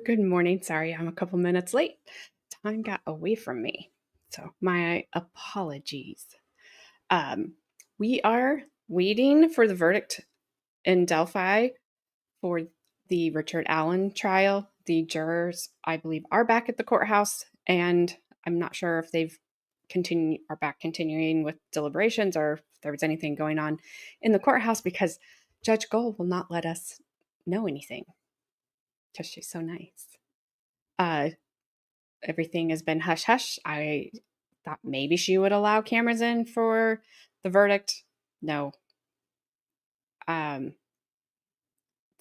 Good morning. Sorry, I'm a couple minutes late. Time got away from me. So, my apologies. Um, we are waiting for the verdict in Delphi for the Richard Allen trial. The jurors, I believe, are back at the courthouse, and I'm not sure if they've continuing with deliberations or if there was anything going on in the courthouse because Judge Gold will not let us know anything because she's so nice. Uh, Everything has been hush hush. I thought maybe she would allow cameras in for the verdict. No. Um,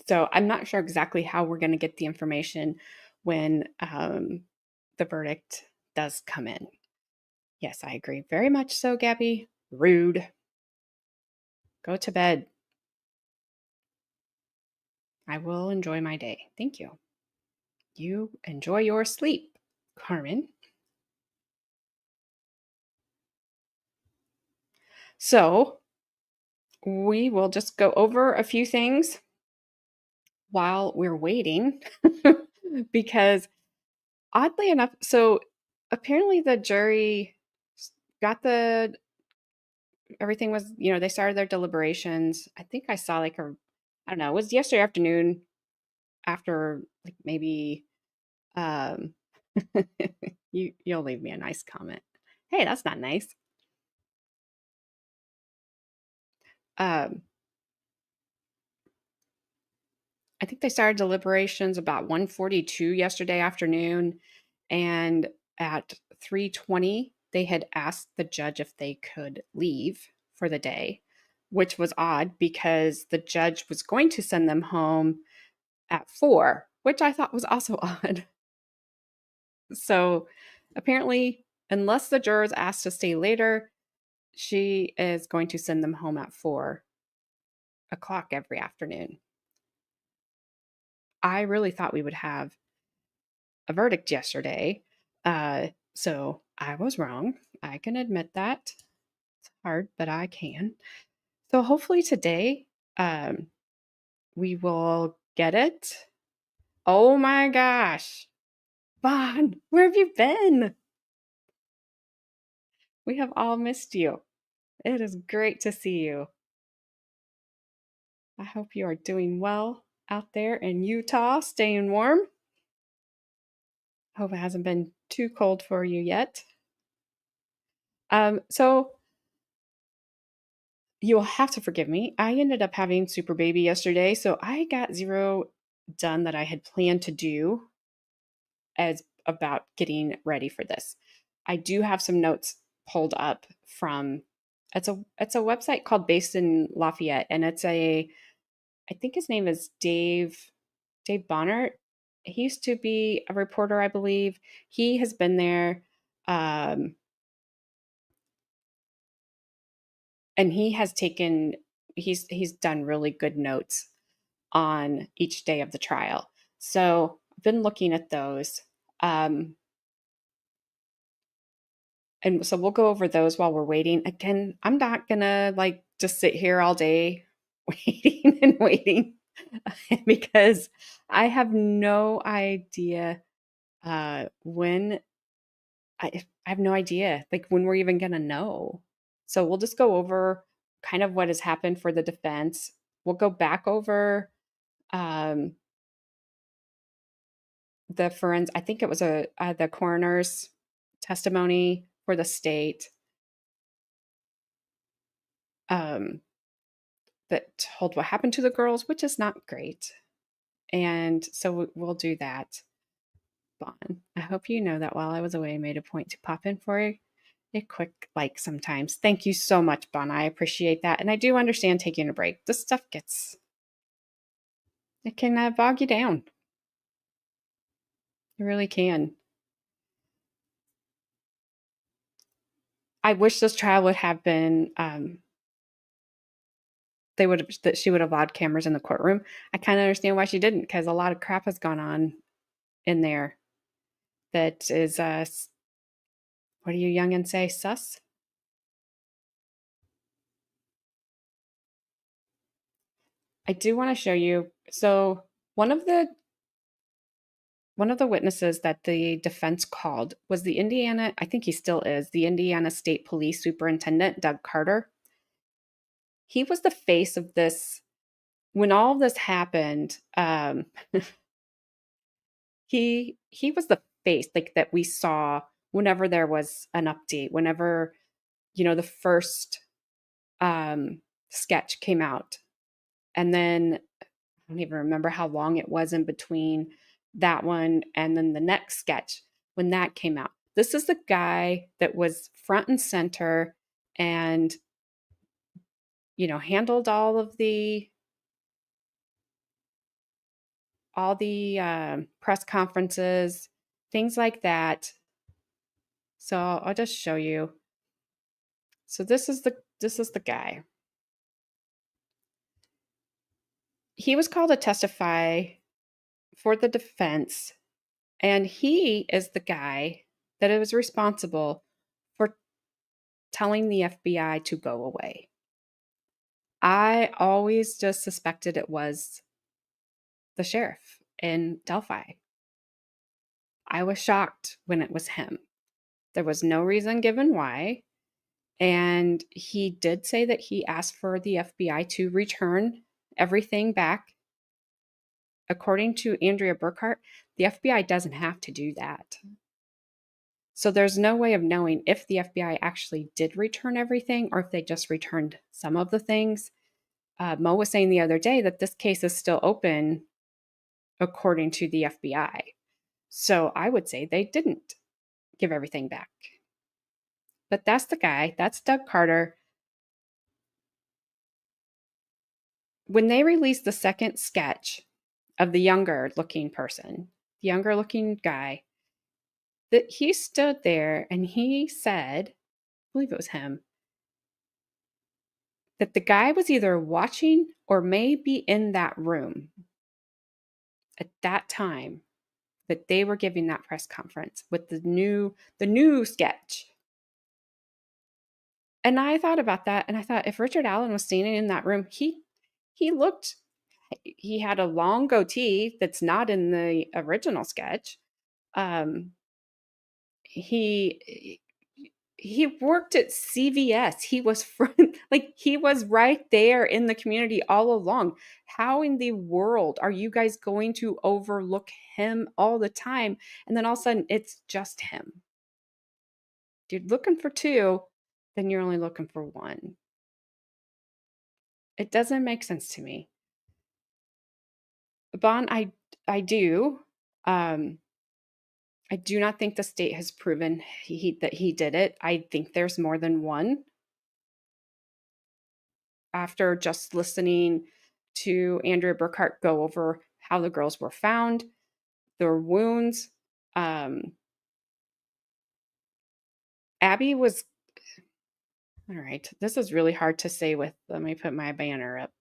so I'm not sure exactly how we're going to get the information when the verdict does come in. Yes, I agree. Very much so, Gabby. Rude. Go to bed. I will enjoy my day. Thank you. You enjoy your sleep, Carmen. So we will just go over a few things while we're waiting because oddly enough, so apparently the jury got the everything was, they started their deliberations. I think I saw like I don't know, it was yesterday afternoon after like maybe um you'll leave me a nice comment. Hey, that's not nice. Um I think they started deliberations about 1:42 yesterday afternoon, and at 3:20 they had asked the judge if they could leave for the day, which was odd because the judge was going to send them home at 4, which I thought was also odd. So, apparently, unless the jurors asked to stay later, she is going to send them home at 4 o'clock every afternoon. I really thought we would have a verdict yesterday. So I was wrong. I can admit that. It's hard, but I can. So hopefully today um, we will get it. Oh my gosh. Vaughn, where have you been? We have all missed you. It is great to see you. I hope you are doing well out there in Utah, staying warm. Hope it hasn't been too cold for you yet. So you'll have to forgive me. I ended up having super baby yesterday, so I got zero done that I had planned to do as about getting ready for this. I do have some notes pulled up from it's a website called Based in Lafayette, and I think his name is Dave Bonner. He used to be a reporter, I believe. He has been there. Um, and he's done really good notes on each day of the trial. So I've been looking at those. Um, and so we'll go over those while we're waiting. Again, I'm not gonna like just sit here all day waiting and waiting because I have no idea when I have no idea like when we're even gonna know. So we'll just go over kind of what has happened for the defense. We'll go back over um, I think it was the coroner's testimony for the state um, that told what happened to the girls, which is not great. And so we'll do that. Bon, I hope you know that while I was away, I made a point to pop in for a quick like sometimes. Thank you so much, Bon. I appreciate that. And I do understand taking a break. This stuff it can bog you down. It really can. I wish this trial would have been that she would have allowed cameras in the courtroom. I kind of understand why she didn't because a lot of crap has gone on in there that is what do you youngins say, sus? I do want to show you. So one of the one of the witnesses that the defense called was the Indiana, I think he still is, the Indiana State Police Superintendent, Doug Carter. He was the face of this when all of this happened. He was the face like that we saw whenever there was an update, whenever the first sketch came out, and then I don't even remember how long it was in between that one and then the next sketch when that came out. This is the guy that was front and center and handled all the press conferences, things like that. So I'll just show you. So this is the guy. He was called to testify for the defense, and he is the guy that was responsible for telling the FBI to go away. I always just suspected it was the sheriff in Delphi. I was shocked when it was him. There was no reason given why. And he did say that he asked for the FBI to return everything back. According to Andrea Burkhart, the FBI doesn't have to do that. So there's no way of knowing if the FBI actually did return everything or if they just returned some of the things. Mo was saying the other day that this case is still open according to the FBI. So I would say they didn't give everything back. But that's the guy. That's Doug Carter. When they released the second sketch of the younger looking person, the younger looking guy, that he stood there and he said, I believe it was him, that the guy was either watching or maybe in that room at that time that they were giving that press conference with the new sketch. And I thought about that, and I thought if Richard Allen was standing in that room, he had a long goatee that's not in the original sketch. He worked at CVS. He was he was right there in the community all along. How in the world are you guys going to overlook him all the time? And then all of a sudden it's just him. If you're looking for two, then you're only looking for one. It doesn't make sense to me. Bon, I do. I do not think the state has proven that he did it. I think there's more than one. After just listening to Andrea Burkhart go over how the girls were found, their wounds, Abby was, all right, this is really hard to say with, let me put my banner up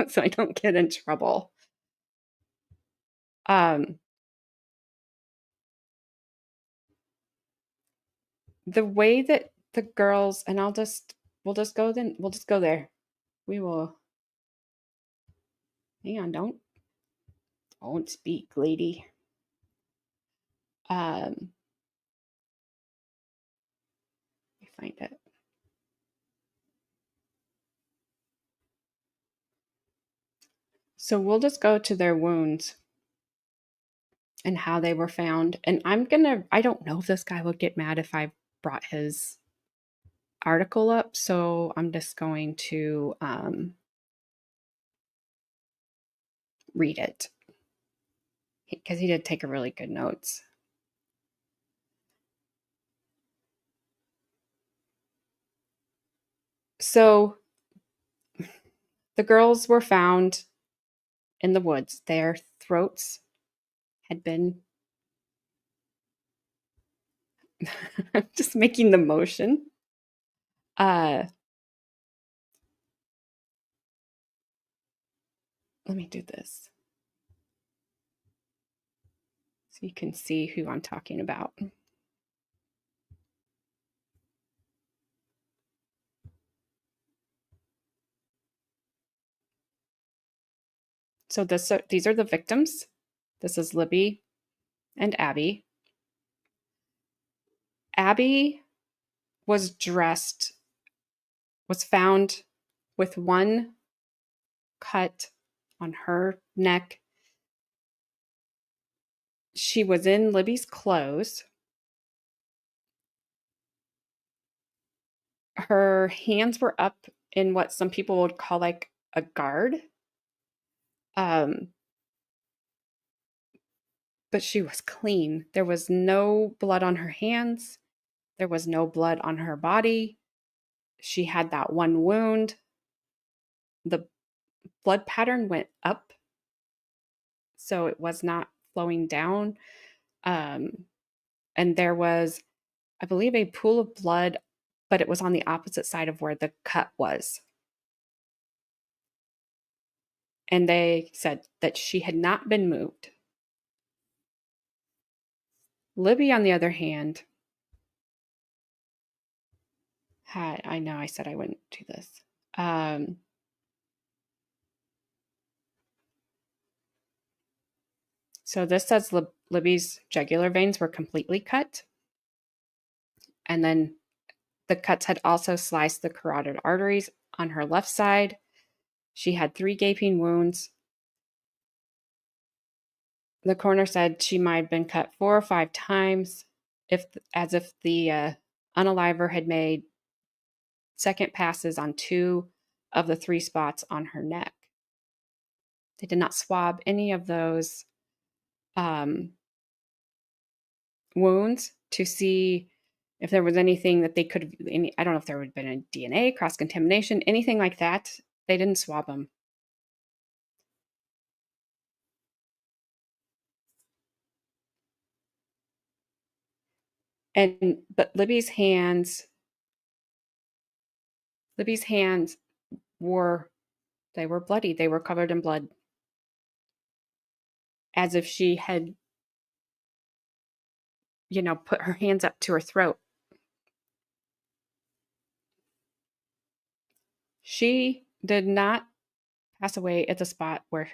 so I don't get in trouble. The way that the girls, and we'll just go there. We will, hang on, don't speak, lady. Let me find it. So we'll just go to their wounds and how they were found. And I don't know if this guy would get mad if I brought his article up. So I'm just going to read it because he did take a really good notes. So the girls were found in the woods. Their throats had been I'm just making the motion. Let me do this so you can see who I'm talking about. So these are the victims. This is Libby and Abby. Abby was found with one cut on her neck. She was in Libby's clothes. Her hands were up in what some people would call like a guard. But she was clean. There was no blood on her hands. There was no blood on her body. She had that one wound. The blood pattern went up, so it was not flowing down. And there was, I believe, a pool of blood, but it was on the opposite side of where the cut was. And they said that she had not been moved. Libby, on the other hand, I know I said I wouldn't do this. So this says Libby's jugular veins were completely cut. And then the cuts had also sliced the carotid arteries on her left side. She had 3 gaping wounds. The coroner said she might have been cut 4 or 5 times, as if the unaliver had made second passes on 2 of the 3 spots on her neck. They did not swab any of those wounds to see if there was anything that they could have, I don't know if there would have been a DNA, cross-contamination, anything like that. They didn't swab them. But Libby's hands were bloody. They were covered in blood, as if she had, put her hands up to her throat. She did not pass away at the spot where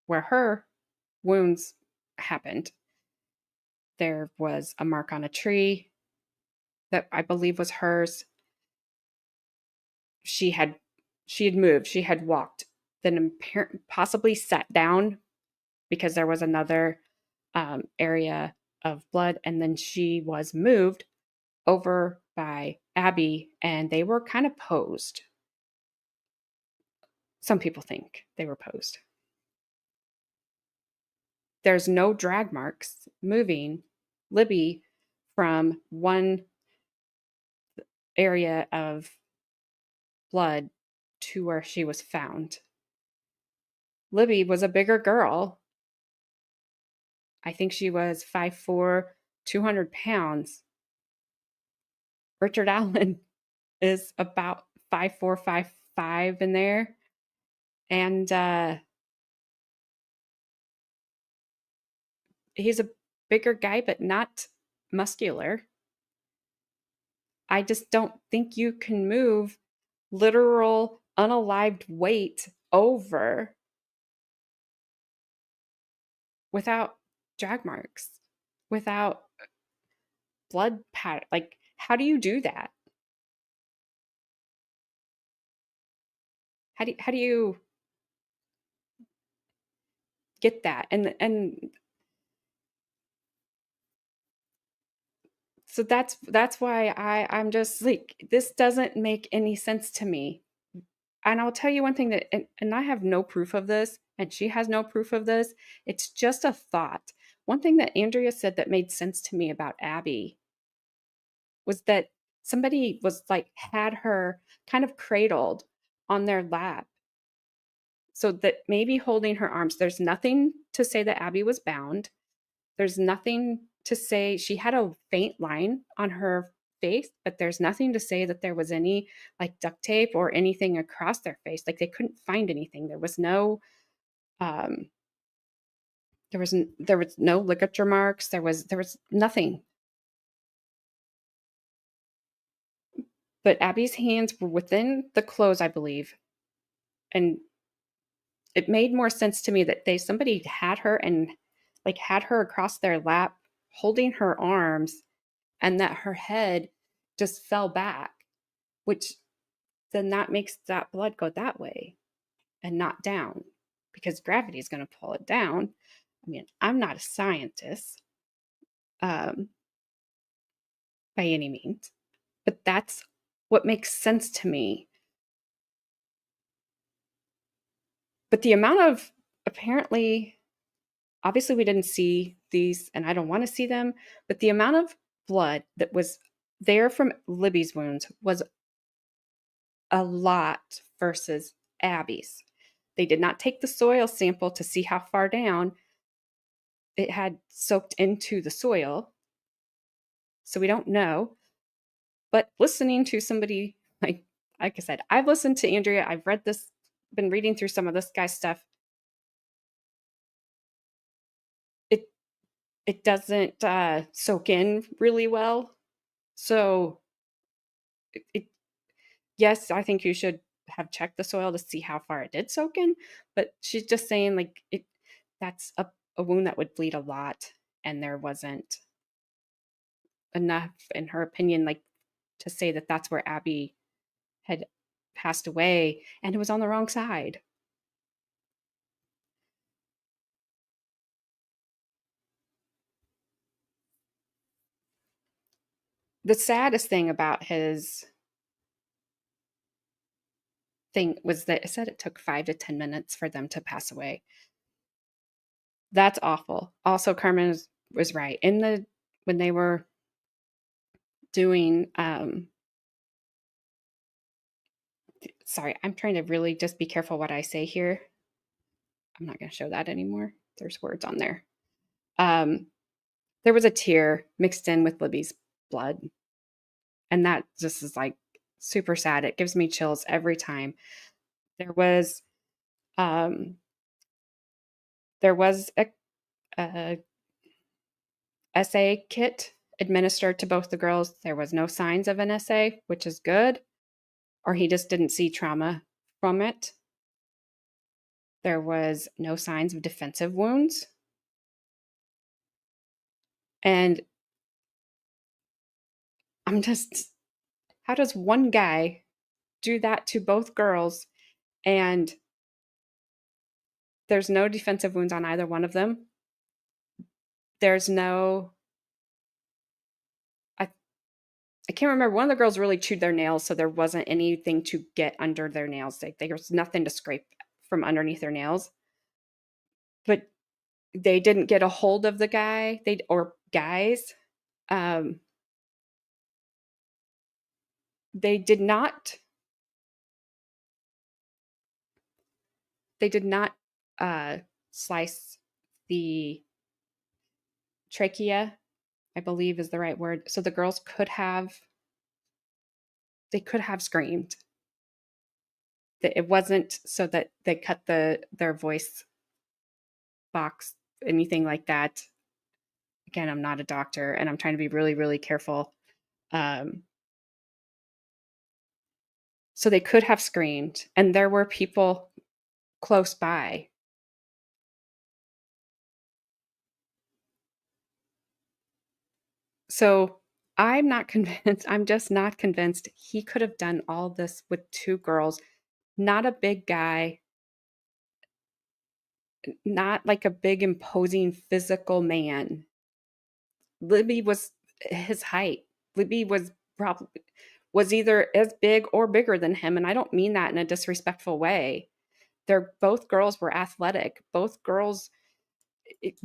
her wounds happened. There was a mark on a tree that I believe was hers. She had moved. She had walked, then possibly sat down because there was another area of blood, and then she was moved over by Abby, and they were kind of posed. Some people think they were posed. There's no drag marks moving Libby from one area of blood to where she was found. Libby was a bigger girl. I think she was 5'4", 200 pounds. Richard Allen is about 5'4", 5'5" in there. And he's a bigger guy, but not muscular. I just don't think you can move literal unalived weight over without drag marks, without blood pattern. Like, how do you do that? How do you get that? And so that's why I'm just like, this doesn't make any sense to me. And I'll tell you one thing that, and I have no proof of this, and she has no proof of this. It's just a thought. One thing that Andrea said that made sense to me about Abby was that somebody was like, had her kind of cradled on their lap, so that maybe holding her arms. There's nothing to say that Abby was bound. There's nothing to say she had a faint line on her face, but there's nothing to say that there was any like duct tape or anything across their face. Like, they couldn't find anything. There was no there was no ligature marks. There was nothing. But Abby's hands were within the clothes, I believe. And it made more sense to me that somebody had her and like had her across their lap, holding her arms, and that her head just fell back, which then that makes that blood go that way and not down because gravity is going to pull it down. I mean, I'm not a scientist um, by any means, but that's what makes sense to me. But the amount of apparently, obviously, we didn't see these, and I don't want to see them, but the amount of blood that was there from Libby's wounds was a lot versus Abby's. They did not take the soil sample to see how far down it had soaked into the soil. So we don't know. But listening to somebody like I said, I've listened to Andrea, I've read this, been reading through some of this guy's stuff. It it doesn't soak in really well. So it yes, I think you should have checked the soil to see how far it did soak in, but she's just saying like it that's a wound that would bleed a lot and there wasn't enough in her opinion like to say that that's where Abby had passed away and it was on the wrong side. The saddest thing about his thing was that it said it took 5 to 10 minutes for them to pass away. That's awful. Also, Carmen was right. In the when they were doing sorry, I'm trying to really just be careful what I say here. I'm not going to show that anymore. There's words on there. Um there was a tear mixed in with Libby's blood. And that just is like super sad. It gives me chills every time. There was um there was a SA kit administered to both the girls. There was no signs of an SA, which is good, or he just didn't see trauma from it. There was no signs of defensive wounds. And I'm just, how does one guy do that to both girls and there's no defensive wounds on either one of them? There's no, I, I can't remember. One of the girls really chewed their nails, so there wasn't anything to get under their nails. Like, there was nothing to scrape from underneath their nails. But they didn't get a hold of the guy, they or guys. Um, they did not. They did not slice the trachea, I believe is the right word. So the girls could have. They could have screamed. That it wasn't so that they cut their voice box, anything like that. Again, I'm not a doctor, and I'm trying to be really, really careful. Um, so they could have screamed, and there were people close by. So I'm not convinced. I'm just not convinced he could have done all this with two girls, not a big guy, not like a big, imposing physical man. Libby was his height. Libby was probably was either as big or bigger than him, and I don't mean that in a disrespectful way. They're both girls were athletic. Both girls it,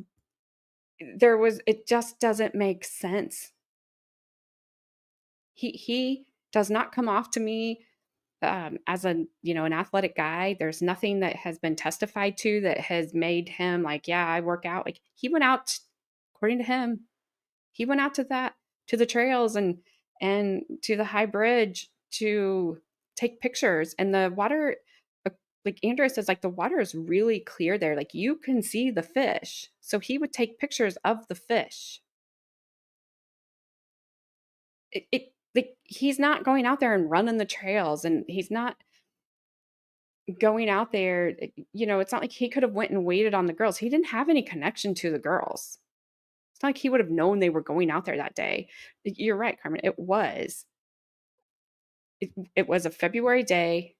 there was it just doesn't make sense. He does not come off to me as a an athletic guy. There's nothing that has been testified to that has made him like, yeah, I work out. Like he went out, according to him, he went out to the trails and to the high bridge to take pictures. And the water, like Andrea says, like the water is really clear there. Like you can see the fish. So he would take pictures of the fish. It like he's not going out there and running the trails, and he's not. going out there, it's not like he could have went and waited on the girls. He didn't have any connection to the girls. It's not like he would have known they were going out there that day. You're right, Carmen. It was a February day.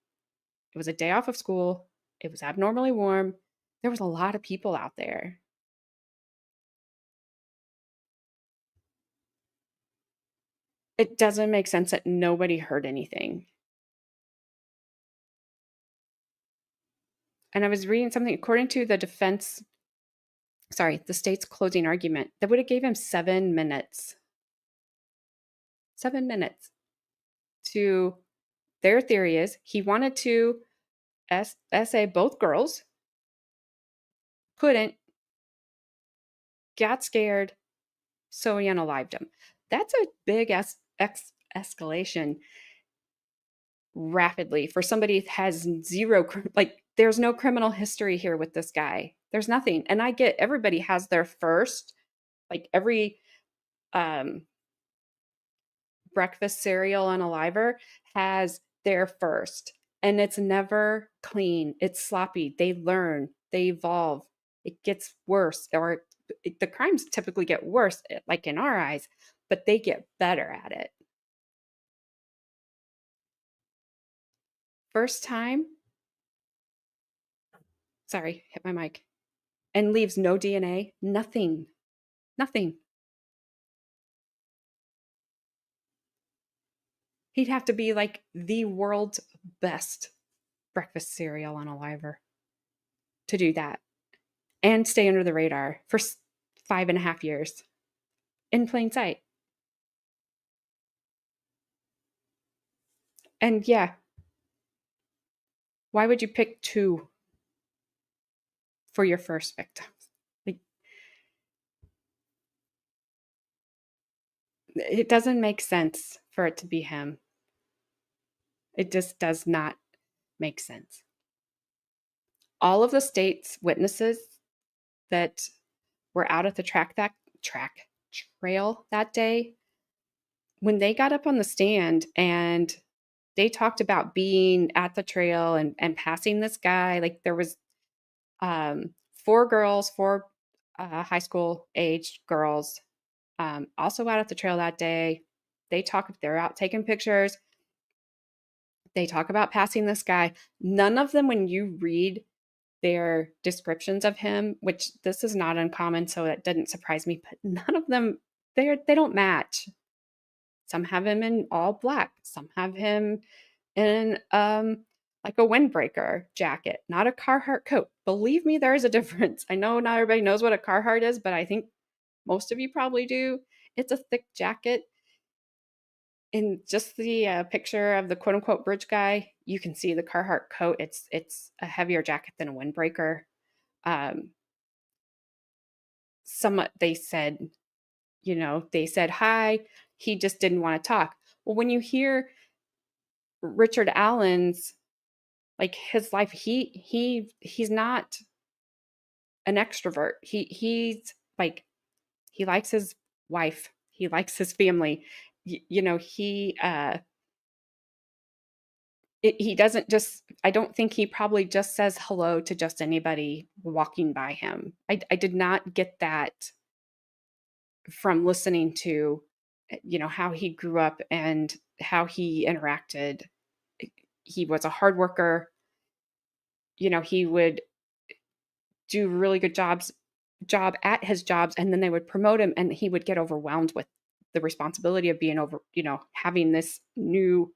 It was a day off of school. It was abnormally warm. There was a lot of people out there. It doesn't make sense that nobody heard anything. And I was reading something according to the state's closing argument, that would have gave him 7 minutes. 7 minutes to their theory is he wanted to essay both girls, couldn't, got scared, so he unalived him. That's a big escalation rapidly for somebody that has zero, like, there's no criminal history here with this guy. There's nothing. And I get everybody has their first, like every um, breakfast cereal on a liver has their first, and it's never clean. It's sloppy. They learn, they evolve. It gets worse, or the crimes typically get worse, like in our eyes, but they get better at it. First time, sorry, hit my mic, and leaves no DNA, nothing, nothing. He'd have to be like the world's best breakfast cereal on a liver to do that and stay under the radar for 5.5 years in plain sight. And yeah, why would you pick 2 for your first victims? Like, it doesn't make sense for it to be him. It just does not make sense. All of the state's witnesses that were out at the trail that day, when they got up on the stand and they talked about being at the trail and passing this guy, like there was 4 girls, 4 high school aged girls, also out at the trail that day. They're out taking pictures. They talk about passing this guy. None of them, when you read their descriptions of him, which this is not uncommon, so it didn't surprise me, but none of them, they don't match. Some have him in all black. Some have him in like a windbreaker jacket, not a Carhartt coat. Believe me, there is a difference. I know not everybody knows what a Carhartt is, but I think most of you probably do. It's a thick jacket. In just the picture of the quote unquote bridge guy, you can see the Carhartt coat. It's a heavier jacket than a windbreaker. They said, they said hi. He just didn't want to talk. Well, when you hear Richard Allen's, like his life, he's not an extrovert. He's like, he likes his wife. He likes his family. He doesn't just, I don't think he probably just says hello to just anybody walking by him. I did not get that from listening to, how he grew up and how he interacted. He was a hard worker. He would do really good job at his jobs, and then they would promote him and he would get overwhelmed with the responsibility of being having this new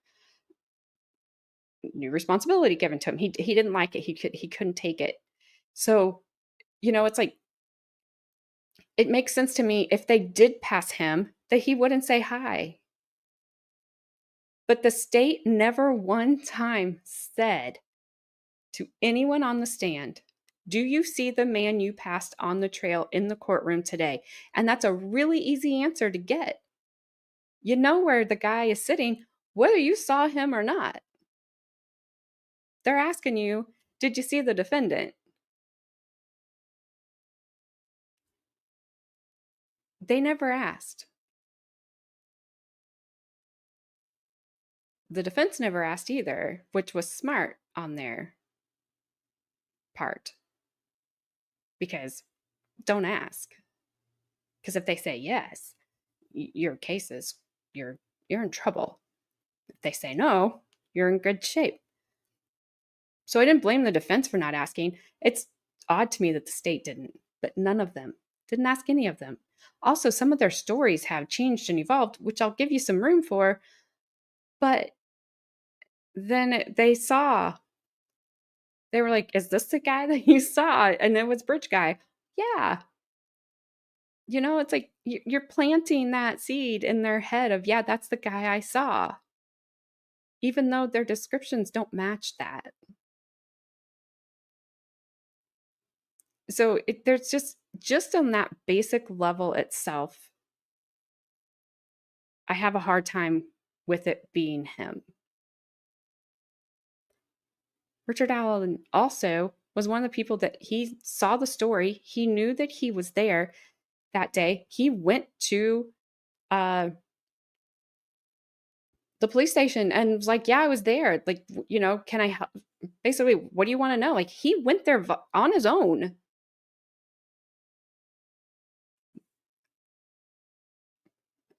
responsibility given to him. He didn't like it. He couldn't take it. So, it's like, it makes sense to me if they did pass him that he wouldn't say hi. But the state never one time said to anyone on the stand, do you see the man you passed on the trail in the courtroom today? And that's a really easy answer to get. You know where the guy is sitting, whether you saw him or not. They're asking you, did you see the defendant? They never asked. The defense never asked either, which was smart on there. part, because don't ask. Because if they say yes, your case is you're in trouble. If they say no, you're in good shape. So I didn't blame the defense for not asking. It's odd to me that the state didn't, but none of them didn't ask any of them. Also, some of their stories have changed and evolved, which I'll give you some room for, but then they were like, is this the guy that you saw? And it was Bridge Guy. Yeah. It's like you're planting that seed in their head of, yeah, that's the guy I saw, even though their descriptions don't match that. So there's just on that basic level itself, I have a hard time with it being him. Richard Allen also was one of the people that he saw the story. He knew that he was there that day. He went to uh, the police station and was like, yeah, I was there. Like, can I help? Basically, what do you want to know? Like, he went there on his own.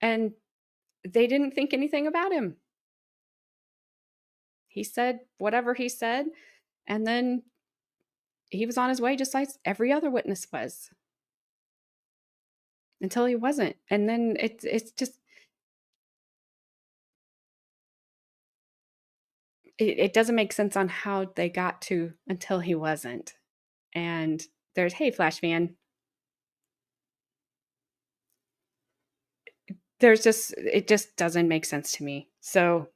And they didn't think anything about him. He said whatever he said, and then he was on his way just like every other witness was, until he wasn't. And then it's just it doesn't make sense on how they got to until he wasn't. And there's, hey, Flash fan. It just doesn't make sense to me. So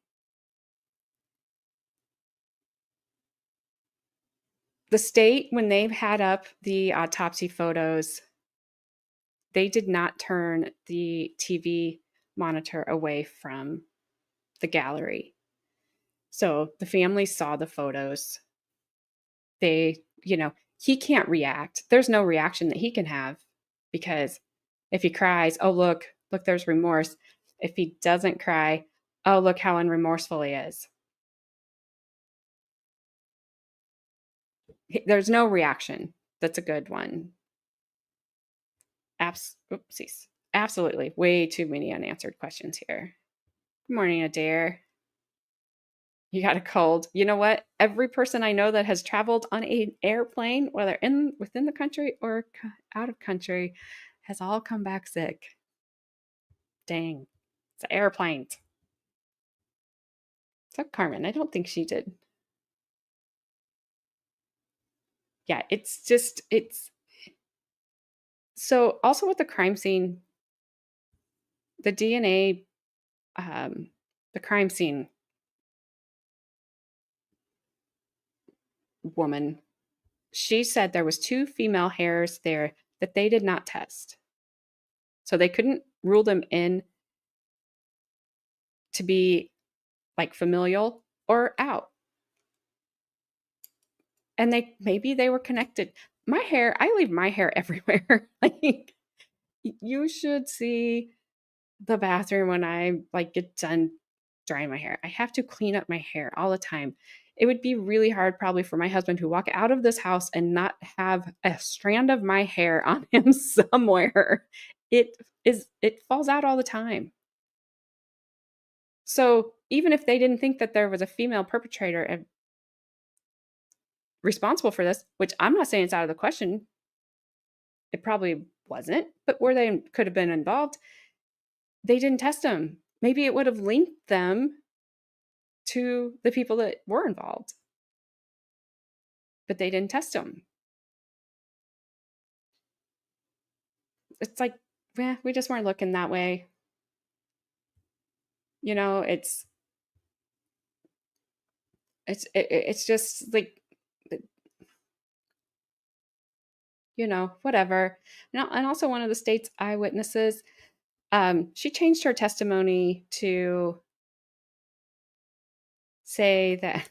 the state, when they've had up the autopsy photos, they did not turn the TV monitor away from the gallery. So the family saw the photos. They, he can't react. There's no reaction that he can have, because if he cries, oh, look, there's remorse. If he doesn't cry, oh, look how unremorseful he is. There's no reaction. That's a good one. Oopsies. Absolutely. Way too many unanswered questions here. Good morning, Adair. You got a cold. You know what? Every person I know that has traveled on an airplane, whether within the country or out of country, has all come back sick. Dang. It's airplanes. So Carmen, I don't think she did. Yeah, it's so also with the crime scene, the DNA, the crime scene woman, she said there was 2 female hairs there that they did not test. So they couldn't rule them in to be like familial or out. And maybe they were connected. My hair, I leave my hair everywhere. Like, you should see the bathroom when I get done drying my hair. I have to clean up my hair all the time. It would be really hard probably for my husband to walk out of this house and not have a strand of my hair on him somewhere. It falls out all the time. So even if they didn't think that there was a female perpetrator responsible for this, which I'm not saying it's out of the question, it probably wasn't, but where they could have been involved, they didn't test them. Maybe it would have linked them to the people that were involved, but they didn't test them. It's like, we just weren't looking that way. It's just like, whatever. And also one of the state's eyewitnesses, she changed her testimony to say that,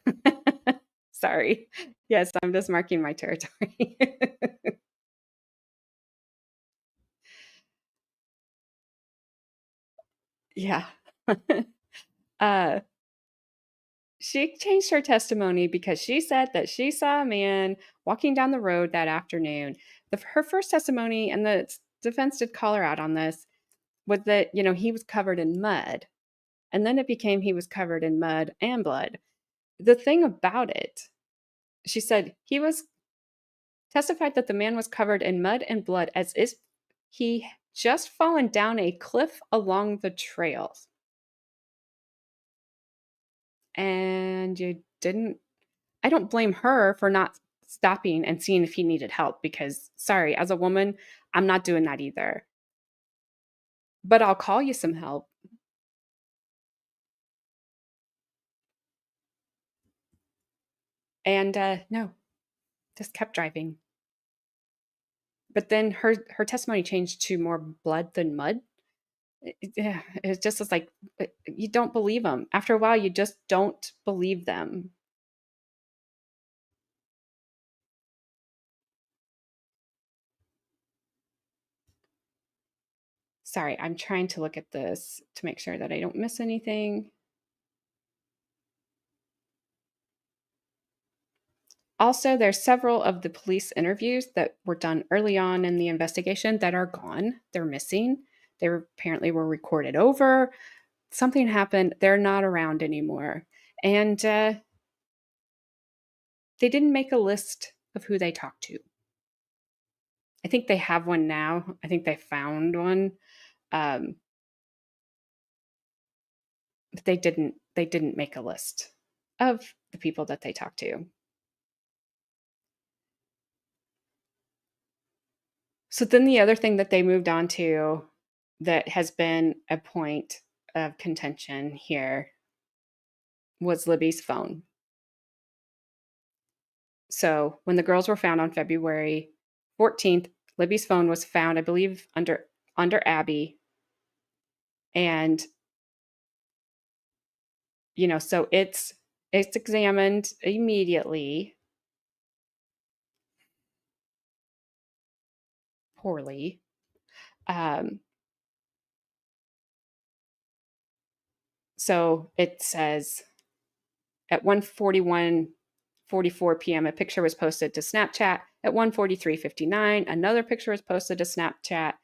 sorry. Yes, I'm just marking my territory. Yeah. She changed her testimony because she said that she saw a man walking down the road that afternoon. Her first testimony, and the defense did call her out on this, was that, he was covered in mud. And then it became he was covered in mud and blood. The thing about it, she said he was testified that the man was covered in mud and blood as if he just fallen down a cliff along the trails. And I don't blame her for not stopping and seeing if he needed help because, sorry, as a woman, I'm not doing that either. But I'll call you some help. And no, just kept driving. But then her testimony changed to more blood than mud. It just was like, you don't believe them. After a while, you just don't believe them. Sorry, I'm trying to look at this to make sure that I don't miss anything. Also, there's several of the police interviews that were done early on in the investigation that are gone. They're missing. They apparently were recorded over. Something happened. They're not around anymore. And they didn't make a list of who they talked to. I think they have one now. I think they found one. But they didn't make a list of the people that they talked to. So then the other thing that they moved on to that has been a point of contention here was Libby's phone. So when the girls were found on February 14th, Libby's phone was found, I believe, under Abby. And, so it's examined immediately. Poorly. So it says at 1:44 p.m. a picture was posted to Snapchat. At 1:43:59, another picture was posted to Snapchat.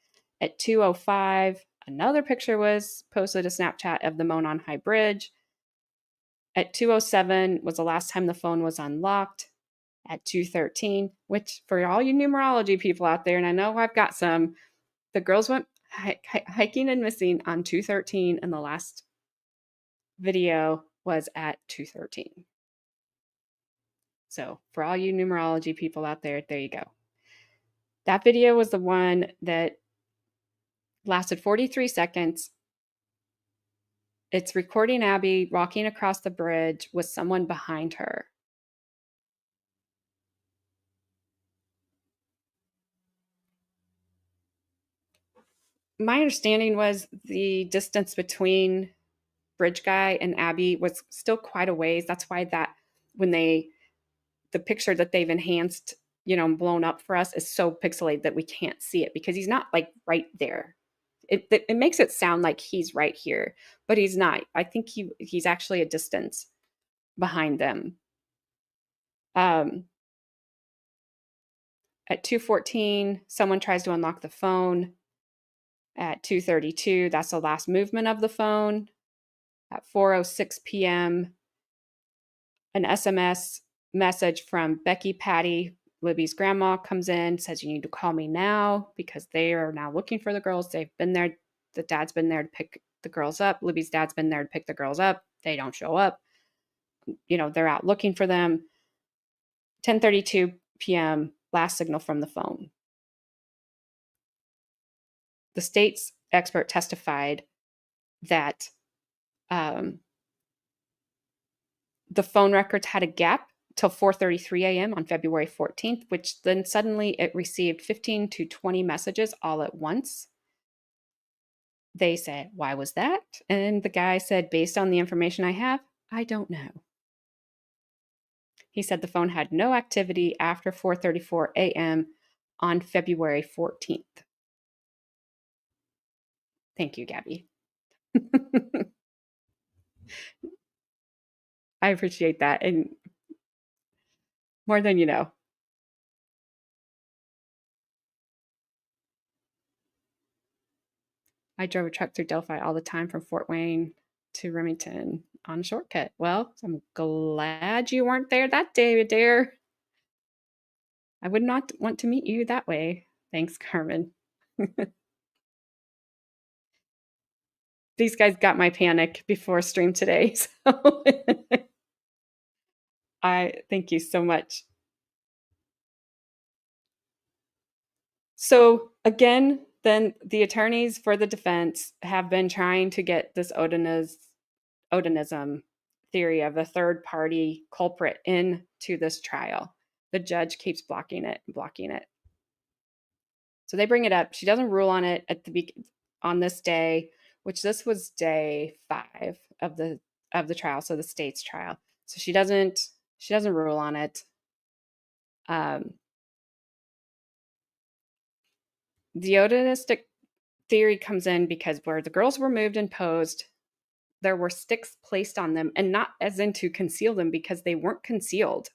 At 2:05, another picture was posted to Snapchat of the Monon High Bridge. At 2:07 was the last time the phone was unlocked. At 2:13, which for all you numerology people out there, and I know I've got some, the girls went hiking and missing on 2:13, and the last video was at 2:13. So for all you numerology people out there you go. That video was the one that lasted 43 seconds. It's recording Abby walking across the bridge with someone behind her. My understanding was the distance between Bridge Guy and Abby was still quite a ways. That's why that when the picture that they've enhanced, blown up for us is so pixelated that we can't see it because he's not like right there. It makes it sound like he's right here, but he's not. I think he's actually a distance behind them. At 2:14, someone tries to unlock the phone. At 2:32, that's the last movement of the phone. At 4:06 p.m., an SMS message from Becky Patty, Libby's grandma, comes in, says, "You need to call me now," because they are now looking for the girls. They've been there. The dad's been there to pick the girls up. Libby's dad's been there to pick the girls up. They don't show up. They're out looking for them. 10:32 p.m., last signal from the phone. The state's expert testified that the phone records had a gap till 4:33 a.m. on February 14th, which then suddenly it received 15 to 20 messages all at once. They said, "Why was that?" And the guy said, "Based on the information I have, I don't know." He said the phone had no activity after 4:34 a.m. on February 14th. Thank you, Gabby. I appreciate that, and more than you know. I drove a truck through Delphi all the time from Fort Wayne to Remington on a shortcut. Well, I'm glad you weren't there that day, dear. I would not want to meet you that way. Thanks, Carmen. These guys got my panic before stream today, so I thank you so much. So again, then the attorneys for the defense have been trying to get this Odinism theory of a third party culprit into this trial. The judge keeps blocking it and blocking it. So they bring it up. She doesn't rule on it on this day, which this was day 5 of the trial, so the state's trial. So she doesn't rule on it. The Odinistic theory comes in because where the girls were moved and posed, there were sticks placed on them, and not as in to conceal them, because they weren't concealed.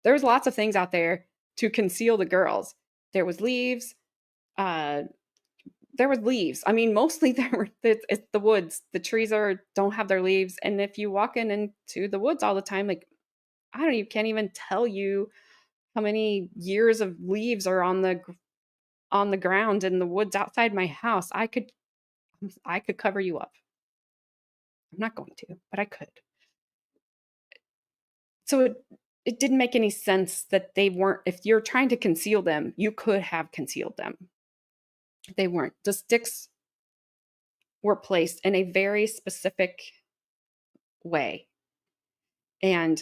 There's lots of things out there to conceal the girls. There was leaves. I mean, mostly it's the woods. The trees don't have their leaves, and if you walk into the woods all the time, like you can't even tell you how many years of leaves are on the ground in the woods outside my house. I could cover you up. I'm not going to, but I could. So it didn't make any sense that they weren't, if you're trying to conceal them, you could have concealed them. They weren't. The sticks were placed in a very specific way. And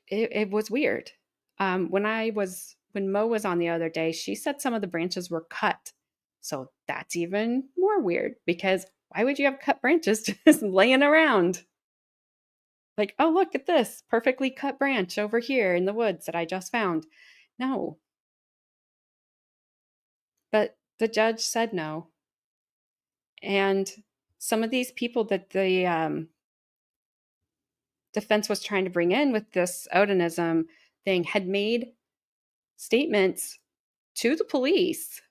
it was weird. When Mo was on the other day, she said some of the branches were cut. So that's even more weird, because why would you have cut branches just laying around? Like, oh, look at this perfectly cut branch over here in the woods that I just found. No. But the judge said no. And some of these people that the defense was trying to bring in with this Odinism thing had made statements to the police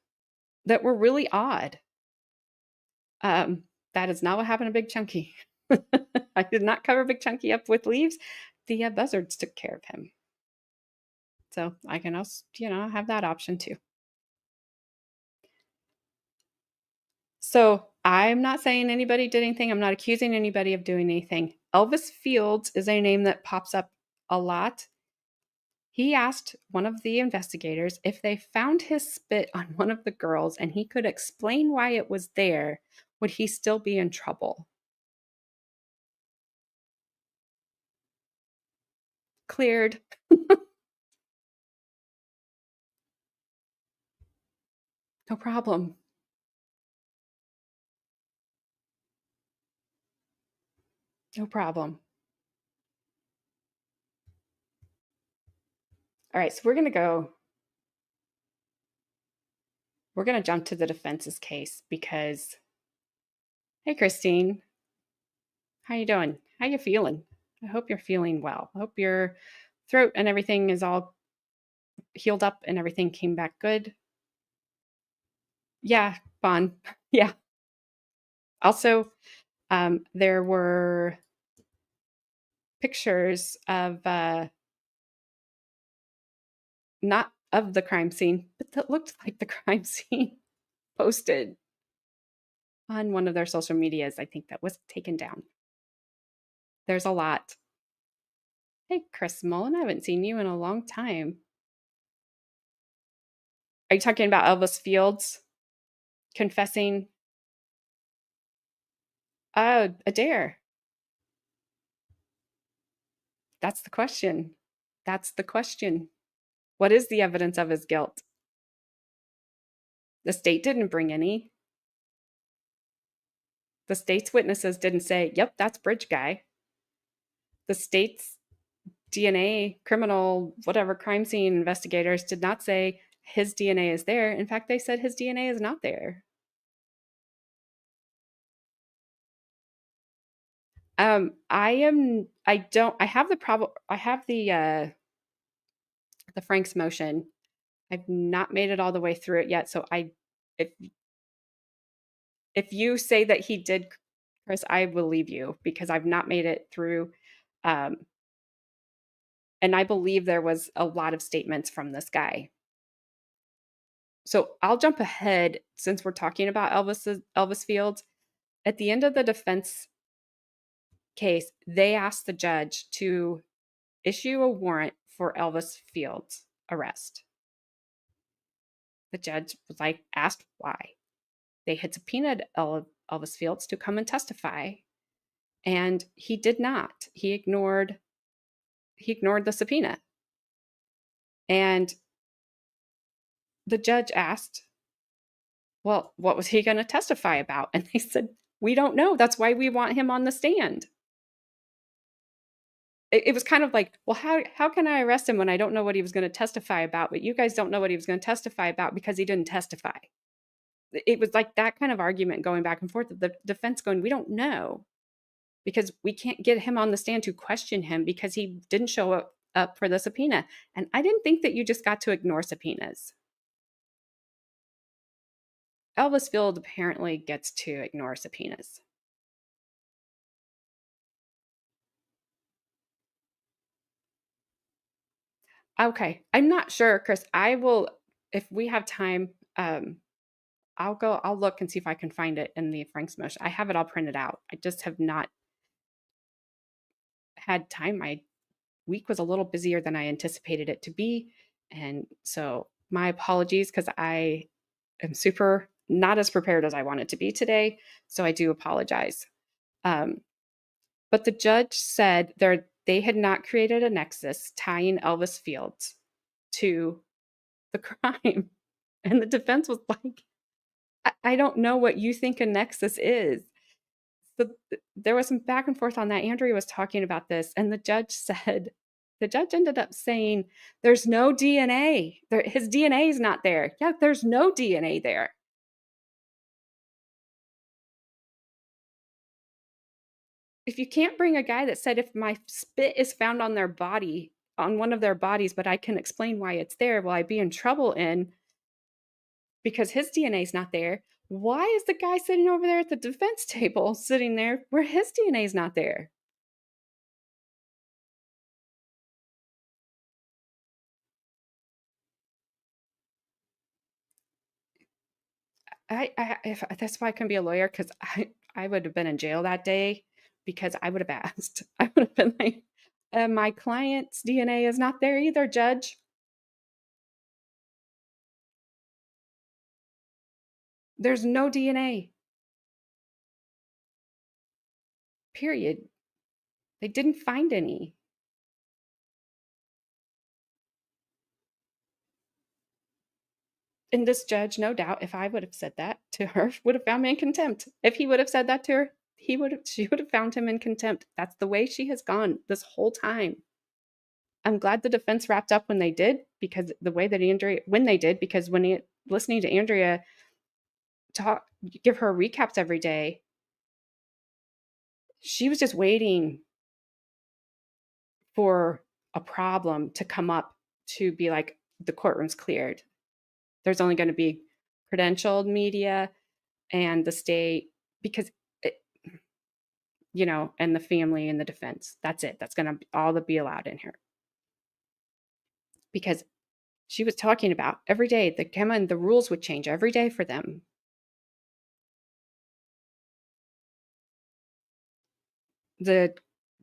that were really odd. That is not what happened to Big Chunky. I did not cover Big Chunky up with leaves. The buzzards took care of him. So I can also, have that option too. So I'm not saying anybody did anything. I'm not accusing anybody of doing anything. Elvis Fields is a name that pops up a lot. He asked one of the investigators if they found his spit on one of the girls and he could explain why it was there, would he still be in trouble? Cleared. No problem. No problem. All right, so we're going to jump to the defense's case because, hey, Christine, how you doing? How you feeling? I hope you're feeling well. I hope your throat and everything is all healed up and everything came back good. Yeah, fun. Yeah. Also, there were pictures of not of the crime scene, but that looked like the crime scene posted on one of their social medias. I think that was taken down. There's a lot. Hey, Chris Mullen, I haven't seen you in a long time. Are you talking about Elvis Fields confessing? Oh, a dare. That's the question. That's the question. What is the evidence of his guilt? The state didn't bring any. The state's witnesses didn't say, yep, that's Bridge Guy. The state's DNA, criminal, whatever crime scene investigators did not say his DNA is there. In fact, they said his DNA is not there. I have the Frank's motion. I've not made it all the way through it yet. So if if you say that he did, Chris, I believe you because I've not made it through. Um, and I believe there was a lot of statements from this guy. So I'll jump ahead since we're talking about Elvis Fields. At the end of the defense case, they asked the judge to issue a warrant for Elvis Fields' arrest. The judge was like, asked why. They had subpoenaed Elvis Fields to come and testify, and he did not. He ignored the subpoena. And the judge asked, well, what was he going to testify about? And they said, we don't know. That's why we want him on the stand. It was kind of like, well, how can I arrest him when I don't know what he was going to testify about? But you guys don't know what he was going to testify about because he didn't testify. It was like that kind of argument going back and forth. The defense going, we don't know because we can't get him on the stand to question him because he didn't show up for the subpoena. And I didn't think that you just got to ignore subpoenas. Elvis Field apparently gets to ignore subpoenas. Okay. I'm not sure, Chris. I will, if we have time, I'll look and see if I can find it in the Frank's motion. I have it all printed out. I just have not had time. My week was a little busier than I anticipated it to be. And so my apologies because I am super not as prepared as I wanted to be today. So I do apologize. But the judge said they had not created a nexus tying Elvis Fields to the crime. And the defense was like, I don't know what you think a nexus is. So there was some back and forth on that. Andrea was talking about this, and the judge ended up saying, there's no DNA. His DNA is not there. Yeah, there's no DNA there. If you can't bring a guy that said, if my spit is found on one of their bodies, but I can explain why it's there, will I be in trouble because his DNA is not there? Why is the guy sitting over there at the defense table sitting there where his DNA is not there? If that's why I couldn't be a lawyer, because I would have been in jail that day because I would have asked. I would have been like, my client's DNA is not there either, Judge. There's no DNA. Period. They didn't find any. And this judge, no doubt, if I would have said that to her, would have found me in contempt. If he would have said that to her, she would have found him in contempt. That's the way she has gone this whole time. I'm glad the defense wrapped up when they did, because the way that listening to Andrea give her recaps every day, she was just waiting for a problem to come up to be like, the courtroom's cleared. There's only going to be credentialed media and the state, because and the family and the defense. That's it. That's going to all be allowed in here. Because she was talking about every day, the rules would change every day for them. The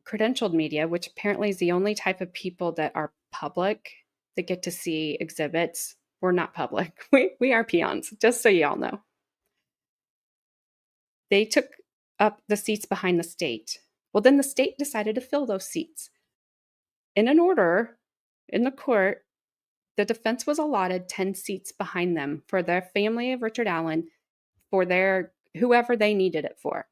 credentialed media, which apparently is the only type of people that are public that get to see exhibits, we're not public. We are peons, just so y'all know. They took up the seats behind the state. Well, then the state decided to fill those seats. In an order in the court, the defense was allotted 10 seats behind them for their family of Richard Allen, for their whoever they needed it for.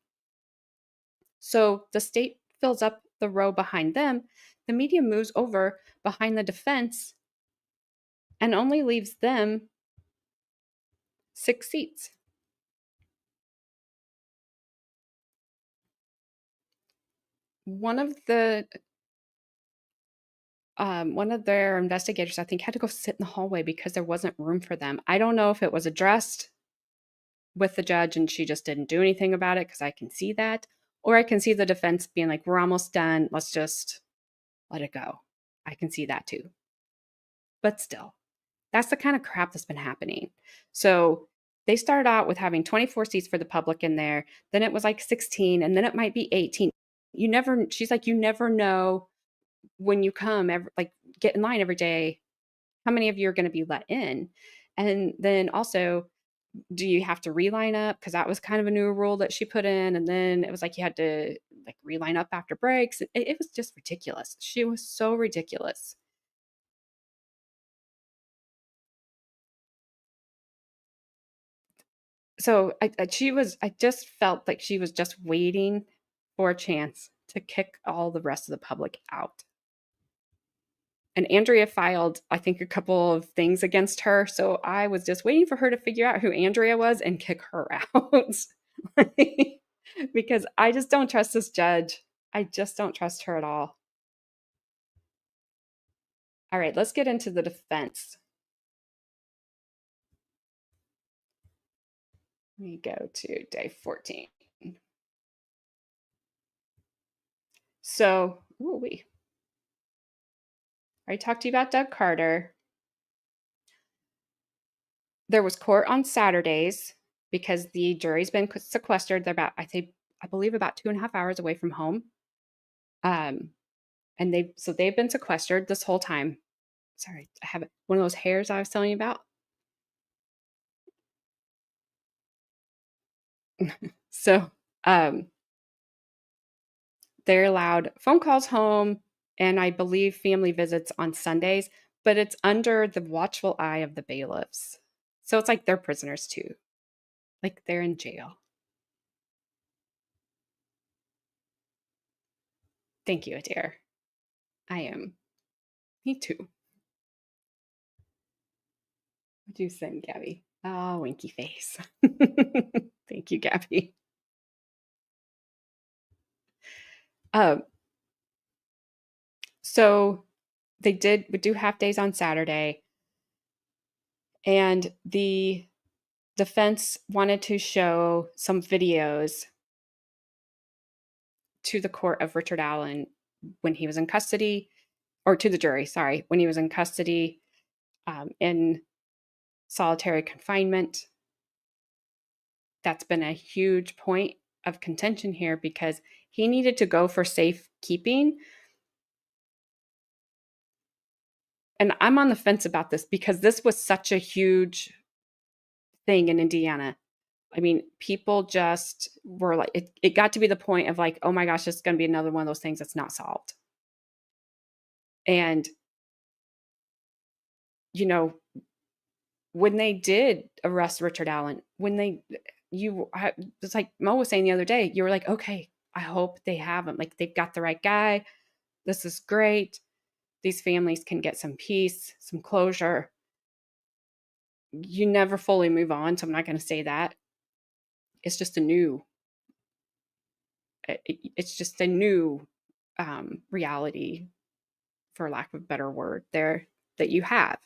So the state fills up the row behind them. The media moves over behind the defense and only leaves them 6 seats. one of their investigators, I think, had to go sit in the hallway because there wasn't room for them. I don't know if it was addressed with the judge and she just didn't do anything about it, because I can see that. Or I can see the defense being like, we're almost done. Let's just let it go. I can see that too. But still, that's the kind of crap that's been happening. So they started out with having 24 seats for the public in there. Then it was like 16, and then it might be 18. She's like, you never know when you come, like get in line every day, how many of you are going to be let in. And then also, do you have to reline up? Because that was kind of a new rule that she put in. And then it was like you had to like reline up after breaks. It was just ridiculous. She was so ridiculous. So I just felt like she was just waiting for a chance to kick all the rest of the public out. And Andrea filed, I think, a couple of things against her. So I was just waiting for her to figure out who Andrea was and kick her out. Because I just don't trust this judge. I just don't trust her at all. All right, let's get into the defense. Let me go to day 14. So, I already talked to you about Doug Carter. There was court on Saturdays because the jury's been sequestered. They're about, I believe, about 2.5 hours away from home. And they've been sequestered this whole time. Sorry, I have one of those hairs I was telling you about. So, they're allowed phone calls home and I believe family visits on Sundays, but it's under the watchful eye of the bailiffs. So it's like they're prisoners too. Like they're in jail. Thank you, dear. I am. Me too. What do you think, Gabby? Oh, winky face. Thank you, Gabby. Um, so we do half days on Saturday, and the defense wanted to show some videos to the court of Richard Allen when he was in custody, or to the jury, sorry, when he was in custody in solitary confinement. That's been a huge point of contention here because he needed to go for safekeeping. And I'm on the fence about this because this was such a huge thing in Indiana. I mean, people just were like, it got to be the point of like, oh my gosh, it's going to be another one of those things that's not solved. And, you know, when they did arrest Richard Allen, it's like Mo was saying the other day, you were like, okay, I hope they have him. Like they've got the right guy. This is great. These families can get some peace, some closure. You never fully move on, so I'm not going to say that. It's just a new, it's just a new reality, for lack of a better word, there that you have.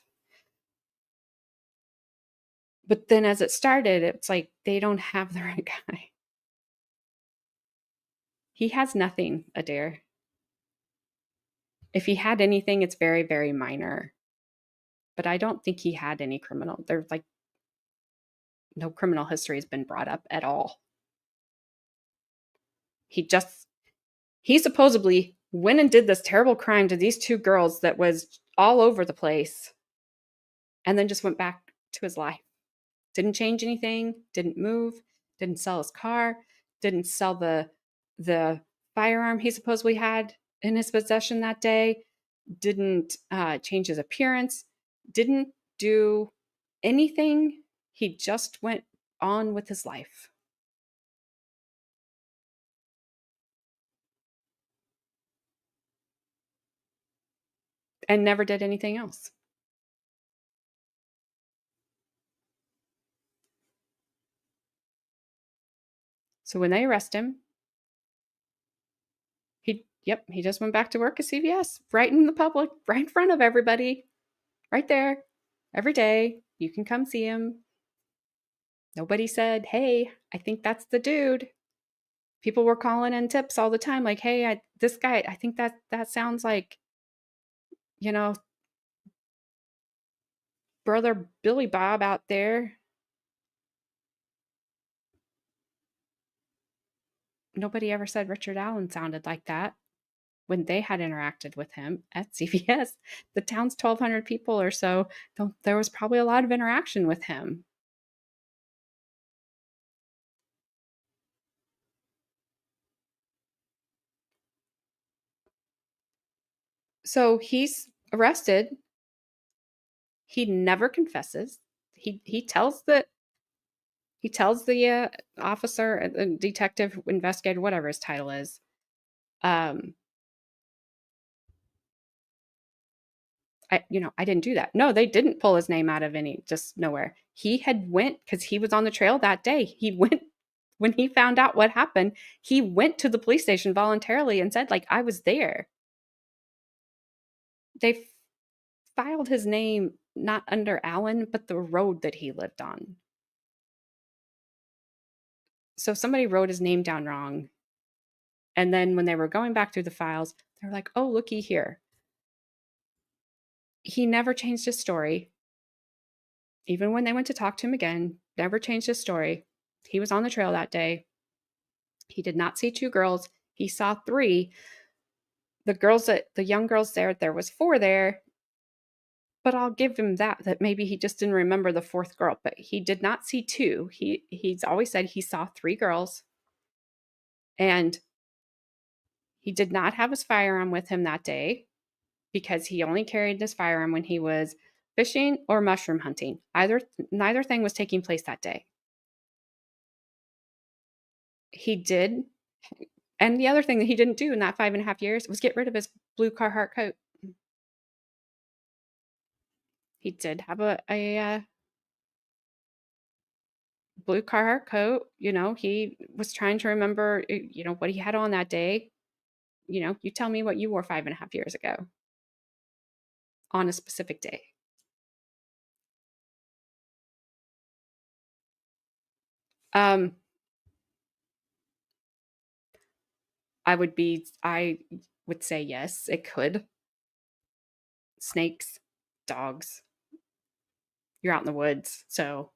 But then as it started, it's like they don't have the right guy. He has nothing, Adair. If he had anything, it's very, very minor. But I don't think he had any criminal. There's like no criminal history has been brought up at all. He supposedly went and did this terrible crime to these two girls that was all over the place and then just went back to his life. Didn't change anything, didn't move, didn't sell his car, didn't sell the firearm he supposedly had in his possession that day, didn't change his appearance, didn't do anything. He just went on with his life. And never did anything else. So when they arrest him, Yep, he just went back to work at CVS, right in the public, right in front of everybody, right there, every day. You can come see him. Nobody said, "Hey, I think that's the dude." People were calling in tips all the time, like, "Hey, this guy, I think that sounds like, you know, brother Billy Bob out there." Nobody ever said Richard Allen sounded like that when they had interacted with him at CVS. The town's 1,200 people or so. There was probably a lot of interaction with him. So he's arrested. He never confesses. He tells the officer, detective, investigator, whatever his title is, um, I didn't do that. No, they didn't pull his name out of any just nowhere. He had went because he was on the trail that day. He went when he found out what happened. He went to the police station voluntarily and said, like, I was there. They filed his name not under Allen, but the road that he lived on. So somebody wrote his name down wrong. And then when they were going back through the files, they're like, oh, looky here. He never changed his story. Even when they went to talk to him again, never changed his story. He was on the trail that day. He did not see two girls. He saw three. The young girls there was four there. But I'll give him that maybe he just didn't remember the fourth girl. But he did not see two. He's always said he saw three girls. And he did not have his firearm with him that day because he only carried his firearm when he was fishing or mushroom hunting. Neither thing was taking place that day. He did, and the other thing that he didn't do in that 5.5 years was get rid of his blue Carhartt coat. He did have a blue Carhartt coat. He was trying to remember, what he had on that day. You tell me what you wore 5.5 years ago on a specific day. Um, I would say yes, it could. Snakes, dogs. You're out in the woods, so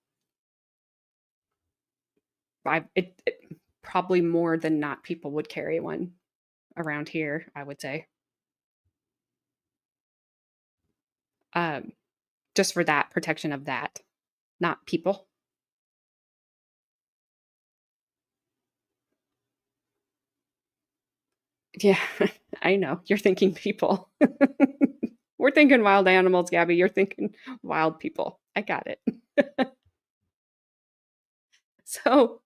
it probably more than not people would carry one around here, I would say. Um, just for that protection of that, not people. Yeah, I know. You're thinking people. We're thinking wild animals, Gabby. You're thinking wild people. I got it. So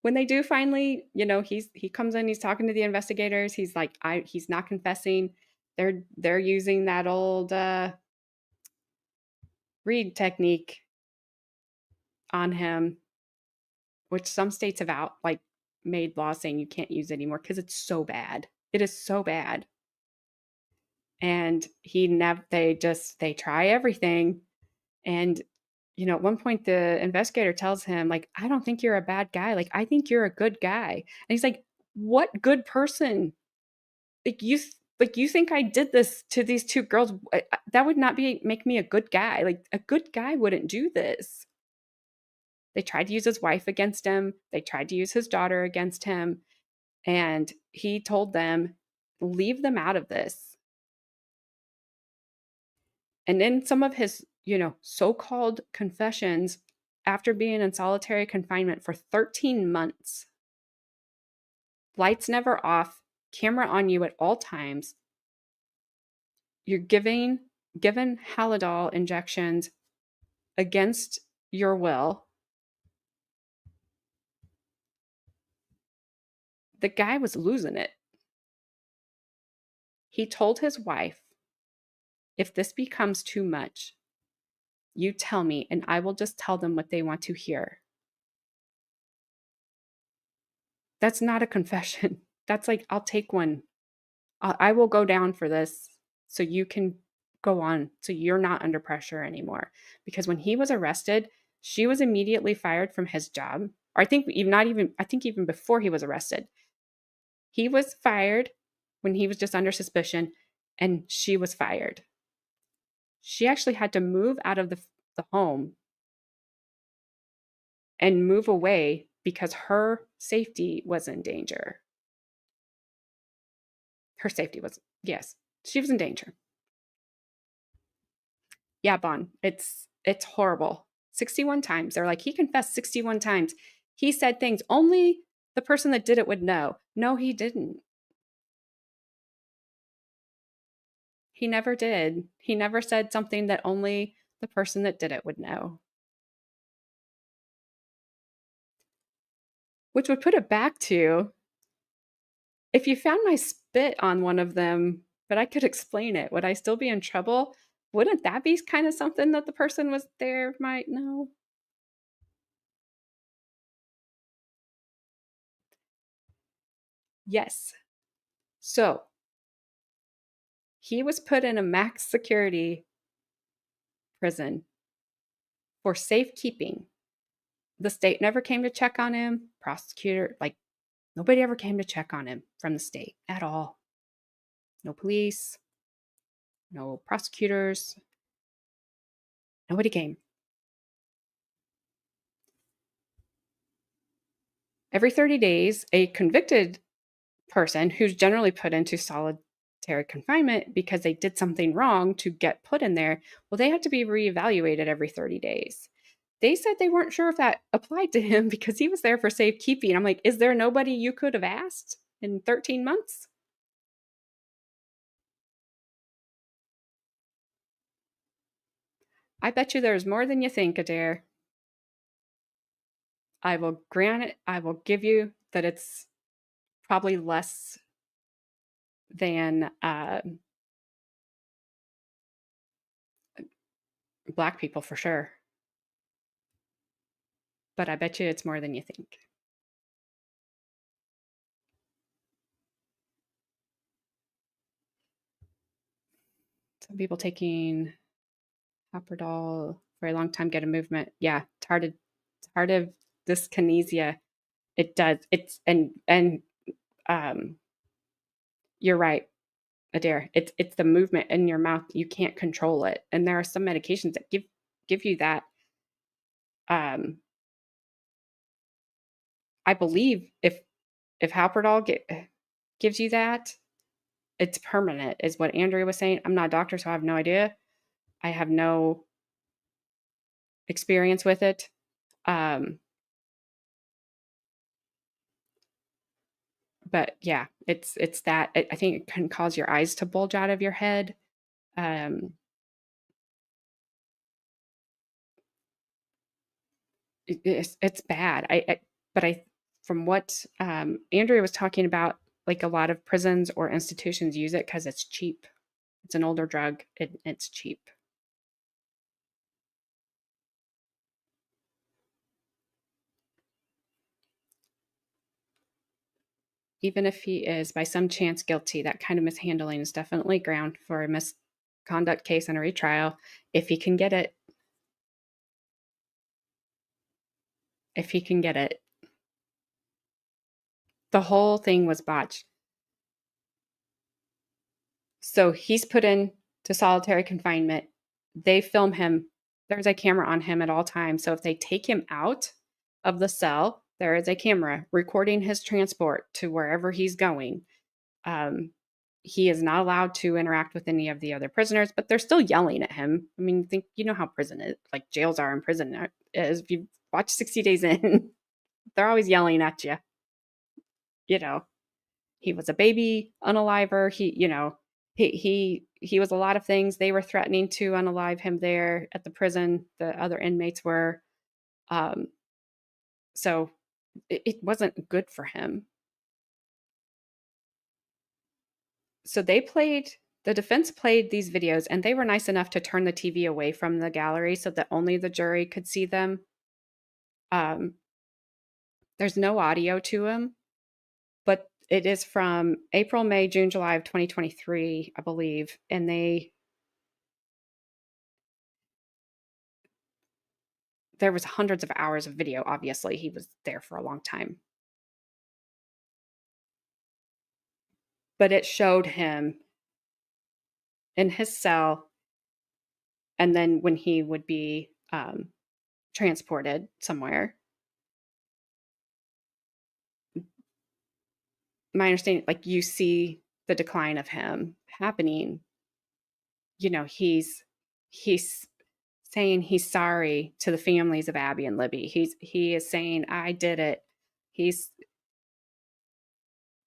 when they do finally, he comes in, he's talking to the investigators. He's like, he's not confessing. They're using that old read technique on him, which some states have made laws saying you can't use anymore because it's so bad. It is so bad. And they try everything. And, at one point the investigator tells him, like, I don't think you're a bad guy. Like, I think you're a good guy. And he's like, what good person? You think I did this to these two girls? That would not make me a good guy. Like, a good guy wouldn't do this. They tried to use his wife against him. They tried to use his daughter against him. And he told them, leave them out of this. And in some of his, so-called confessions, after being in solitary confinement for 13 months, lights never off, camera on you at all times, you're given Halidol injections against your will. The guy was losing it. He told his wife, if this becomes too much, you tell me and I will just tell them what they want to hear. That's not a confession. That's like, I'll take one. I will go down for this so you can go on, so you're not under pressure anymore. Because when he was arrested, she was immediately fired from his job. Or I think even not even, I think even before he was arrested, he was fired when he was just under suspicion, and she was fired. She actually had to move out of the home and move away because her safety was in danger. Her safety was, yes, she was in danger. Yeah, Bon, it's horrible. 61 times. They're like, he confessed 61 times. He said things only the person that did it would know. No, he didn't. He never did. He never said something that only the person that did it would know. Which would put it back to, if you found my spit on one of them, but I could explain it, would I still be in trouble? Wouldn't that be kind of something that the person was there might know? Yes. So he was put in a max security prison for safekeeping. The state never came to check on him. Prosecutor, like, nobody ever came to check on him from the state at all. No police, no prosecutors, nobody came. Every 30 days, a convicted person who's generally put into solitary confinement because they did something wrong to get put in there, well, they have to be reevaluated every 30 days. They said they weren't sure if that applied to him because he was there for safekeeping. I'm like, is there nobody you could have asked in 13 months? I bet you there's more than you think, Adair. I will grant it. I will give you that it's probably less than Black people for sure. But I bet you it's more than you think. Some people taking Haprodol for a long time get a movement. Yeah, tardive dyskinesia. It does. It's and um, you're right, Adair. It's the movement in your mouth. You can't control it, and there are some medications that give you that. I believe if Haprodol gives you that, it's permanent, is what Andrea was saying. I'm not a doctor, so I have no idea. I have no experience with it. But yeah, it's that. I think it can cause your eyes to bulge out of your head. It's bad. But I from what Andrea was talking about, like a lot of prisons or institutions use it because it's cheap. It's an older drug. It's cheap. Even if he is by some chance guilty, that kind of mishandling is definitely ground for a misconduct case and a retrial if he can get it. If he can get it. The whole thing was botched. So he's put in to solitary confinement. They film him. There's a camera on him at all times. So if they take him out of the cell, there is a camera recording his transport to wherever he's going. He is not allowed to interact with any of the other prisoners, but they're still yelling at him. I mean, think you know how prison is, like jails are in prison. Is if you watch 60 Days In, they're always yelling at you. You know, he was a baby unaliver. He was a lot of things. They were threatening to unalive him there at the prison. The other inmates were. Um, so it wasn't good for him. So the defense played these videos, and they were nice enough to turn the TV away from the gallery so that only the jury could see them. Um, there's no audio to them. It is from April, May, June, July of 2023, I believe. And there was hundreds of hours of video. Obviously, he was there for a long time. But it showed him in his cell, and then when he would be transported somewhere. My understanding, like, you see the decline of him happening. You know, he's saying he's sorry to the families of Abby and Libby. He is saying, I did it. He's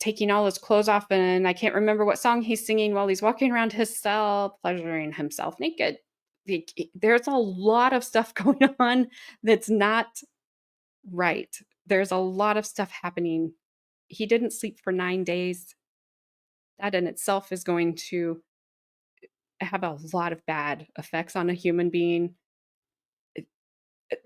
taking all his clothes off, and I can't remember what song he's singing while he's walking around his cell, pleasuring himself naked. There's a lot of stuff going on that's not right. There's a lot of stuff happening. He didn't sleep for 9 days. That in itself is going to have a lot of bad effects on a human being.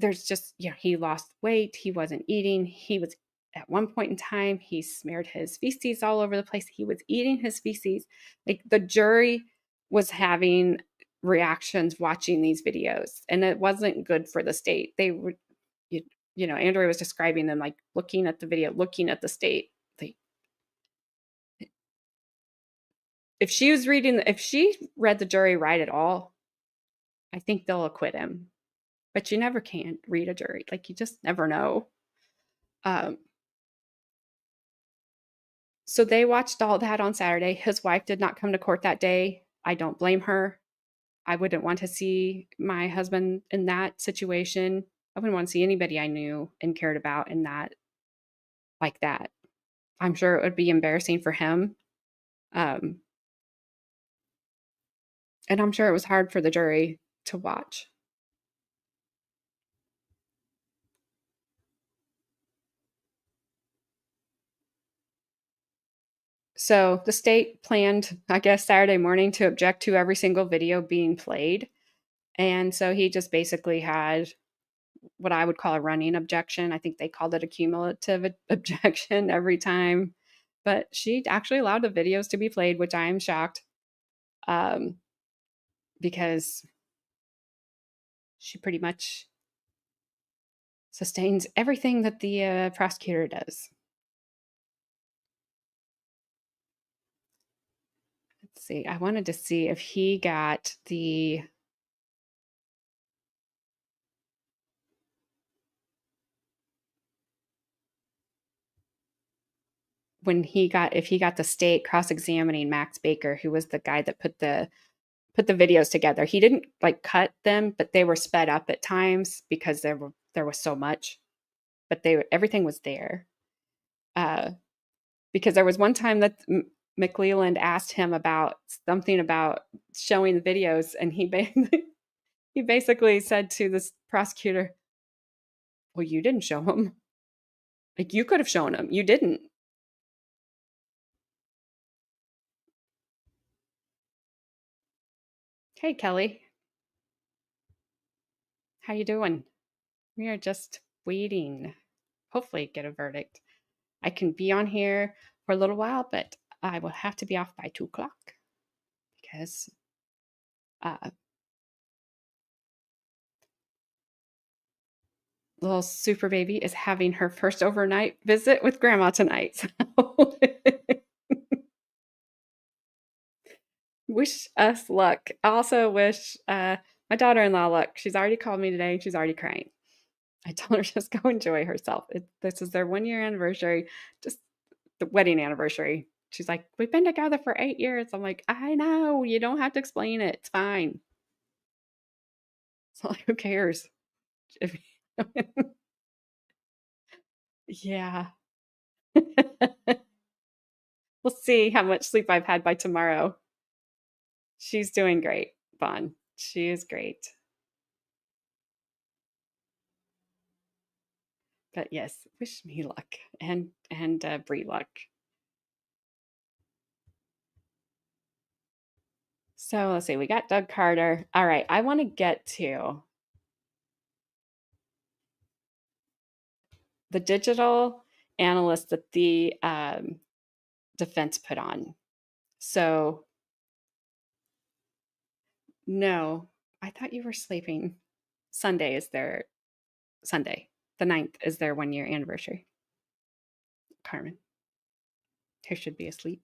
There's just, he lost weight. He wasn't eating. He was, at one point in time, he smeared his feces all over the place. He was eating his feces. Like, the jury was having reactions watching these videos, and it wasn't good for the state. They were, Andrea was describing them like looking at the video, looking at the state. If she read the jury right at all, I think they'll acquit him. But you never can read a jury. Like, you just never know. So they watched all that on Saturday. His wife did not come to court that day. I don't blame her. I wouldn't want to see my husband in that situation. I wouldn't want to see anybody I knew and cared about in that, like that. I'm sure it would be embarrassing for him. And I'm sure it was hard for the jury to watch. So the state planned, I guess, Saturday morning to object to every single video being played. And so he just basically had what I would call a running objection. I think they called it a cumulative objection every time. But she actually allowed the videos to be played, which I am shocked, because she pretty much sustains everything that the prosecutor does. Let's see. I wanted to see if he got if he got the state cross-examining Max Baker, who was the guy that put the videos together. He didn't like cut them, but they were sped up at times because there was so much. But everything was there. Because there was one time that McLeland asked him about something about showing the videos, and he basically said to this prosecutor, "Well, you didn't show him. Like, you could have shown him. You didn't." Hey, Kelly. How you doing? We are just waiting. Hopefully get a verdict. I can be on here for a little while, but I will have to be off by 2:00 because little super baby is having her first overnight visit with grandma tonight. So wish us luck. I also wish my daughter-in-law luck. She's already called me today. She's already crying. I told her just go enjoy herself. This is their 1-year anniversary, just the wedding anniversary. She's like, we've been together for 8 years. I'm like, I know. You don't have to explain it. It's fine. So, like, who cares? Yeah. We'll see how much sleep I've had by tomorrow. She's doing great, Vaughn. She is great. But yes, wish me luck and Bree luck. So let's see. We got Doug Carter. All right, I want to get to the digital analyst that the defense put on. So, no, I thought you were sleeping. Sunday is their Sunday. The 9th is their 1 year anniversary. Carmen, who should be asleep.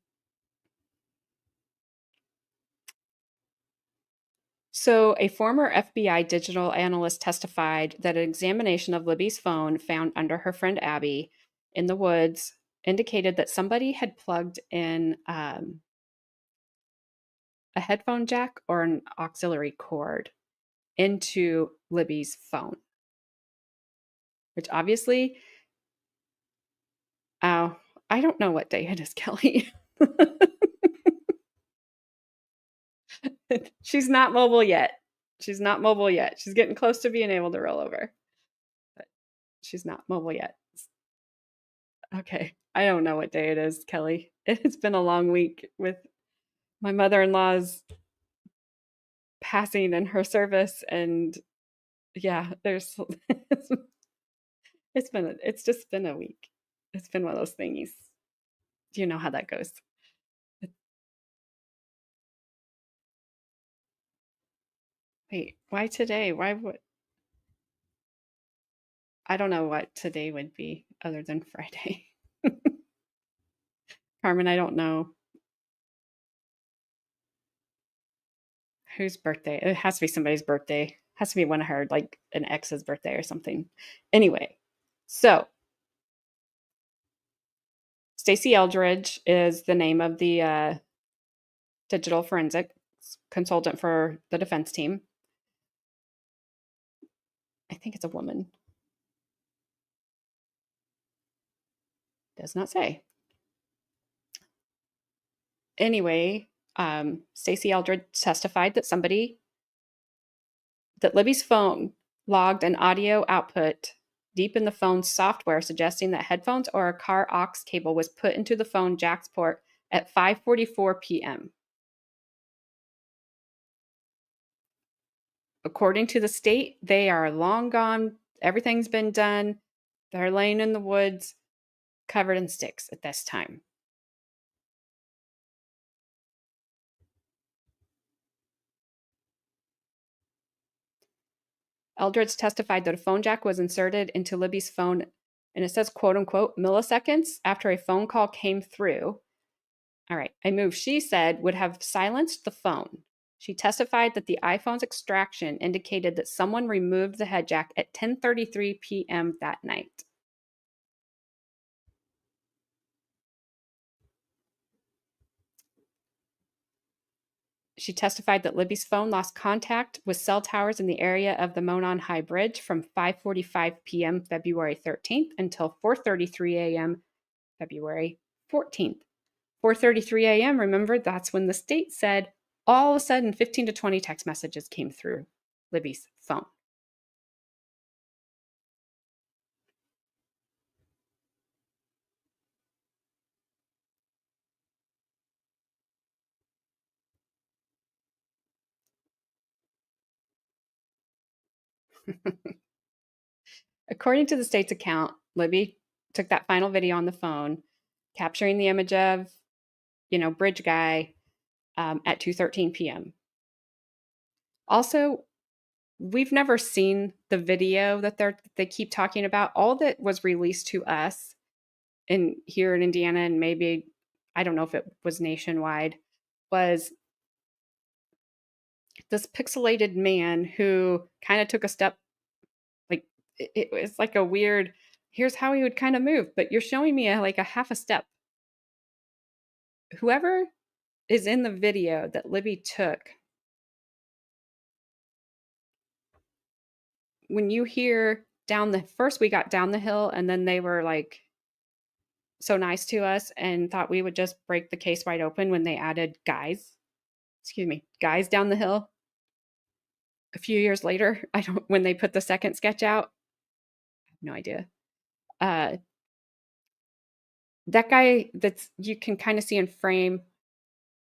So, a former FBI digital analyst testified that an examination of Libby's phone found under her friend Abby in the woods indicated that somebody had plugged in a headphone jack or an auxiliary cord into Libby's phone, which obviously, oh, I don't know what day it is, Kelly. She's not mobile yet. She's not mobile yet. She's getting close to being able to roll over, but she's not mobile yet. Okay. I don't know what day it is, Kelly. It's been a long week with my mother-in-law's passing and her service, and yeah, there's it's just been a week. It's been one of those thingies. Do you know how that goes? Wait, why today? Why would I don't know what today would be other than Friday. Carmen, I don't know whose birthday. It has to be somebody's birthday. It has to be one of her, like an ex's birthday or something. Anyway, so Stacey Eldridge is the name of the digital forensics consultant for the defense team. I think it's a woman. Does not say. Anyway, Stacey Eldridge testified that Libby's phone logged an audio output deep in the phone's software, suggesting that headphones or a car aux cable was put into the phone jack's port at 5:44 p.m. According to the state, they are long gone. Everything's been done. They're laying in the woods, covered in sticks at this time. Eldridge testified that a phone jack was inserted into Libby's phone, and it says, quote unquote, milliseconds after a phone call came through. All right, a move she said would have silenced the phone. She testified that the iPhone's extraction indicated that someone removed the head jack at 10:33 p.m. that night. She testified that Libby's phone lost contact with cell towers in the area of the Monon High Bridge from 5:45 p.m. February 13th until 4:33 a.m. February 14th. 4:33 a.m., remember, that's when the state said all of a sudden 15 to 20 text messages came through Libby's phone. According to the state's account, Libby took that final video on the phone, capturing the image of, bridge guy at 2:13 p.m. Also, we've never seen the video that they keep talking about. All that was released to us here in Indiana, and maybe I don't know if it was nationwide, was this pixelated man who kind of took a step, like it was like a weird, here's how he would kind of move, but you're showing me like a half a step. Whoever is in the video that Libby took, when you hear first we got down the hill, and then they were like so nice to us and thought we would just break the case wide open when they added guys down the hill. A few years later, when they put the second sketch out, I have no idea. That guy you can kind of see in frame,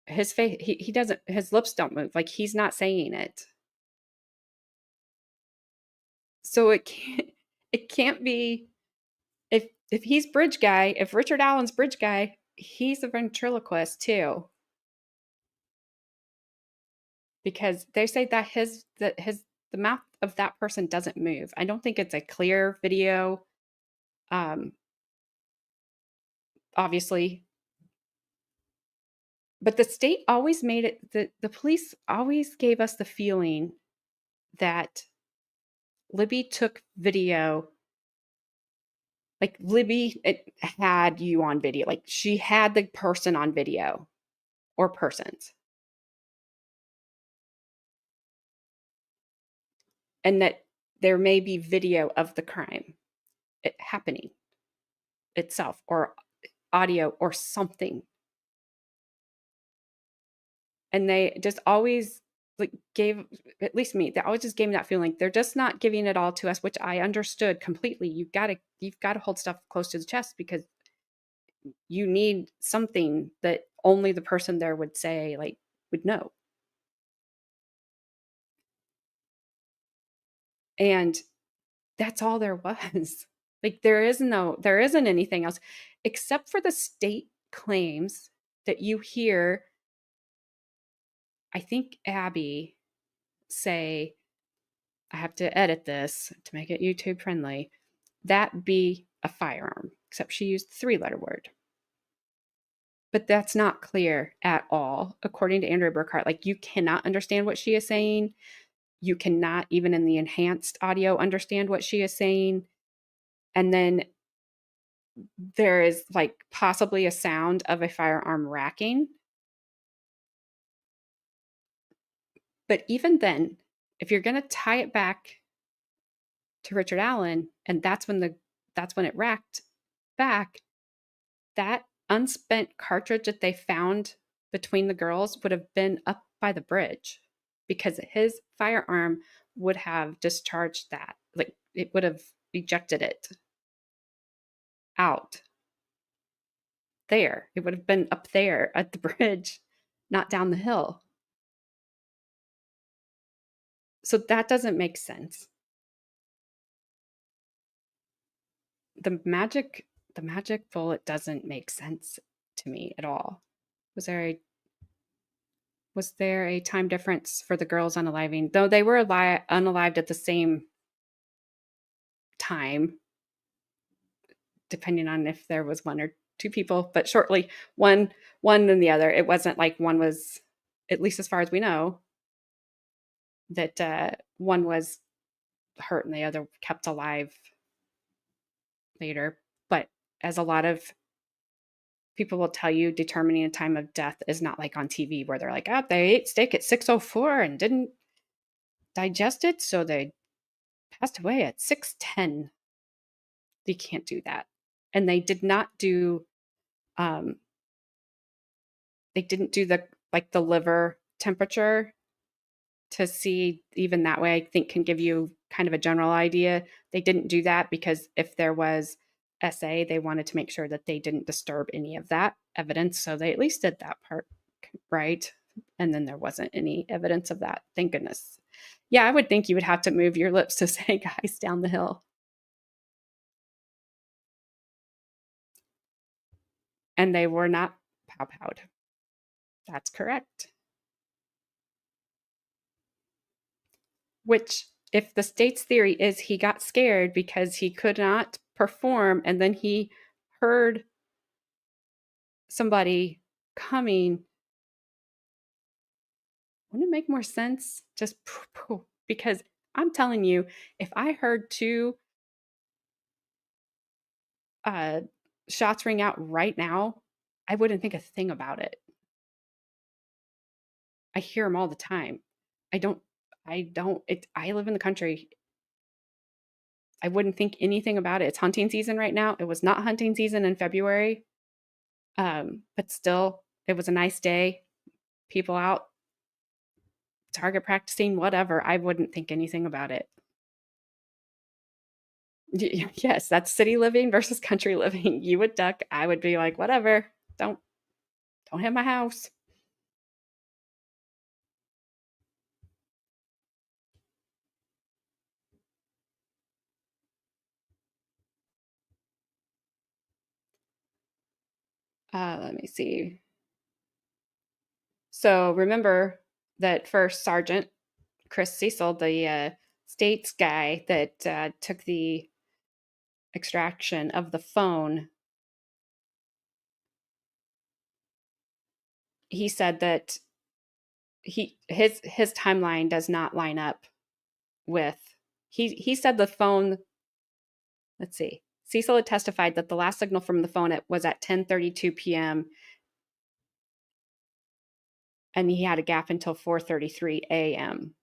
his face, he doesn't, his lips don't move, like he's not saying it. So it can't be, if he's bridge guy, if Richard Allen's bridge guy, he's a ventriloquist too, because they say that the mouth of that person doesn't move. I don't think it's a clear video. Um, Obviously, but the state always made it, the police always gave us the feeling that Libby took video, like Libby had you on video, like she had the person on video or persons, and that there may be video of the crime happening itself, or audio or something. And they just always like gave, at least me, they always just gave me that feeling they're just not giving it all to us, which I understood completely. You've got to hold stuff close to the chest because you need something that only the person there would say, like, would know. And that's all there was. Like there isn't anything else except for the state claims that you hear, I think Abby say, I have to edit this to make it YouTube friendly, that be a firearm, except she used the 3-letter word. But that's not clear at all, according to Andrea Burkhart. Like, you cannot understand what she is saying. You cannot, even in the enhanced audio, understand what she is saying. And then there is like possibly a sound of a firearm racking. But even then, if you're going to tie it back to Richard Allen, and that's when it racked back, that unspent cartridge that they found between the girls would have been up by the bridge, because his firearm would have discharged that. Like, it would have ejected it out there. It would have been up there at the bridge, not down the hill. So that doesn't make sense. The magic bullet doesn't make sense to me at all. Was there a time difference for the girls unaliving? Though they were unalived at the same time, depending on if there was one or two people, but shortly, one than the other. It wasn't like one was, at least as far as we know, that one was hurt and the other kept alive later. But as a lot of people will tell you, determining a time of death is not like on TV where they're like, they ate steak at 6:04 and didn't digest it, so they passed away at 6:10. They can't do that. And they did not do they didn't do the liver temperature to see, even that way, I think can give you kind of a general idea. They didn't do that because if there was SA, they wanted to make sure that they didn't disturb any of that evidence. So they at least did that part right. And then there wasn't any evidence of that. Thank goodness. Yeah, I would think you would have to move your lips to say guys down the hill. And they were not pow-powed. That's correct. Which, if the state's theory is he got scared because he could not perform and then he heard somebody coming, wouldn't it make more sense just because I'm telling you, if I heard two shots ring out right now, I wouldn't think a thing about it. I hear them all the time. I live in the country. I wouldn't think anything about it. It's hunting season right now. It was not hunting season in February. But still, it was a nice day. People out, target practicing, whatever. I wouldn't think anything about it. Yes, that's city living versus country living. You would duck. I would be like, whatever. Don't hit my house. Let me see. So remember that first Sergeant Chris Cecil, the states guy that took the extraction of the phone, he said that his timeline does not line up with he said the phone. Let's see. Cecil had testified that the last signal from the phone was at 10:32 p.m. and he had a gap until 4:33 a.m.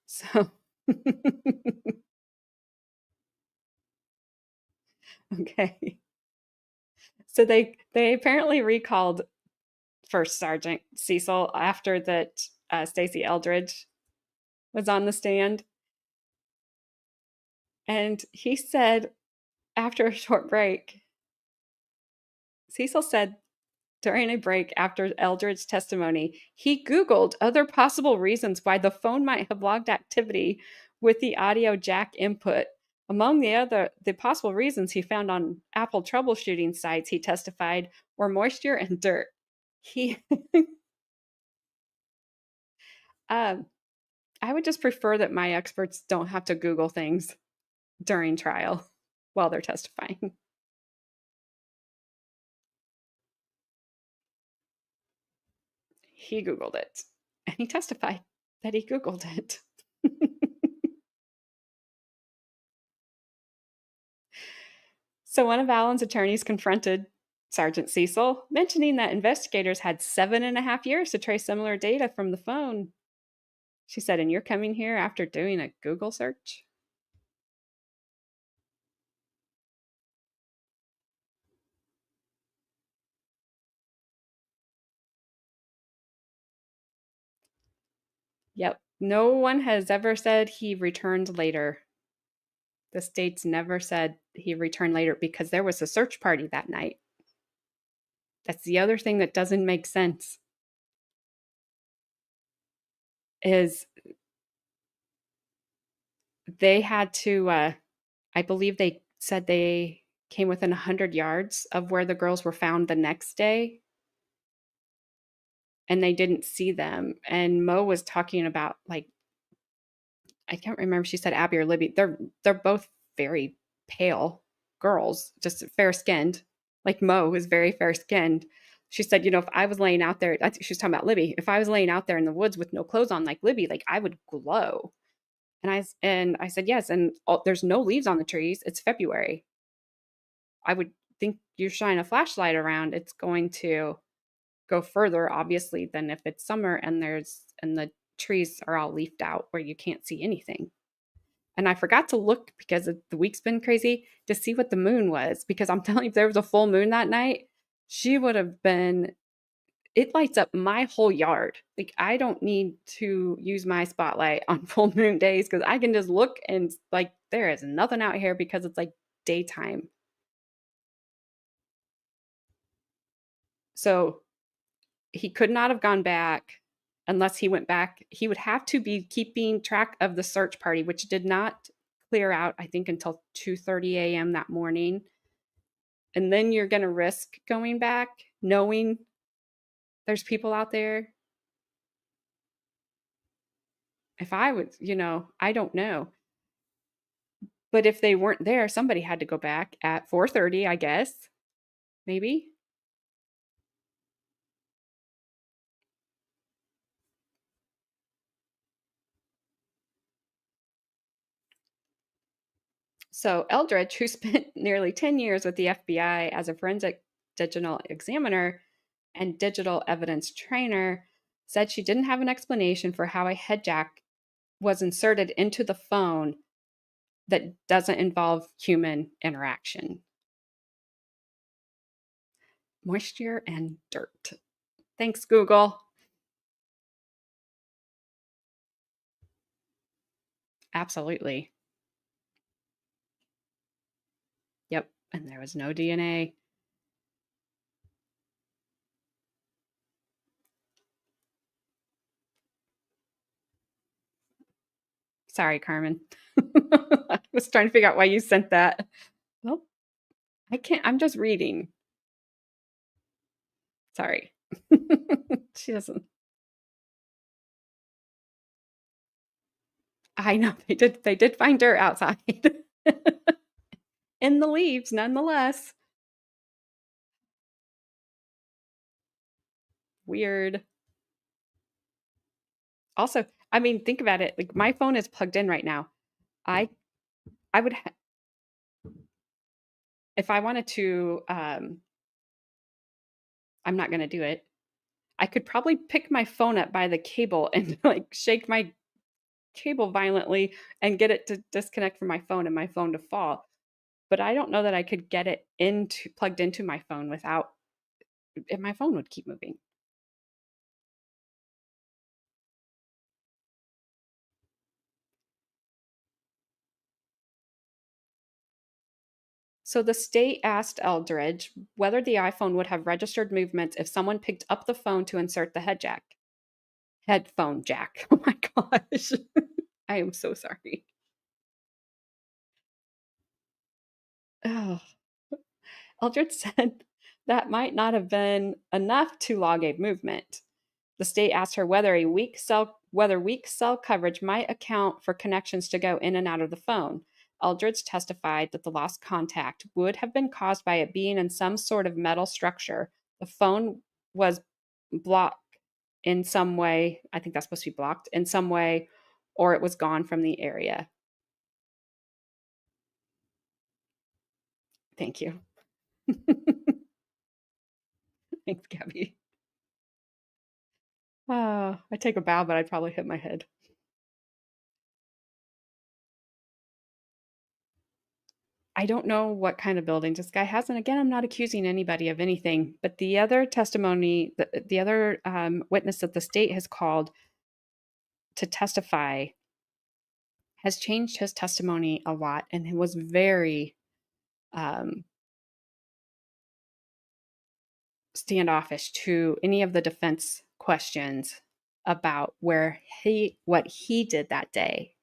So okay. So they apparently recalled First Sergeant Cecil after that Stacey Eldridge was on the stand, and he said after a short break, Cecil said during a break after Eldridge's testimony, he Googled other possible reasons why the phone might have logged activity with the audio jack input. Among the possible reasons he found on Apple troubleshooting sites, he testified, were moisture and dirt. He, um, I would just prefer that my experts don't have to Google things during trial while they're testifying. He Googled it, and he testified that he Googled it. So one of Allen's attorneys confronted Sergeant Cecil, mentioning that investigators had 7.5 years to trace similar data from the phone. She said, and you're coming here after doing a Google search? Yep. No one has ever said he returned later. The states never said he returned later because there was a search party that night. That's the other thing that doesn't make sense. Is they had to, I believe they said they came within 100 yards of where the girls were found the next day, and they didn't see them. And Mo was talking about, like, I can't remember, she said Abby or Libby. They're both very pale girls, just fair skinned. Like Mo is very fair skinned. She said, if I was laying out there, I think she was talking about Libby. If I was laying out there in the woods with no clothes on, like Libby, like I would glow. And I said yes, and there's no leaves on the trees. It's February. I would think you shine a flashlight around, it's going to go further, obviously, than if it's summer and the trees are all leafed out where you can't see anything. And I forgot to look because the week's been crazy to see what the moon was, because I'm telling you, if there was a full moon that night, she would have been. It lights up my whole yard. Like I don't need to use my spotlight on full moon days because I can just look and like there is nothing out here because it's like daytime. So he could not have gone back unless he went back. He would have to be keeping track of the search party, which did not clear out, I think, until 2:30 a.m. that morning. And then you're going to risk going back knowing there's people out there. If I was, I don't know. But if they weren't there, somebody had to go back at 4:30, I guess. Maybe. So Eldridge, who spent nearly 10 years with the FBI as a forensic digital examiner and digital evidence trainer, said she didn't have an explanation for how a head jack was inserted into the phone that doesn't involve human interaction. Moisture and dirt. Thanks, Google. Absolutely. Yep. And there was no DNA. Sorry, Carmen. I was trying to figure out why you sent that. Well, I can't. I'm just reading. Sorry. She doesn't. I know they did find dirt outside. In the leaves, nonetheless. Weird. Also, I mean, think about it. Like my phone is plugged in right now. I I would if I wanted to I'm not going to do it. I could probably pick my phone up by the cable and like shake my cable violently and get it to disconnect from my phone and my phone to fall. But I don't know that I could get it into plugged into my phone without if my phone would keep moving. So the state asked Eldridge whether the iPhone would have registered movements if someone picked up the phone to insert the headphone jack. Oh my gosh. I am so sorry. Oh. Eldridge said that might not have been enough to log a movement. The state asked her whether weak cell coverage might account for connections to go in and out of the phone. Eldridge testified that the lost contact would have been caused by it being in some sort of metal structure. The phone was blocked in some way. I think that's supposed to be blocked in some way, or it was gone from the area. Thank you. Thanks, Gabby. I take a bow, but I'd probably hit my head. I don't know what kind of buildings this guy has. And again, I'm not accusing anybody of anything, but the other testimony, the other witness that the state has called to testify has changed his testimony a lot and was very standoffish to any of the defense questions about what he did that day,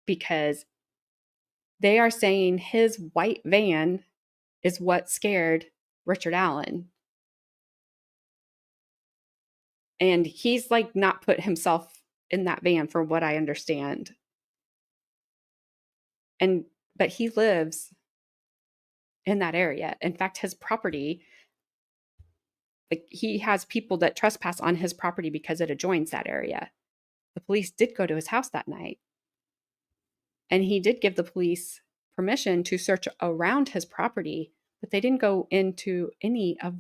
because they are saying his white van is what scared Richard Allen. And he's like not put himself in that van from what I understand. But he lives in that area. In fact, his property, like he has people that trespass on his property because it adjoins that area. The police did go to his house that night. And he did give the police permission to search around his property, but they didn't go into any of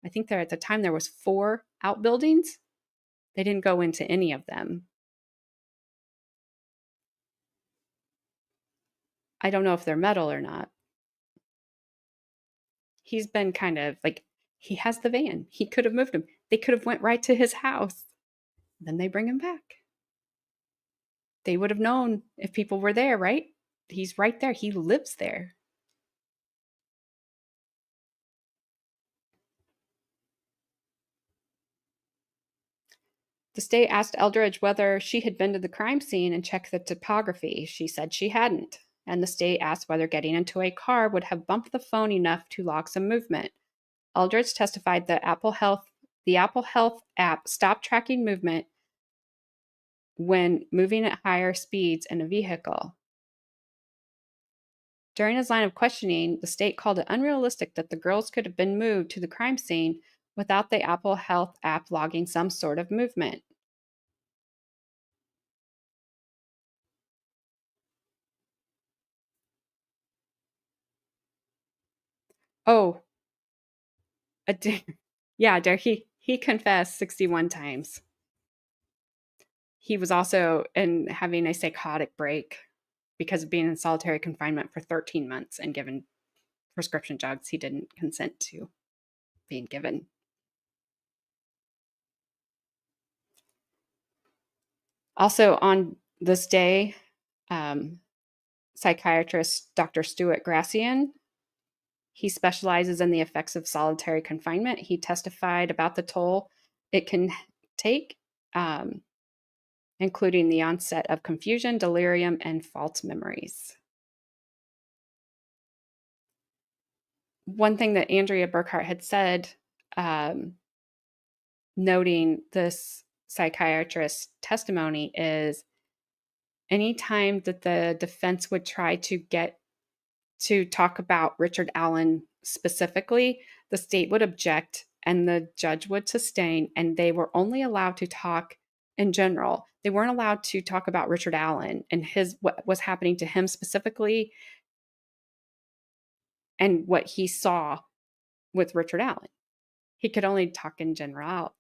I think there at the time there was 4 outbuildings. They didn't go into any of them. I don't know if they're metal or not. He's been kind of like, he has the van. He could have moved him. They could have went right to his house. Then they bring him back. They would have known if people were there, right? He's right there. He lives there. The state asked Eldridge whether she had been to the crime scene and checked the topography. She said she hadn't. And the state asked whether getting into a car would have bumped the phone enough to log some movement. Eldridge testified that the Apple Health app stopped tracking movement when moving at higher speeds in a vehicle. During his line of questioning, the state called it unrealistic that the girls could have been moved to the crime scene without the Apple Health app logging some sort of movement. Oh, yeah, he confessed 61 times. He was also in having a psychotic break because of being in solitary confinement for 13 months and given prescription drugs he didn't consent to being given. Also on this day, psychiatrist Dr. Stuart Gracian, he specializes in the effects of solitary confinement. He testified about the toll it can take, and including the onset of confusion, delirium, and false memories. One thing that Andrea Burkhart had said, noting this psychiatrist's testimony, is anytime that the defense would try to get to talk about Richard Allen specifically, the state would object and the judge would sustain, and they were only allowed to talk in general. They weren't allowed to talk about Richard Allen and what was happening to him specifically and what he saw with Richard Allen. He could only talk in general,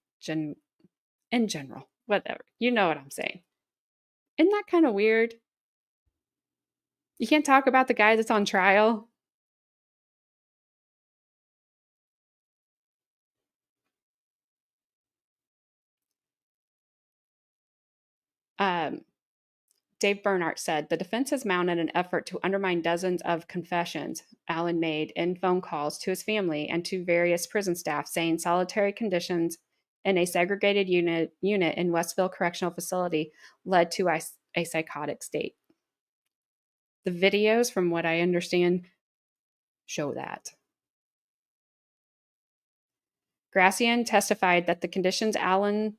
whatever. You know what I'm saying. Isn't that kind of weird? You can't talk about the guy that's on trial. Dave Bernhardt said, the defense has mounted an effort to undermine dozens of confessions Allen made in phone calls to his family and to various prison staff, saying solitary conditions in a segregated unit in Westville Correctional Facility led to a psychotic state. The videos, from what I understand, show that. Gracian testified that the conditions Allen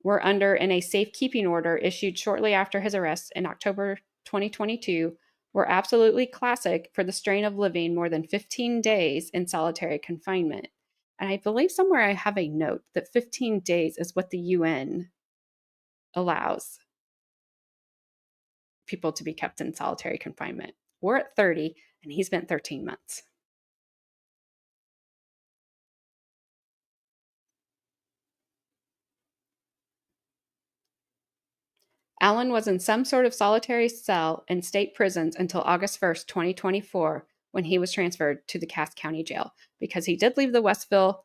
were under in a safekeeping order issued shortly after his arrest in October 2022 were absolutely classic for the strain of living more than 15 days in solitary confinement. And I believe somewhere I have a note that 15 days is what the UN allows people to be kept in solitary confinement. We're at 30, and he spent 13 months. Allen was in some sort of solitary cell in state prisons until August 1st, 2024, when he was transferred to the Cass County Jail, because he did leave the Westville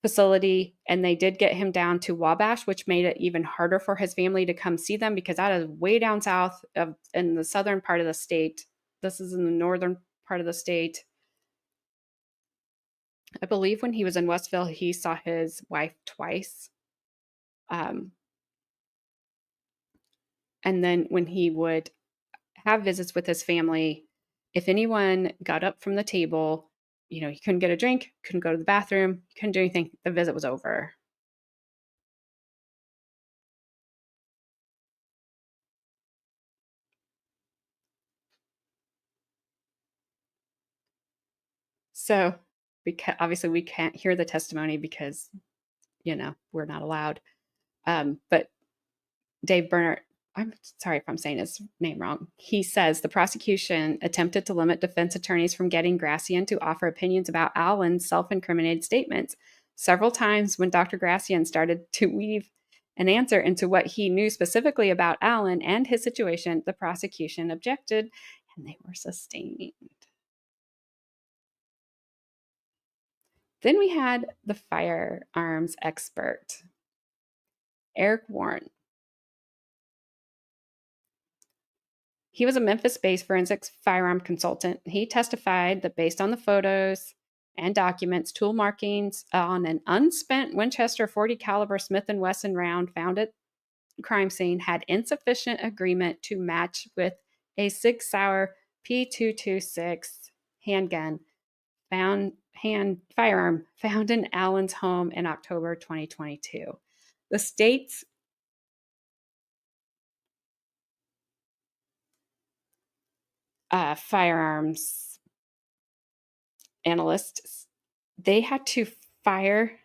facility and they did get him down to Wabash, which made it even harder for his family to come see them because that is way down south in the southern part of the state. This is in the northern part of the state. I believe when he was in Westville, he saw his wife twice. And then when he would have visits with his family, if anyone got up from the table, he couldn't get a drink, couldn't go to the bathroom, couldn't do anything, the visit was over. So obviously we can't hear the testimony because, we're not allowed. But Dave Bernhardt, I'm sorry if I'm saying his name wrong. He says the prosecution attempted to limit defense attorneys from getting Gracian to offer opinions about Allen's self-incriminated statements. Several times when Dr. Gracian started to weave an answer into what he knew specifically about Allen and his situation, the prosecution objected, and they were sustained. Then we had the firearms expert, Eric Warren. He was a Memphis-based forensics firearm consultant. He testified that based on the photos and documents, tool markings on an unspent Winchester .40 caliber Smith & Wesson round found at the crime scene had insufficient agreement to match with a Sig Sauer P226 handgun firearm found in Allen's home in October 2022. The state's firearms analysts, they had to fire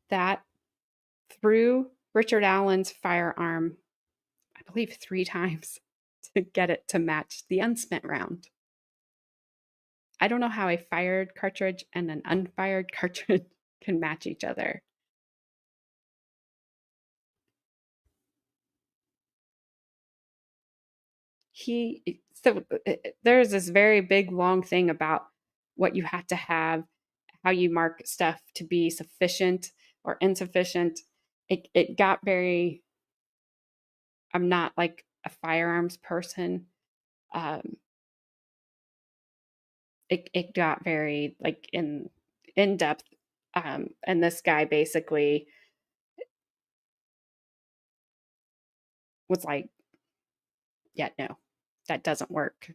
that through Richard Allen's firearm, I believe 3 times to get it to match the unspent round. I don't know how a fired cartridge and an unfired cartridge can match each other. There's this very big long thing about what you have to have, how you mark stuff to be sufficient or insufficient. It got very, I'm not like a firearms person. It got very like in depth. And this guy basically was like, yeah, no, that doesn't work.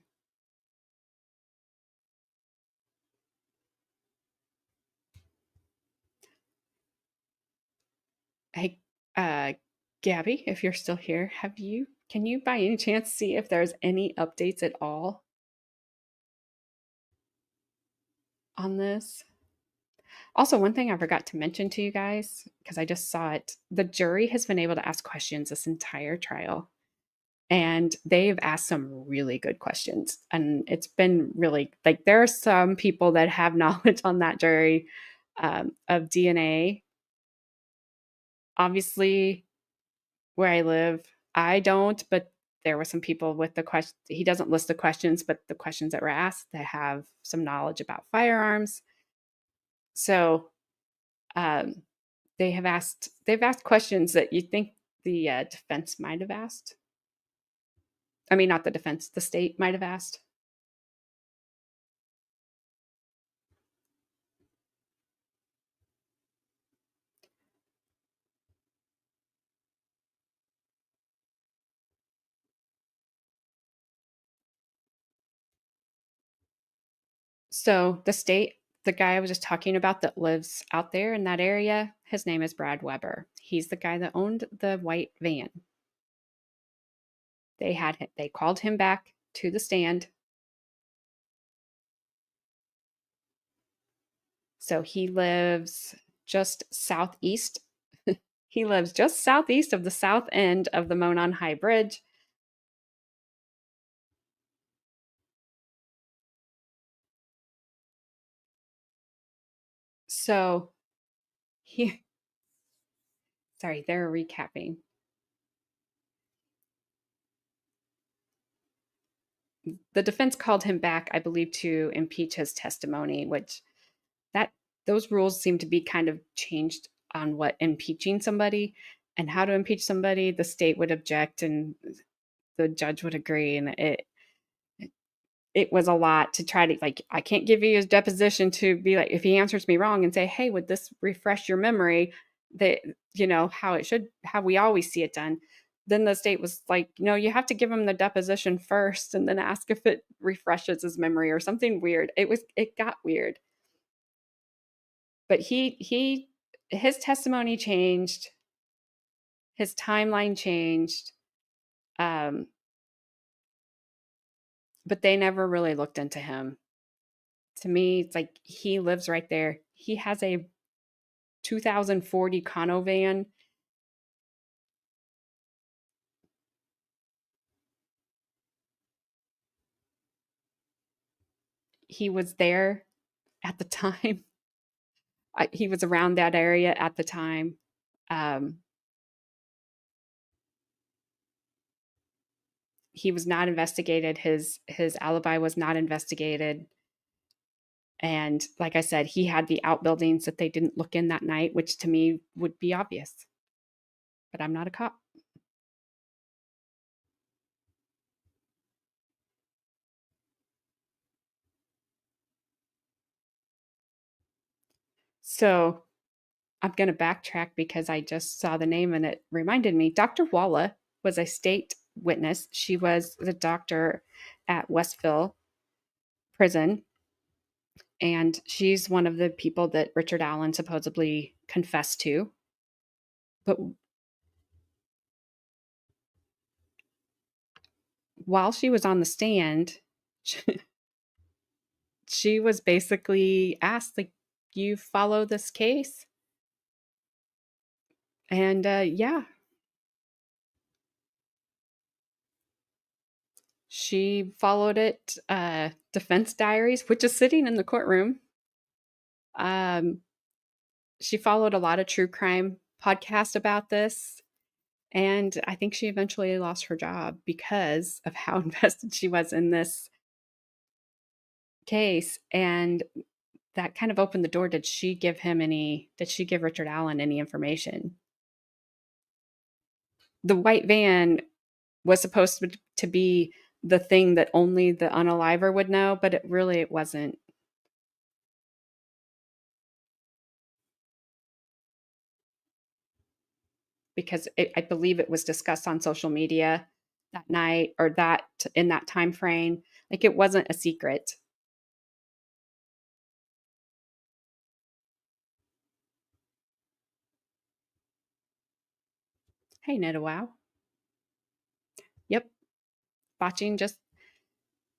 Hey, Gabby, if you're still here, can you by any chance see if there's any updates at all on this? Also, one thing I forgot to mention to you guys, because I just saw it, the jury has been able to ask questions this entire trial. And they've asked some really good questions. And it's been really like there are some people that have knowledge on that jury of DNA. Obviously, where I live, I don't, but there were some people with the question. He doesn't list the questions, but the questions that were asked that have some knowledge about firearms. So um, they've asked questions that you think the defense might have asked. I mean, not the defense, the state might have asked. So the guy I was just talking about that lives out there in that area, his name is Brad Weber. He's the guy that owned the white van. They called him back to the stand. So he lives just southeast. He lives just southeast of the south end of the Monon High Bridge. So he sorry, they're recapping. The defense called him back, I believe, to impeach his testimony, which that those rules seem to be kind of changed on what impeaching somebody and how to impeach somebody. The state would object and the judge would agree, and it was a lot to try to like. I can't give you his deposition to be like if he answers me wrong and say, "Hey, would this refresh your memory?" That how we always see it done. Then the state was like, no, you have to give him the deposition first and then ask if it refreshes his memory or something weird. It got weird. But his testimony changed, his timeline changed, um, but they never really looked into him. To me, it's like he lives right there. He has a 2040 Cono van. He was there at the time. He was around that area at the time. Um, he was not investigated. His alibi was not investigated. And like I said, he had the outbuildings that they didn't look in that night, which to me would be obvious. But I'm not a cop. So I'm going to backtrack because I just saw the name and it reminded me. Dr. Walla was a state witness. She was the doctor at Westville Prison. And she's one of the people that Richard Allen supposedly confessed to. But while she was on the stand, she was basically asked, like, you follow this case? And yeah, she followed it. Defense Diaries, which is sitting in the courtroom. Um, she followed a lot of true crime podcasts about this. And I think she eventually lost her job because of how invested she was in this case. And that kind of opened the door. Did she give Richard Allen any information? The white van was supposed to be the thing that only the unaliver would know, but it wasn't. because I believe it was discussed on social media that night or that in that time frame. Like it wasn't a secret. Hey, Nita, wow. Yep. Botching just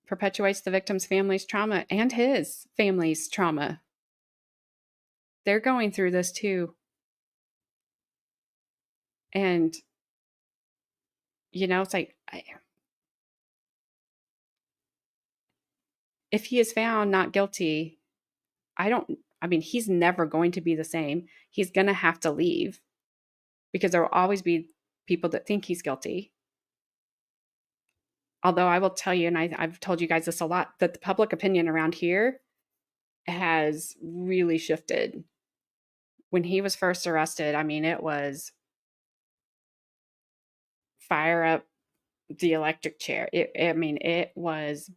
perpetuates the victim's family's trauma and his family's trauma. They're going through this too. And, it's like, if he is found not guilty, I mean, he's never going to be the same. He's going to have to leave because there will always be people that think he's guilty. Although I will tell you, and I've told you guys this a lot, that the public opinion around here has really shifted. When he was first arrested, I mean, it was fire up the electric chair. I mean, it was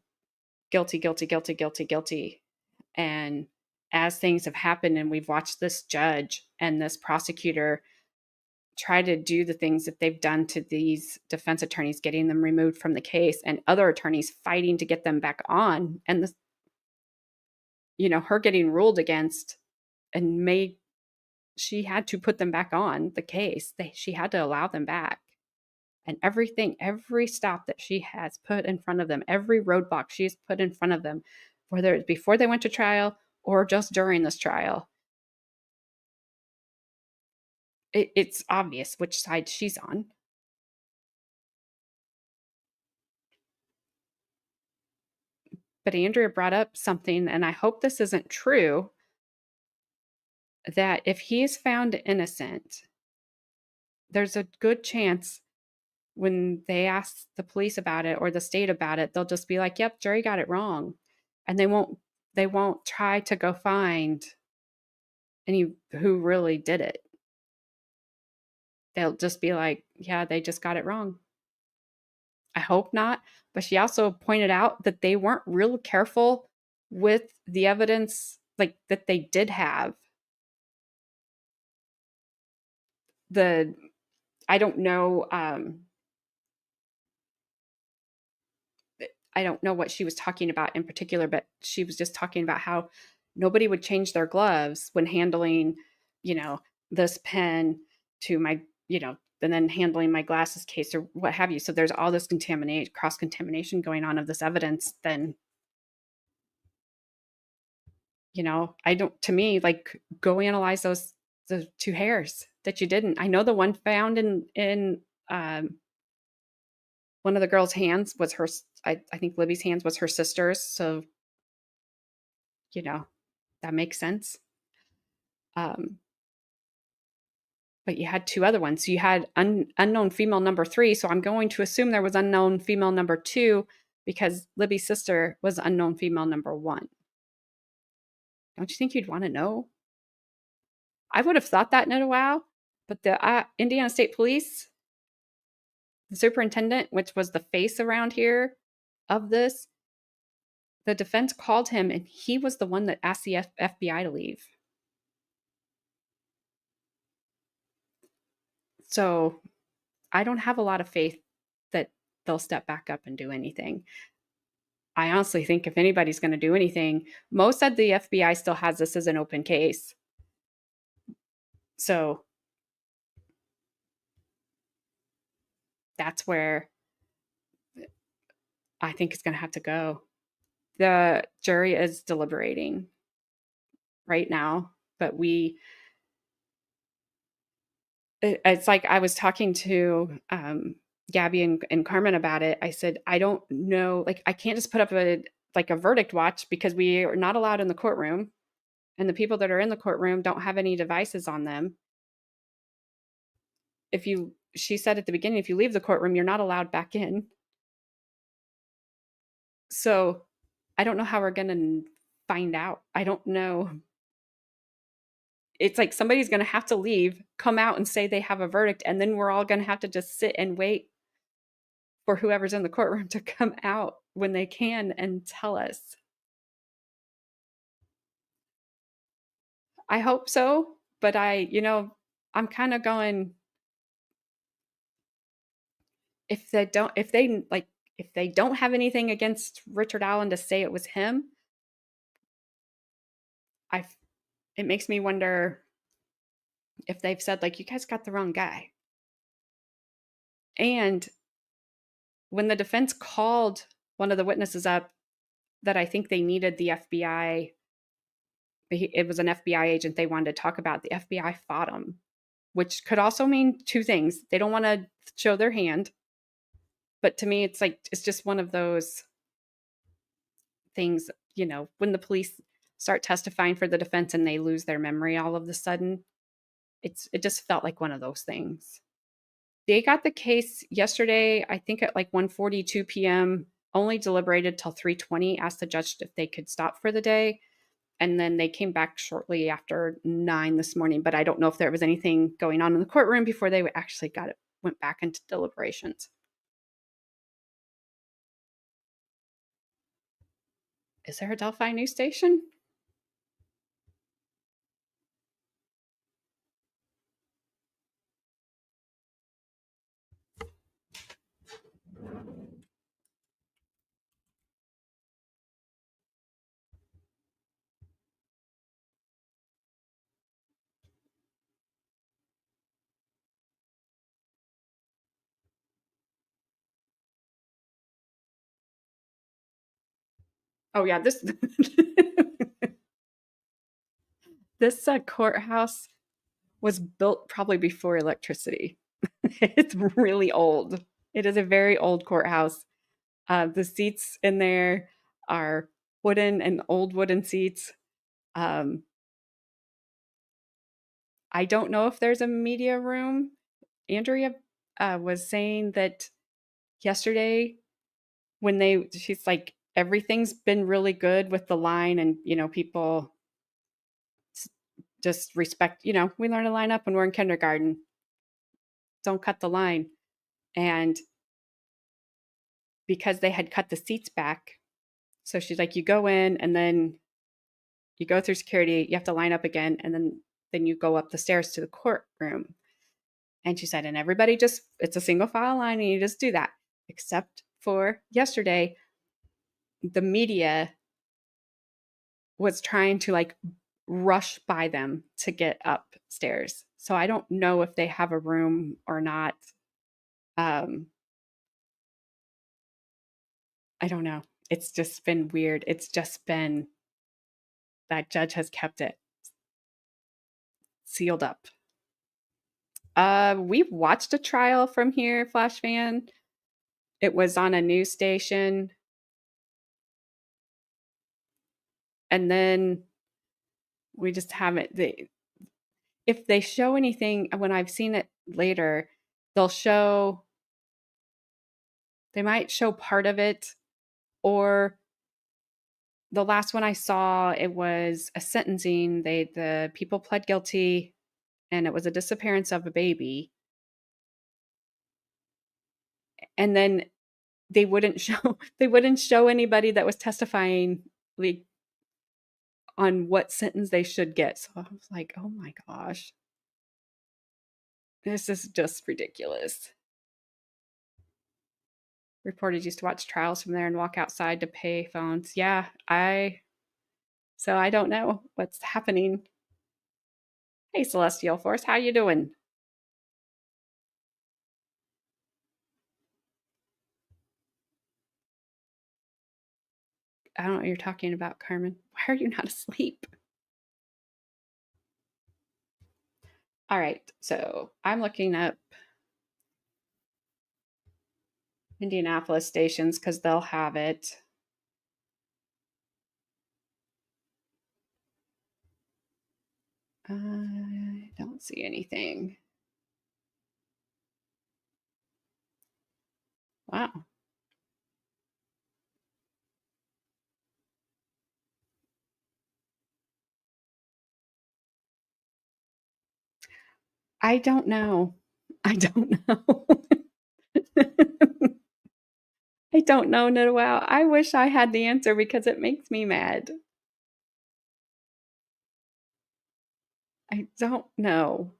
guilty, guilty, guilty, guilty, guilty. And as things have happened, and we've watched this judge and this prosecutor try to do the things that they've done to these defense attorneys, getting them removed from the case, and other attorneys fighting to get them back on, and this, her getting ruled against and made she had to put them back on the case. She had to allow them back. And everything, every stop that she has put in front of them, every roadblock she's put in front of them, whether it's before they went to trial or just during this trial, it's obvious which side she's on. But Andrea brought up something, and I hope this isn't true, that if he is found innocent, there's a good chance when they ask the police about it or the state about it, they'll just be like, "Yep, jury got it wrong," and they won't try to go find any who really did it. They'll just be like, "Yeah, they just got it wrong." I hope not, but she also pointed out that they weren't real careful with the evidence, like that they did have. The I don't know I don't know what she was talking about in particular, but she was just talking about how nobody would change their gloves when handling, you know, this pen to my, and then handling my glasses case or what have you. So there's all this cross contamination going on of this evidence. Then, I don't, to me, like go analyze the two hairs that you didn't. I know the one found in one of the girls' hands was her. I think Libby's hands was her sister's. So, you know, that makes sense. Um, but you had two other ones. So you had unknown female number 3. So I'm going to assume there was unknown female number 2 because Libby's sister was unknown female number 1. Don't you think you'd want to know? I would have thought that in a while, but the Indiana State Police, the superintendent, which was the face around here of this, the defense called him and he was the one that asked the FBI to leave. So I don't have a lot of faith that they'll step back up and do anything. I honestly think if anybody's going to do anything, most of the FBI still has this as an open case. So that's where I think it's going to have to go. The jury is deliberating right now, but it's like I was talking to Gabby and Carmen about it. I said, I don't know, like I can't just put up a verdict watch because we are not allowed in the courtroom. And the people that are in the courtroom don't have any devices on them. She said at the beginning, if you leave the courtroom, you're not allowed back in. So I don't know how we're going to find out. I don't know. It's like somebody's going to have to leave, come out and say they have a verdict, and then we're all going to have to just sit and wait for whoever's in the courtroom to come out when they can and tell us. I hope so, but I'm kind of going, if they don't have anything against Richard Allen to say it was him, I it makes me wonder if they've said like you guys got the wrong guy. And when the defense called one of the witnesses up that I think they needed the FBI, it was an FBI agent they wanted to talk about, the FBI fought him, which could also mean two things. They don't want to show their hand, but to me, it's like, it's just one of those things, when the police start testifying for the defense and they lose their memory all of a sudden, it just felt like one of those things. They got the case yesterday, I think at like 1:42 p.m., only deliberated till 3:20, asked the judge if they could stop for the day. And then they came back shortly after 9 this morning, but I don't know if there was anything going on in the courtroom before they actually went back into deliberations. Is there a Delphi news station? Oh yeah, this this courthouse was built probably before electricity. It's really old. It is a very old courthouse. The seats in there are wooden and old wooden seats. Um, I don't know if there's a media room. Andrea was saying that yesterday when she's like, everything's been really good with the line, and people just respect. We learn to line up when we're in kindergarten. Don't cut the line, and because they had cut the seats back, so she's like, you go in and then you go through security, you have to line up again, and then you go up the stairs to the courtroom. And she said, and everybody it's a single file line and you just do that. Except for yesterday, the media was trying to like rush by them to get upstairs. So I don't know if they have a room or not. I don't know. It's just been weird. It's just been that judge has kept it sealed up. We watched a trial from here, Flash Fan. It was on a news station. And then we just haven't. If they show anything, when I've seen it later, they might show part of it, or the last one I saw, it was a sentencing. The people pled guilty, and it was a disappearance of a baby. And then they wouldn't show anybody that was testifying like on what sentence they should get. So I was like, oh my gosh, this is just ridiculous. Reporters used to watch trials from there and walk outside to pay phones. Yeah, so I don't know what's happening. Hey, Celestial Force, how you doing? I don't know what you're talking about, Carmen. Why are you not asleep? All right, so I'm looking up Indianapolis stations because they'll have it. I don't see anything. Wow. I don't know. I don't know. I don't know, Noel. I wish I had the answer because it makes me mad. I don't know.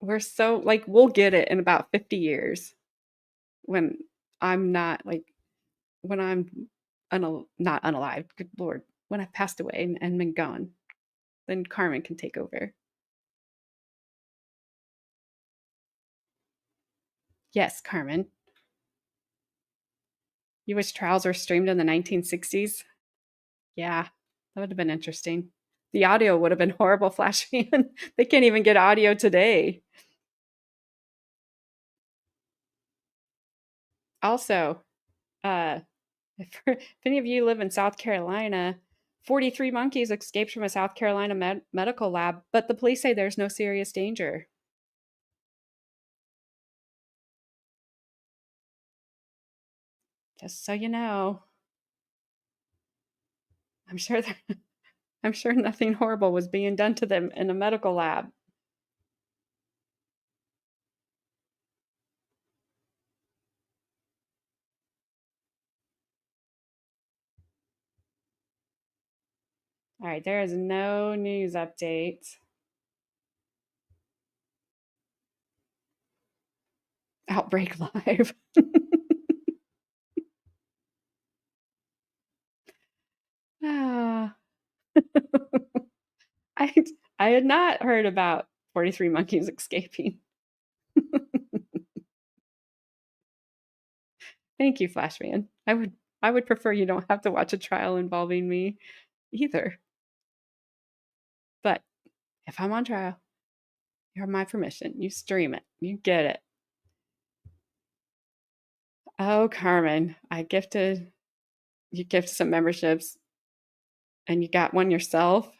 We're so like, we'll get it in about 50 years. when I'm not like when I'm not unalive, good Lord, when I've passed away and been gone, then Carmen can take over. Yes, Carmen. You wish trials were streamed in the 1960s? Yeah, that would have been interesting. The audio would have been horrible, Flash fan. They can't even get audio today. Also, uh, if any of you live in South Carolina, 43 monkeys escaped from a South Carolina medical lab, but the police say there's no serious danger. Just so you know, I'm sure I'm sure nothing horrible was being done to them in a medical lab. All right, there is no news updates. Outbreak Live. Ah. I I had not heard about 43 monkeys escaping. Thank you, Flashman. I would prefer you don't have to watch a trial involving me either. But if I'm on trial, you have my permission. You stream it. You get it. Oh, Carmen, you gifted some memberships and you got one yourself.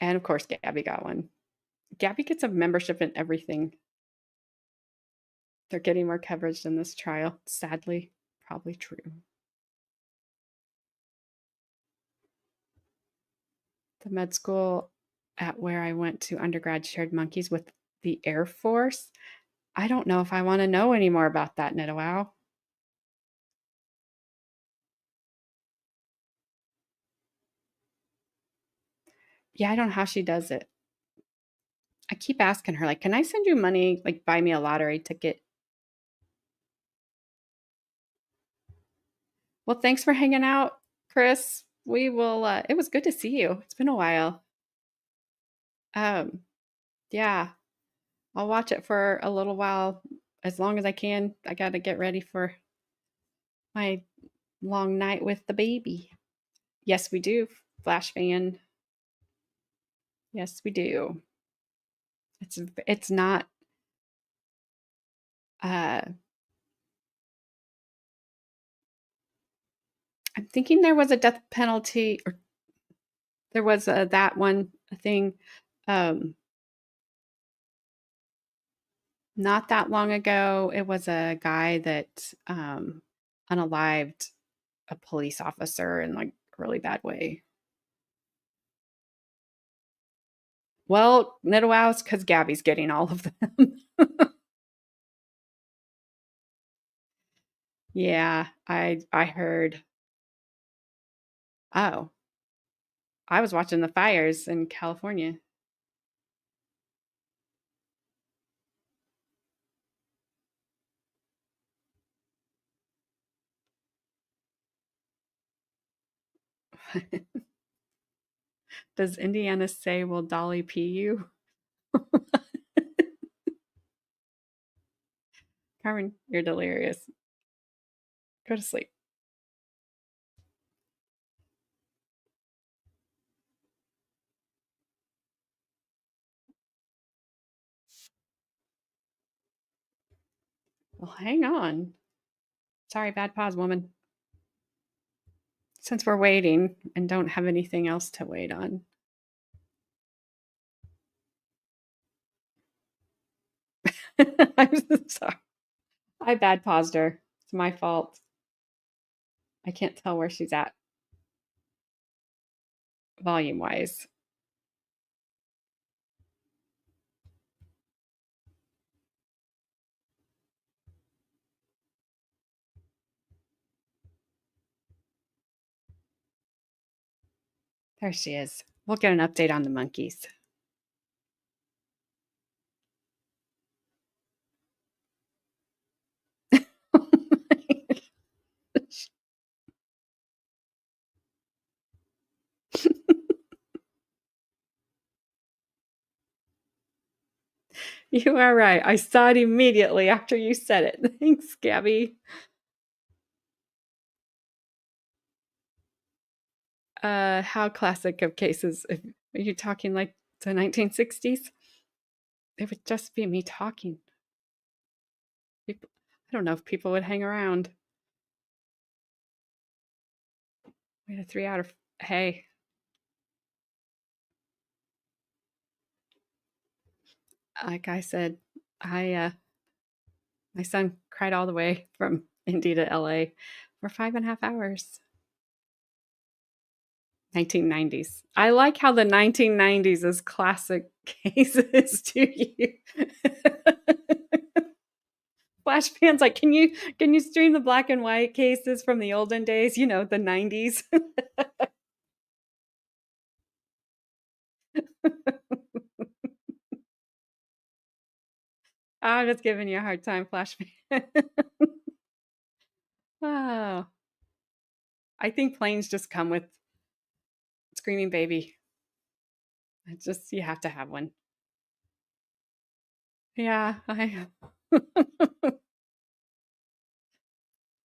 And of course, Gabby got one. Gabby gets a membership in everything. They're getting more coverage than this trial. Sadly, probably true. The med school at where I went to undergrad shared monkeys with the Air Force. I don't know if I want to know any more about that, Nidowow. Yeah, I don't know how she does it. I keep asking her, like, can I send you money? Like, buy me a lottery ticket. Well, thanks for hanging out, Chris. We will, it was good to see you. It's been a while. Um, yeah, I'll watch it for a little while as long as I can. I got to get ready for my long night with the baby. Yes, we do, Flash fan. Yes, we do. It's not uh I'm thinking there was a death penalty or there was that one thing um not that long ago. It was a guy that unalived a police officer in like a really bad way. Well, Nidowows, because Gabby's getting all of them. Yeah, I heard. Oh, I was watching the fires in California. Does Indiana say, will Dolly pee you? Carmen, you're delirious. Go to sleep. Well, hang on. Sorry, bad pause, woman. Since we're waiting and don't have anything else to wait on. I'm so sorry. I bad paused her. It's my fault. I can't tell where she's at volume wise. There she is. We'll get an update on the monkeys. You are right. I saw it immediately after you said it. Thanks, Gabby. How classic of cases? Are you talking like the 1960s? It would just be me talking. People, I don't know if people would hang around. We had a 3 out of. Hey, like I said, I my son cried all the way from Indy to LA for 5.5 hours. 1990s. I like how the 1990s is classic cases to you. Flash fans, like, can you stream the black and white cases from the olden days? You know, the 90s. I'm just giving you a hard time, Flash fan. Oh, I think planes just come with screaming baby. It's just you have to have one. Yeah, I.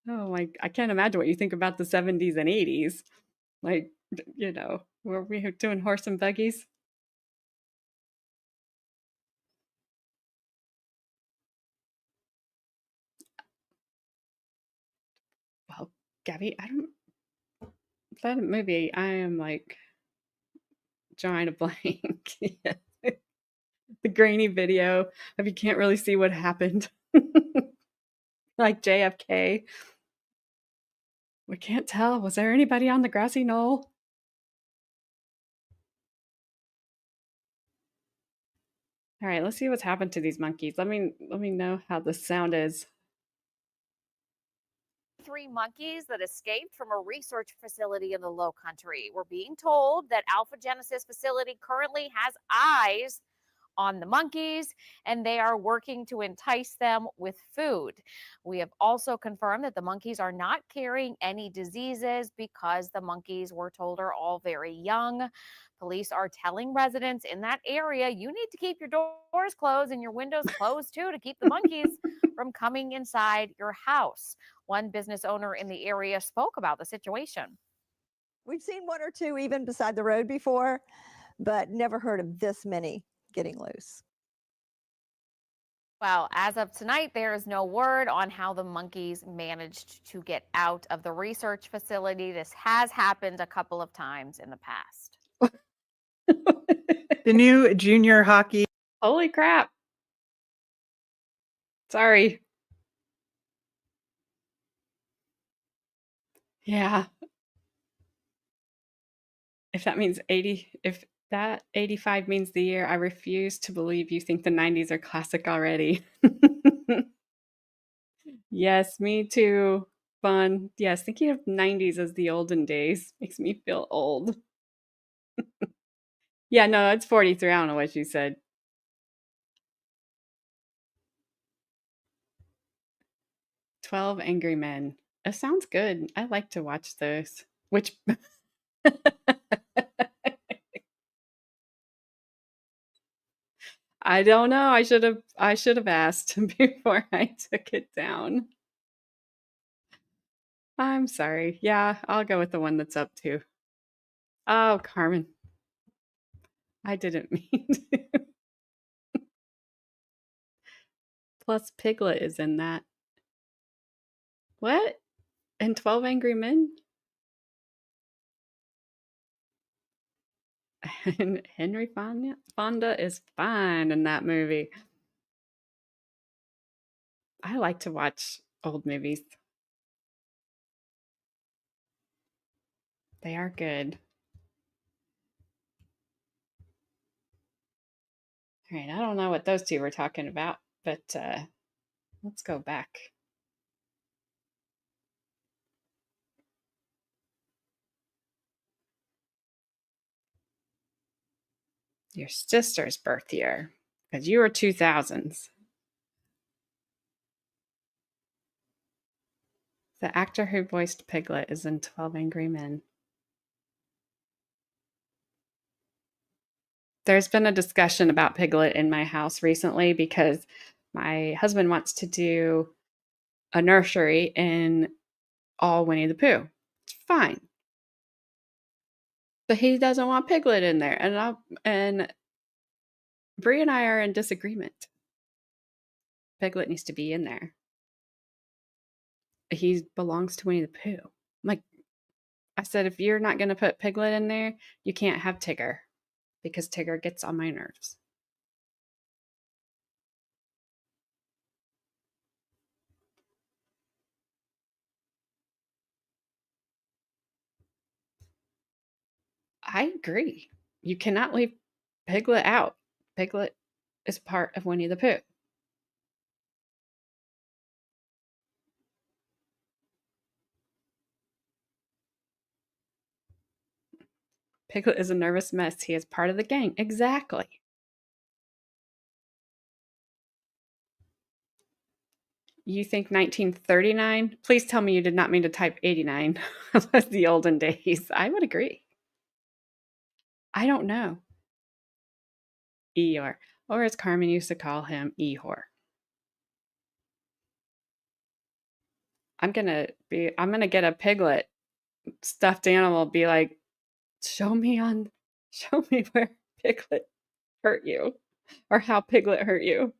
Oh my, I can't imagine what you think about the 70s and 80s. Like, were we doing horse and buggies? Well, Gabby, I don't. That movie, I am like drawing a blank. Yeah. The grainy video of you can't really see what happened. Like JFK. We can't tell. Was there anybody on the grassy knoll? All right, let's see what's happened to these monkeys. Let me know how the sound is. 3 monkeys that escaped from a research facility in the Low Country. We're being told that Alpha Genesis facility currently has eyes on the monkeys, and they are working to entice them with food. We have also confirmed that the monkeys are not carrying any diseases because the monkeys, we're told, are all very young. Police are telling residents in that area, you need to keep your doors closed and your windows closed too to keep the monkeys from coming inside your house. One business owner in the area spoke about the situation. We've seen one or two even beside the road before, but never heard of this many getting loose. Well, as of tonight, there is no word on how the monkeys managed to get out of the research facility. This has happened a couple of times in the past. The new junior hockey. Holy crap. Sorry. Yeah. If that means 80, if that 85 means the year, I refuse to believe you think the 90s are classic already. Yes, me too. Fun. Yes, thinking of 90s as the olden days makes me feel old. Yeah, no, it's 43. I don't know what you said. 12 Angry Men. It sounds good. I like to watch those. Which I don't know. I should have asked before I took it down. I'm sorry. Yeah, I'll go with the one that's up too. Oh, Carmen. I didn't mean to. Plus Piglet is in that. What? And 12 Angry Men? And Henry Fonda is fine in that movie. I like to watch old movies. They are good. All right, I don't know what those two were talking about, but let's go back. Your sister's birth year, because you were 2000s. The actor who voiced Piglet is in 12 Angry Men. There's been a discussion about Piglet in my house recently because my husband wants to do a nursery in all Winnie the Pooh. It's fine. But he doesn't want Piglet in there. And Bree and I are in disagreement. Piglet needs to be in there. He belongs to Winnie the Pooh. Like I said, if you're not going to put Piglet in there, you can't have Tigger because Tigger gets on my nerves. I agree. You cannot leave Piglet out. Piglet is part of Winnie the Pooh. Piglet is a nervous mess. He is part of the gang. Exactly. You think 1939? Please tell me you did not mean to type 89. That's the olden days. I would agree. I don't know. Eeyore. Or as Carmen used to call him, Ehor. I'm gonna get a Piglet stuffed animal, be like, show me where Piglet hurt you. Or how Piglet hurt you.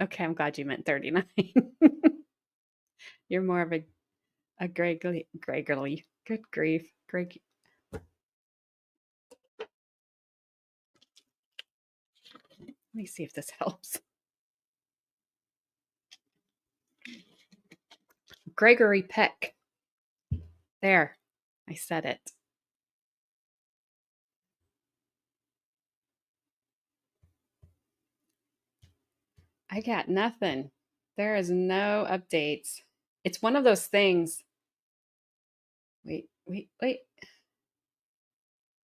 Okay, I'm glad you meant 39. You're more of a Gregory. Good grief. Greg. Let me see if this helps. Gregory Peck. There. I said it. I got nothing. There is no updates. It's one of those things. Wait.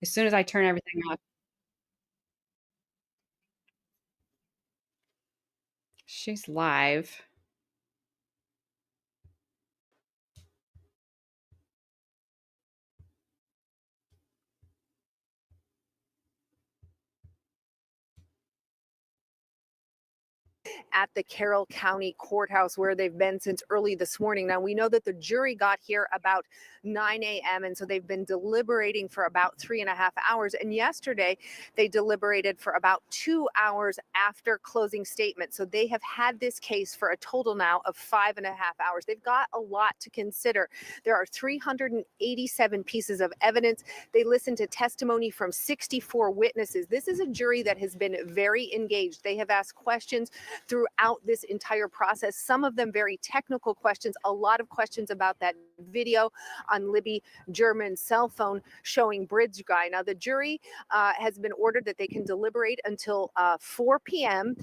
As soon as I turn everything off. She's live. At the Carroll County Courthouse, where they've been since early this morning. Now, we know that the jury got here about 9 a.m., and so they've been deliberating for about 3.5 hours. And yesterday, they deliberated for about 2 hours after closing statement. So they have had this case for a total now of 5.5 hours. They've got a lot to consider. There are 387 pieces of evidence. They listened to testimony from 64 witnesses. This is a jury that has been very engaged. They have asked questions throughout this entire process, some of them very technical questions, a lot of questions about that video on Libby German's cell phone showing Bridge Guy. Now, the jury has been ordered that they can deliberate until 4 p.m.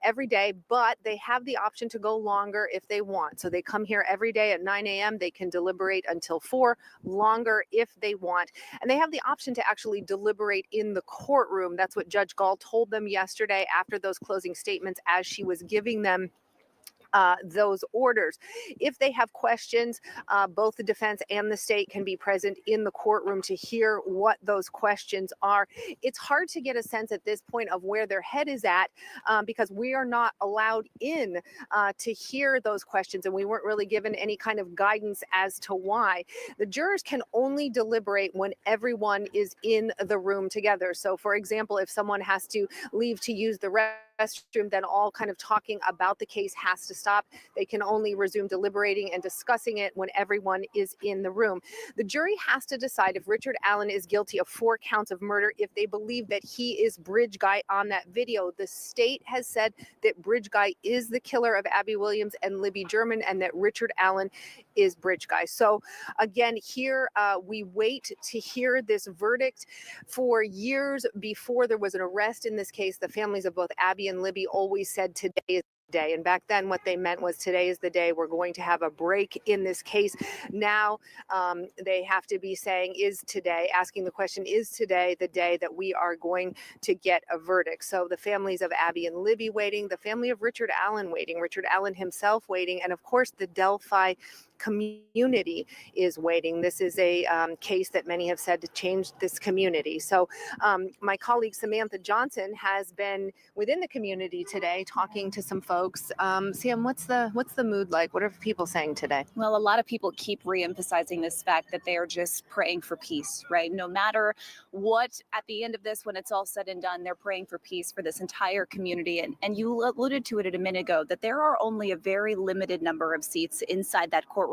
Every day, but they have the option to go longer if they want. So they come here every day at 9 a.m. They can deliberate until 4, longer if they want. And they have the option to actually deliberate in the courtroom. That's what Judge Gall told them yesterday after those closing statements as she was giving them those orders. If they have questions, both the defense and the state can be present in the courtroom to hear what those questions are. It's hard to get a sense at this point of where their head is at because we are not allowed in to hear those questions, and we weren't really given any kind of guidance as to why. The jurors can only deliberate when everyone is in the room together. So, for example, if someone has to leave to use the restroom, then all kind of talking about the case has to stop. They can only resume deliberating and discussing it when everyone is in the room. The jury has to decide if Richard Allen is guilty of 4 counts of murder if they believe that he is Bridge Guy on that video. The state has said that Bridge Guy is the killer of Abby Williams and Libby German, and that Richard Allen is Bridge Guy. So again, here we wait to hear this verdict. For years before there was an arrest in this case, the families of both Abby and Libby always said today is day. And back then, what they meant was today is the day we're going to have a break in this case. Now they have to be saying, is today, asking the question, is today the day that we are going to get a verdict? So the families of Abby and Libby waiting, the family of Richard Allen waiting, Richard Allen himself waiting, and of course the Delphi community is waiting. This is a case that many have said to change this community. So my colleague Samantha Johnson has been within the community today talking to some folks. Sam, what's the mood like? What are people saying today? Well, a lot of people keep reemphasizing this fact that they are just praying for peace, right? No matter what, at the end of this, when it's all said and done, they're praying for peace for this entire community. And you alluded to it a minute ago, that there are only a very limited number of seats inside that courtroom.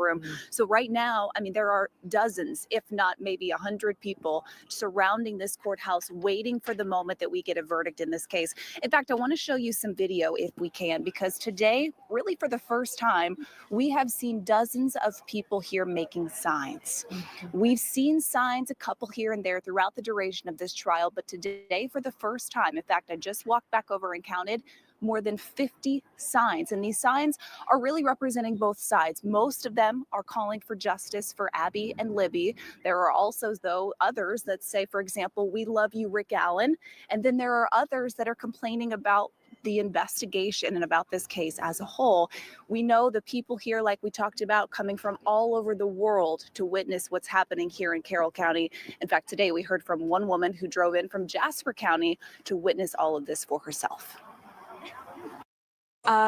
So right now, I mean, there are dozens, if not maybe 100 people surrounding this courthouse waiting for the moment that we get a verdict in this case. In fact, I want to show you some video if we can, because today, really for the first time, we have seen dozens of people here making signs. We've seen signs, a couple here and there throughout the duration of this trial, but today for the first time, in fact, I just walked back over and counted more than 50 signs. And these signs are really representing both sides. Most of them are calling for justice for Abby and Libby. There are also, though, others that say, for example, we love you, Rick Allen. And then there are others that are complaining about the investigation and about this case as a whole. We know the people here, like we talked about, coming from all over the world to witness what's happening here in Carroll County. In fact, today we heard from one woman who drove in from Jasper County to witness all of this for herself.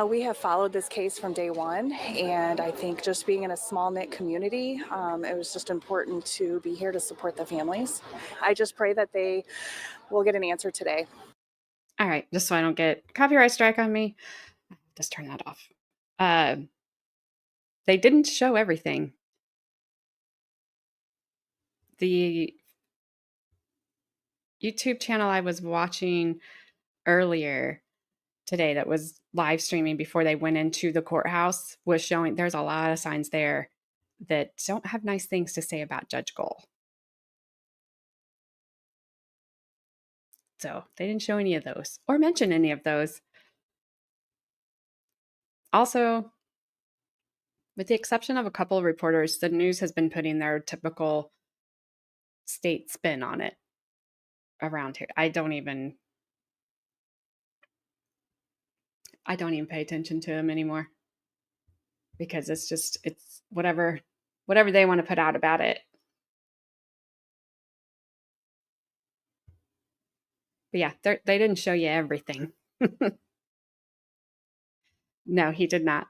We have followed this case from day one, and I think just being in a small-knit community, it was just important to be here to support the families. I just pray that they will get an answer today. All right, just so I don't get copyright strike on me, just turn that off. They didn't show everything. The YouTube channel I was watching earlier today that was live streaming before they went into the courthouse was showing there's a lot of signs there that don't have nice things to say about Judge Gold. So they didn't show any of those or mention any of those. Also, with the exception of a couple of reporters, the news has been putting their typical state spin on it around here. I don't even pay attention to them anymore because it's whatever they want to put out about it. But yeah, they didn't show you everything. No, he did not.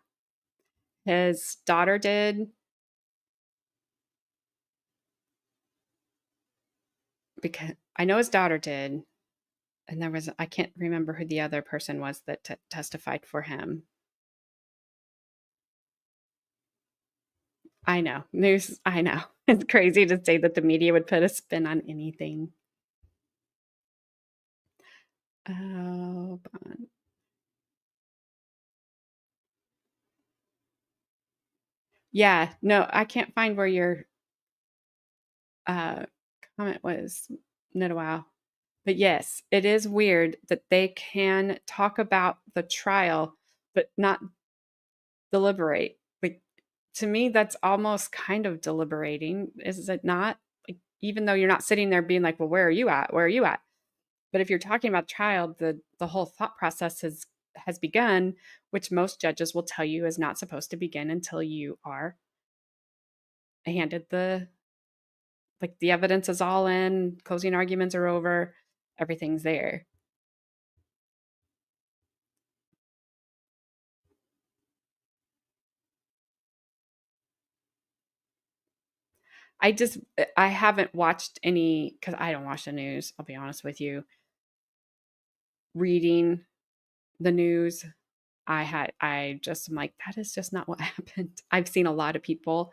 His daughter did. Because I know his daughter did. And I can't remember who the other person was that testified for him. I know. I know. It's crazy to say that the media would put a spin on anything. Oh, Bon. Yeah, no, I can't find where your comment was in a while. But yes, it is weird that they can talk about the trial, but not deliberate. Like, to me, that's almost kind of deliberating, is it not? Like, even though you're not sitting there being like, well, where are you at? Where are you at? But if you're talking about trial, the whole thought process has begun, which most judges will tell you is not supposed to begin until you are handed the evidence is all in, closing arguments are over, everything's there. I haven't watched any, because I don't watch the news, I'll be honest with you. Reading the news, I just am like, that is just not what happened. I've seen a lot of people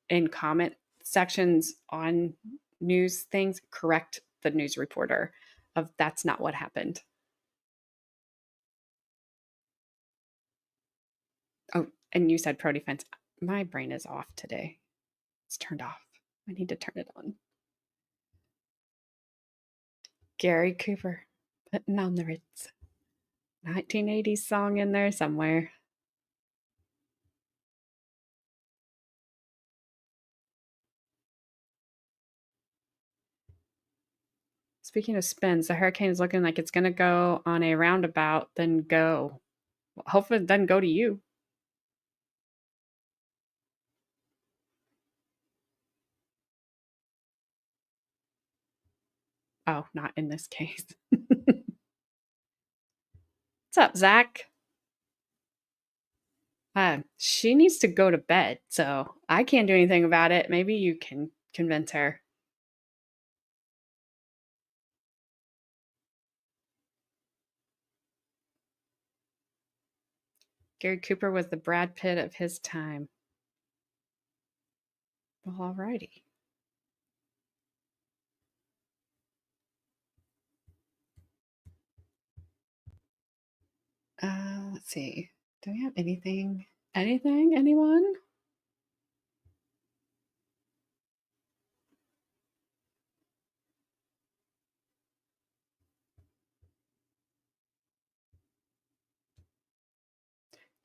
in comment sections on news things correct the news reporter of that's not what happened. Oh, and you said pro-defense. My brain is off today. It's turned off. I need to turn it on. Gary Cooper putting on the Ritz. 1980s song in there somewhere. Speaking of spins, the hurricane is looking like it's going to go on a roundabout, then go. Well, hopefully it doesn't go to you. Oh, not in this case. What's up, Zach? She needs to go to bed, so I can't do anything about it. Maybe you can convince her. Gary Cooper was the Brad Pitt of his time. Well, alrighty. Let's see. Do we have anything? Anything? Anyone?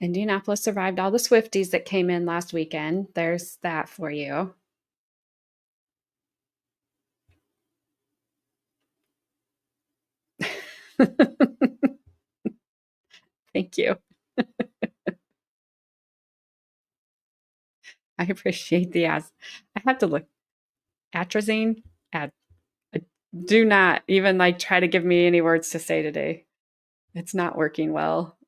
Indianapolis survived all the Swifties that came in last weekend. There's that for you. Thank you. I appreciate the ask. I have to look. Atrazine? Do not even like try to give me any words to say today. It's not working well.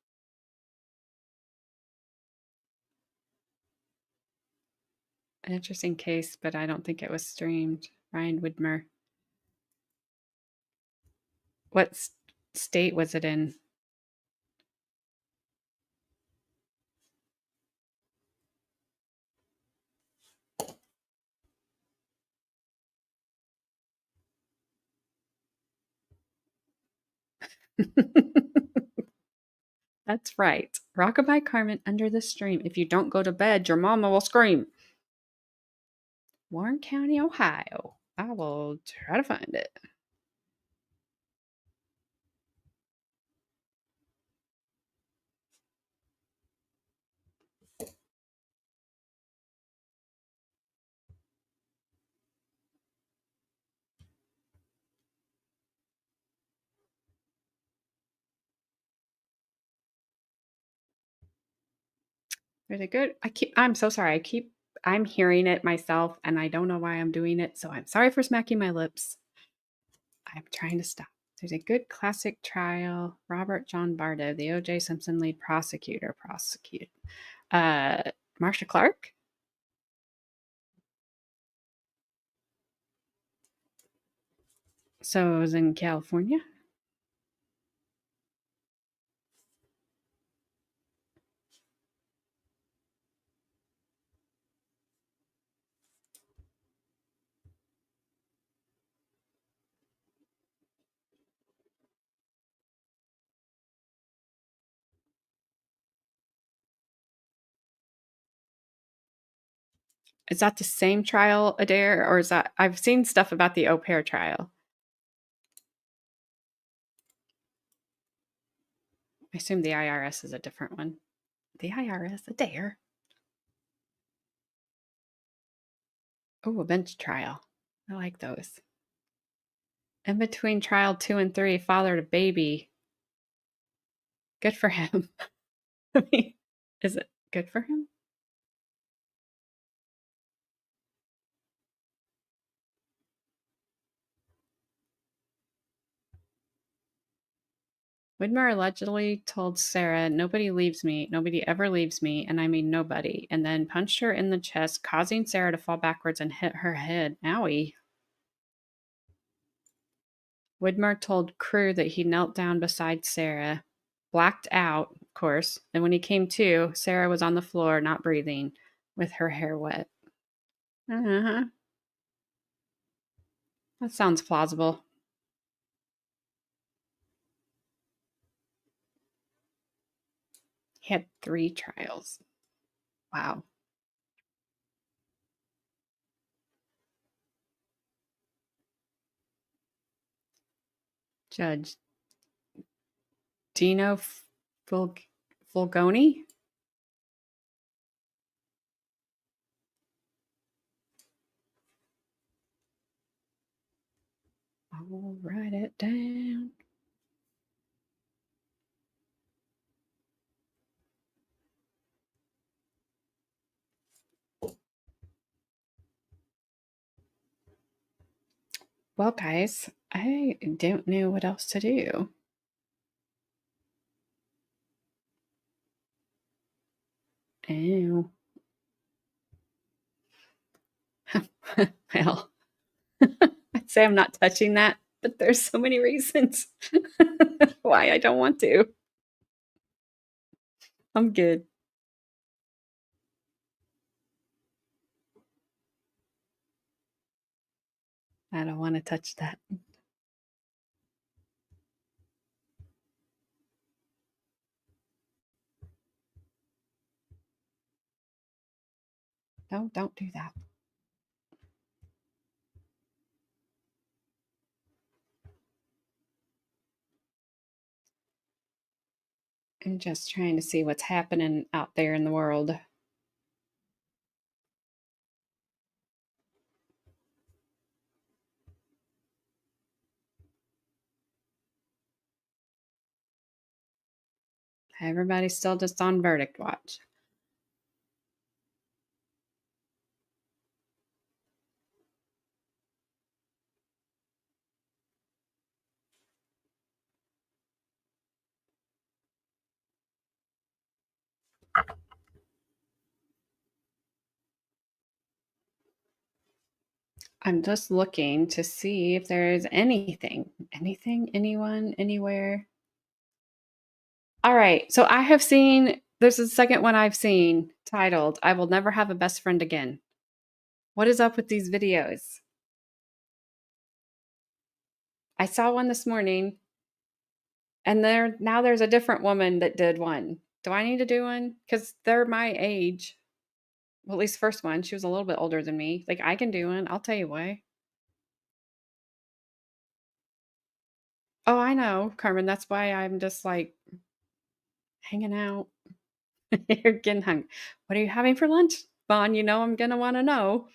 An interesting case, but I don't think it was streamed. Ryan Widmer. What state was it in? That's right. Rockabye Carmen under the stream. If you don't go to bed, your mama will scream. Warren County, Ohio. I will try to find it. There's a good, I'm so sorry. I'm hearing it myself and I don't know why I'm doing it. So I'm sorry for smacking my lips. I'm trying to stop. There's a good classic trial. Robert John Bardo, the O.J. Simpson lead prosecutor, prosecuted. Marsha Clark. So it was in California. Is that the same trial, Adair, or is that I've seen stuff about the au pair trial? I assume the IRS is a different one. The IRS, Adair. Oh, a bench trial. I like those. In between trial 2 and 3, fathered a baby. Good for him. I mean, is it good for him? Widmer allegedly told Sarah, nobody leaves me, nobody ever leaves me, and I mean nobody, and then punched her in the chest, causing Sarah to fall backwards and hit her head. Owie. Widmer told crew that he knelt down beside Sarah, blacked out, of course, and when he came to, Sarah was on the floor, not breathing, with her hair wet. Uh-huh. That sounds plausible. He had 3 trials. Wow. Judge Dino Fulgoni. I'll write it down. Well, guys, I don't know what else to do. Oh. Well, I'd say I'm not touching that, but there's so many reasons why I don't want to. I'm good. I don't want to touch that. No, don't do that. I'm just trying to see what's happening out there in the world. Everybody's still just on verdict watch. I'm just looking to see if there's anything, anyone, anywhere. All right. So I have seen, there's the second one I've seen titled, I Will Never Have a Best Friend Again. What is up with these videos? I saw one this morning, and now there's a different woman that did one. Do I need to do one? Because they're my age. Well, at least first one, she was a little bit older than me. Like, I can do one. I'll tell you why. Oh, I know, Carmen. That's why I'm just like hanging out. You're getting hungry. What are you having for lunch, Vaughn? You know I'm gonna want to know.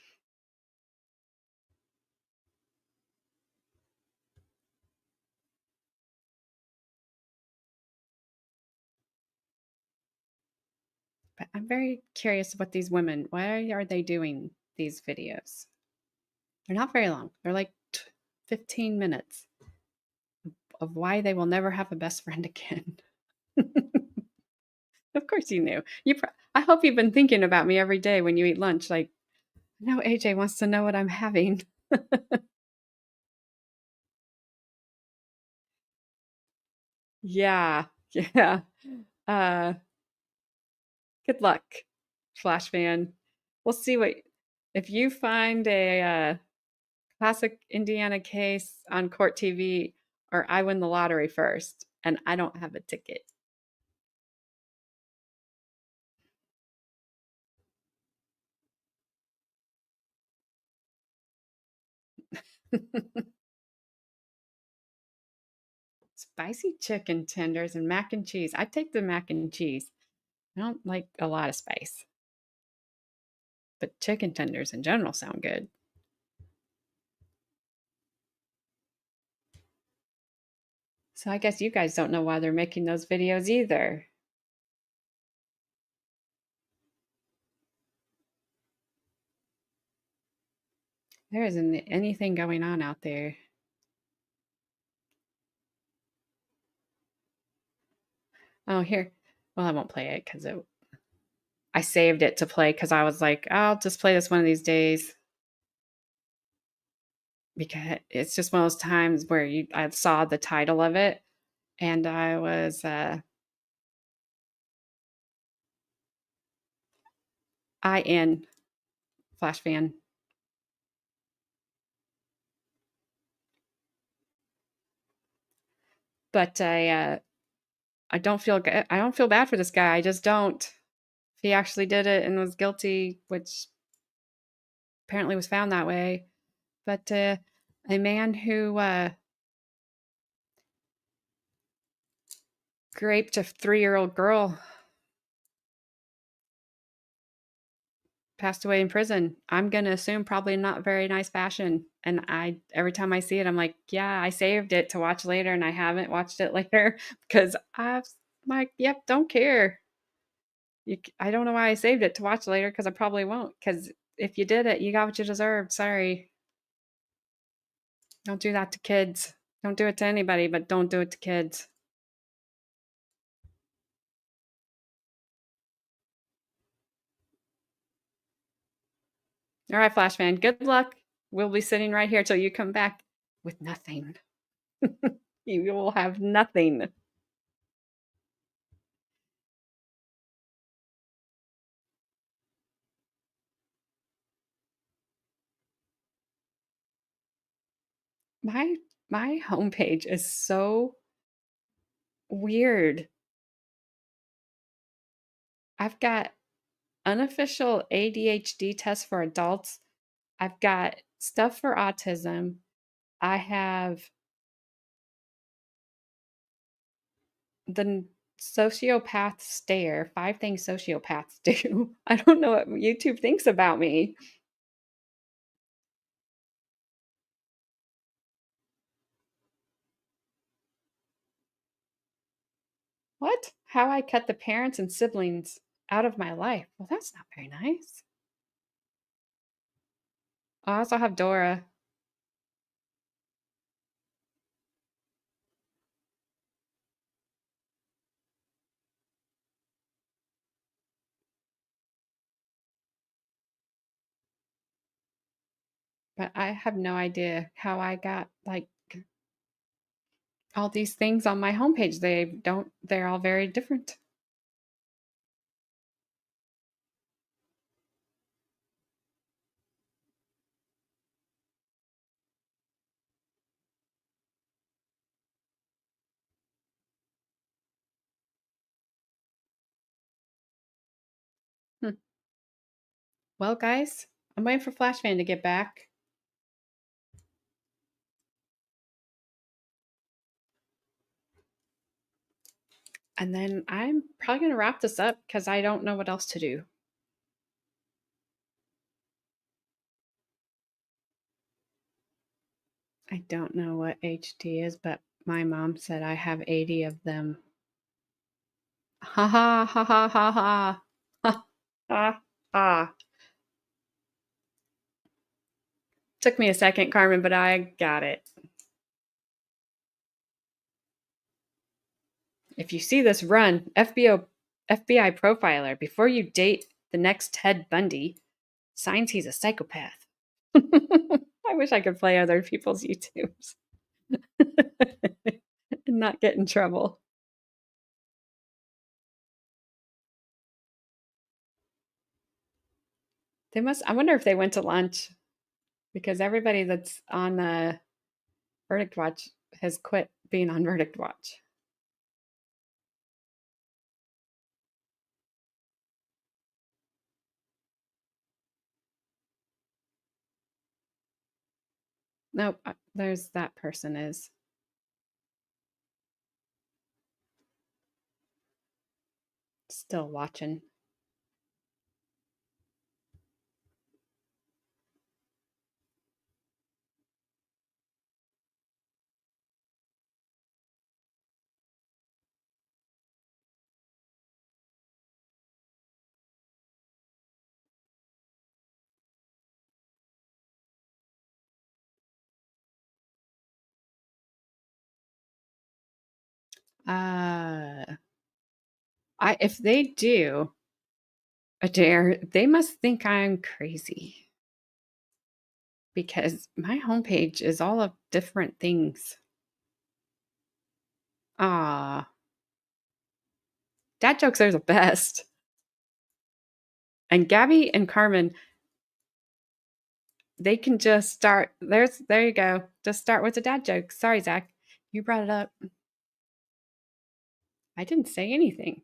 But I'm very curious about these women. Why are they doing these videos? They're not very long. They're like 15 minutes of why they will never have a best friend again. Of course you knew. I hope you've been thinking about me every day when you eat lunch. Like, no, AJ wants to know what I'm having. Yeah, yeah. Uh, good luck, Flash fan. We'll see what if you find a classic Indiana case on Court TV, or I win the lottery first, and I don't have a ticket. Spicy chicken tenders and mac and cheese. I take the mac and cheese. I don't like a lot of spice, but chicken tenders in general sound good. So I guess you guys don't know why they're making those videos either. There isn't anything going on out there. Oh, here. Well, I won't play it because I saved it to play because I was like, I'll just play this one of these days. Because it's just one of those times where I saw the title of it and I was in Flash fan. But I don't feel I don't feel bad for this guy. I just don't. If he actually did it and was guilty, which apparently was found that way. But a man who raped a 3-year-old girl. Passed away in prison. I'm going to assume probably not very nice fashion. And every time I see it, I'm like, yeah, I saved it to watch later and I haven't watched it later because I'm like, yep, don't care. I don't know why I saved it to watch later because I probably won't. Because if you did it, you got what you deserved. Sorry. Don't do that to kids. Don't do it to anybody, but don't do it to kids. All right, Flash fan, good luck. We'll be sitting right here till you come back with nothing. You will have nothing. My homepage is so weird. I've got unofficial ADHD tests for adults. I've got stuff for autism. I have the sociopath stare, 5 things sociopaths do. I don't know what YouTube thinks about me. What? How I cut the parents and siblings out of my life. Well, that's not very nice. I also have Dora. But I have no idea how I got like all these things on my homepage. They're all very different. Hmm. Well, guys, I'm waiting for Flashman to get back. And then I'm probably going to wrap this up because I don't know what else to do. I don't know what HD is, but my mom said I have 80 of them. Ha ha ha ha ha ha. Ha ha ha. Took me a second, Carmen, but I got it. If you see this, run. FBI profiler. Before you date the next Ted Bundy, signs he's a psychopath. I wish I could play other people's YouTubes and not get in trouble. I wonder if they went to lunch because everybody that's on the Verdict Watch has quit being on Verdict Watch. Nope, there's that person is. Still watching. If they do a dare, they must think I'm crazy because my homepage is all of different things. Ah, dad jokes are the best. And Gabby and Carmen, they can just start. There you go. Just start with a dad joke. Sorry, Zach, you brought it up. I didn't say anything.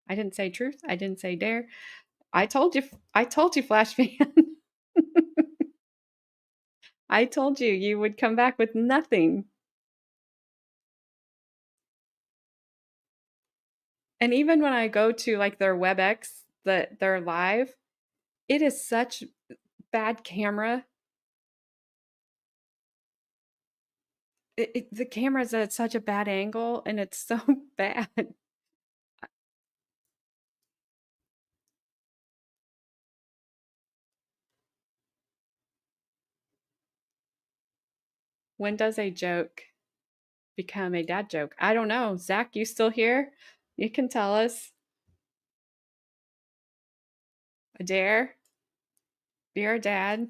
I didn't say truth. I didn't say dare. I told you, Flash fan. I told you would come back with nothing. And even when I go to like their WebEx, their live, it is such bad camera. The camera's at such a bad angle and it's so bad. When does a joke become a dad joke? I don't know. Zach, you still here? You can tell us. Adair, you're a dad.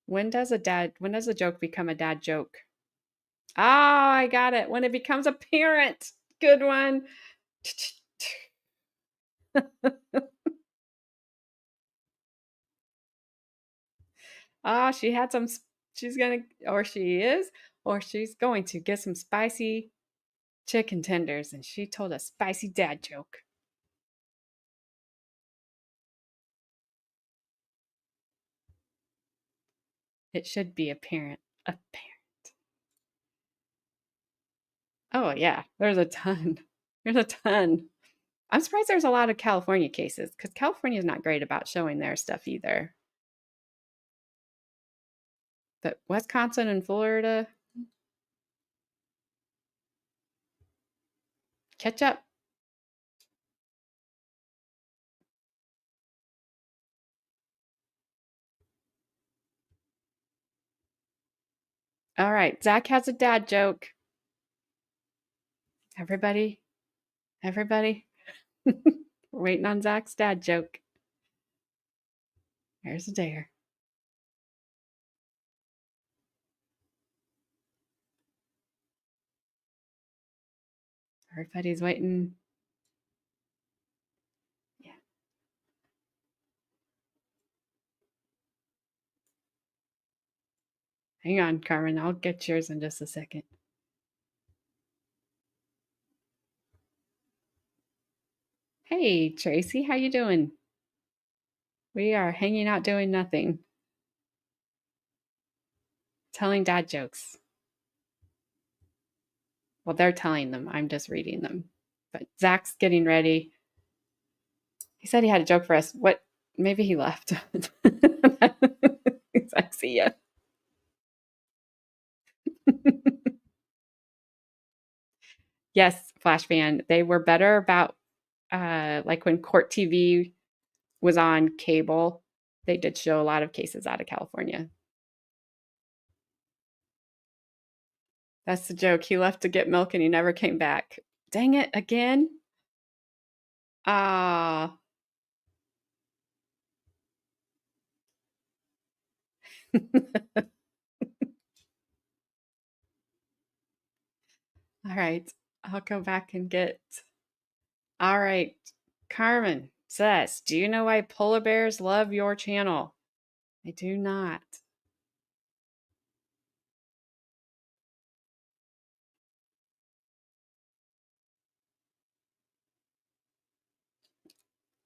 When does a joke become a dad joke? Oh, I got it. When it becomes apparent. Good one. Ah, she had some, she's gonna, or she is, or she's going to get some spicy chicken tenders, and she told a spicy dad joke. It should be apparent. Apparent. Oh, yeah, there's a ton. There's a ton. I'm surprised there's a lot of California cases because California is not great about showing their stuff either. But Wisconsin and Florida, catch up. All right, Zach has a dad joke. Everybody, everybody, we're waiting on Zach's dad joke. There's a dare. Everybody's waiting. Yeah. Hang on, Carmen. I'll get yours in just a second. Hey, Tracy, how you doing? We are hanging out doing nothing. Telling dad jokes. Well, they're telling them. I'm just reading them. But Zach's getting ready. He said he had a joke for us. What? Maybe he left. I see ya. Yes, Flash fan. They were better about like when Court TV was on cable. They did show a lot of cases out of California. That's the joke. He left to get milk and he never came back. Dang it, again? Ah. All right. I'll go back and get. All right. Carmen says, do you know why polar bears love your channel? I do not.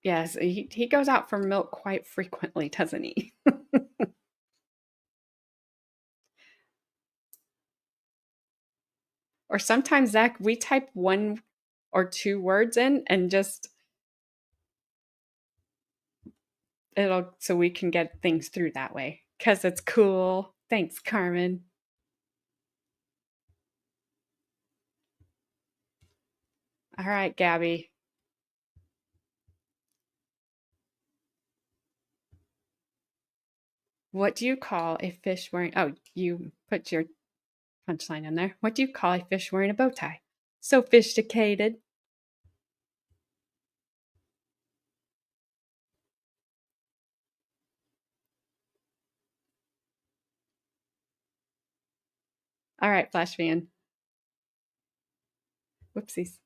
Yes, he goes out for milk quite frequently, doesn't he? Or sometimes, Zach, we type 1 or 2 words in and just so we can get things through that way because it's cool. Thanks, Carmen. All right, Gabby. What do you call a fish wearing? Oh, you put your punchline in there. What do you call a fish wearing a bow tie? Sophisticated. All right, Flash fan. Whoopsies.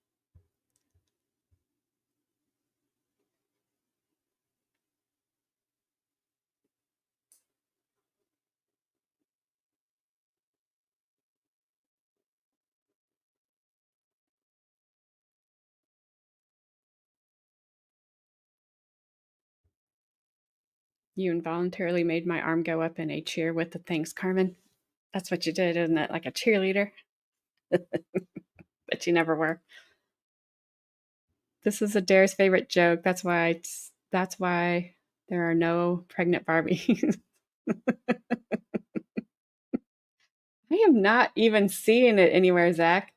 You involuntarily made my arm go up in a cheer with the thanks, Carmen. That's what you did, isn't it? Like a cheerleader? But you never were. This is Adair's favorite joke. That's why there are no pregnant Barbies. I am not even seeing it anywhere, Zach.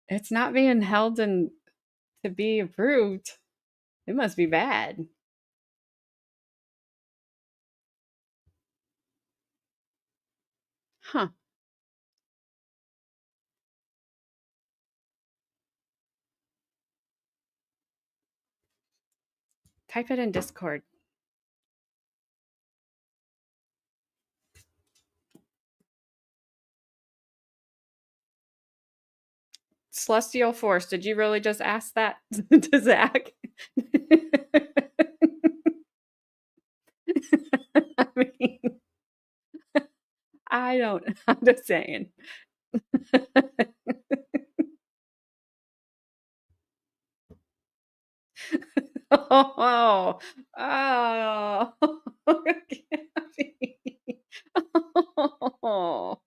It's not being held in to be approved. It must be bad. Huh. Type it in Discord. Celestial Force, did you really just ask that to Zach? I mean, I don't, I'm just saying. Oh, oh, Gabby. Oh.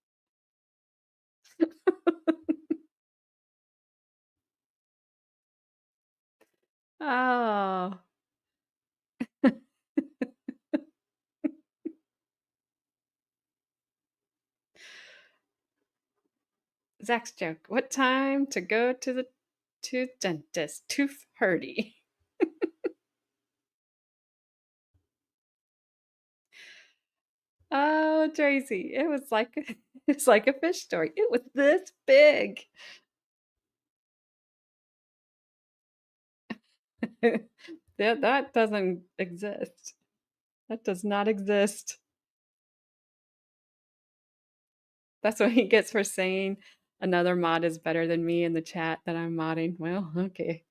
Oh. Zach's joke. What time to go to the dentist? Tooth hurdy. Oh, Tracy, it's like a fish story. It was this big. That doesn't exist. That does not exist. That's what he gets for saying another mod is better than me in the chat that I'm modding. Well, okay.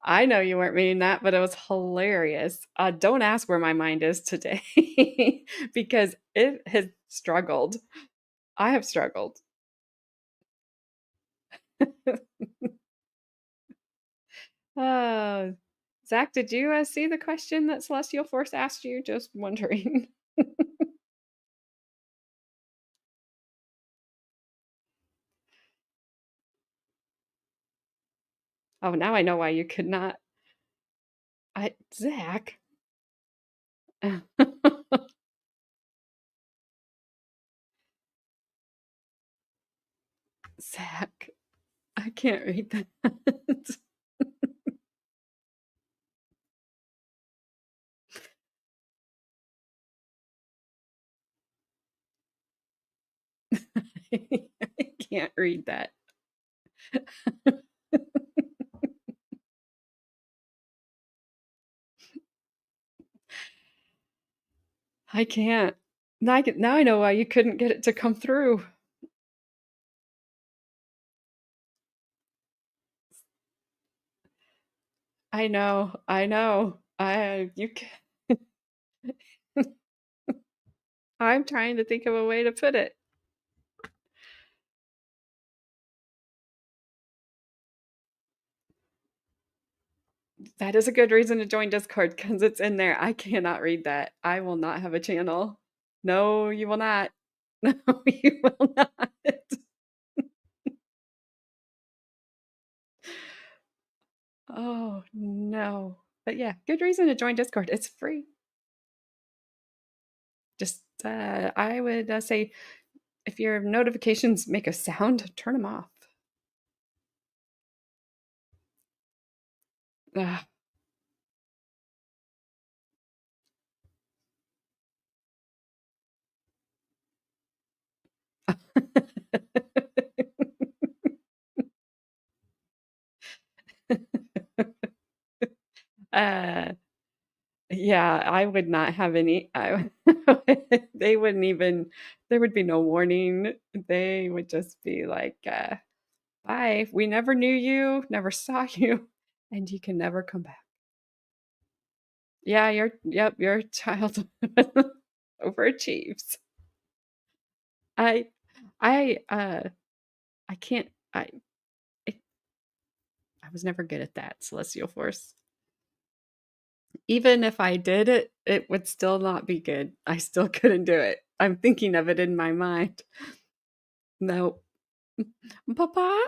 I know you weren't meaning that, but it was hilarious. Don't ask where my mind is today because it has struggled. I have struggled. Oh, Zach, did you see the question that Celestial Force asked you? Just wondering. Oh, now I know why you could not. Zach. Zach, I can't read that. I can't read that. I can't. Now I know why you couldn't get it to come through. I know. I'm trying to think of a way to put it. That is a good reason to join Discord because it's in there. I cannot read that. I will not have a channel. No, you will not. No, you will not. Oh, no. But yeah, good reason to join Discord. It's free. Just, I would say if your notifications make a sound, turn them off. Ugh. uh, yeah, I would not have any. They wouldn't even. There would be no warning. They would just be like, "Bye. We never knew you, never saw you, and you can never come back." Yeah, your child overachieves. I I can't. I was never good at that, Celestial Force. Even if I did it, it would still not be good. I still couldn't do it. I'm thinking of it in my mind. No. Papa?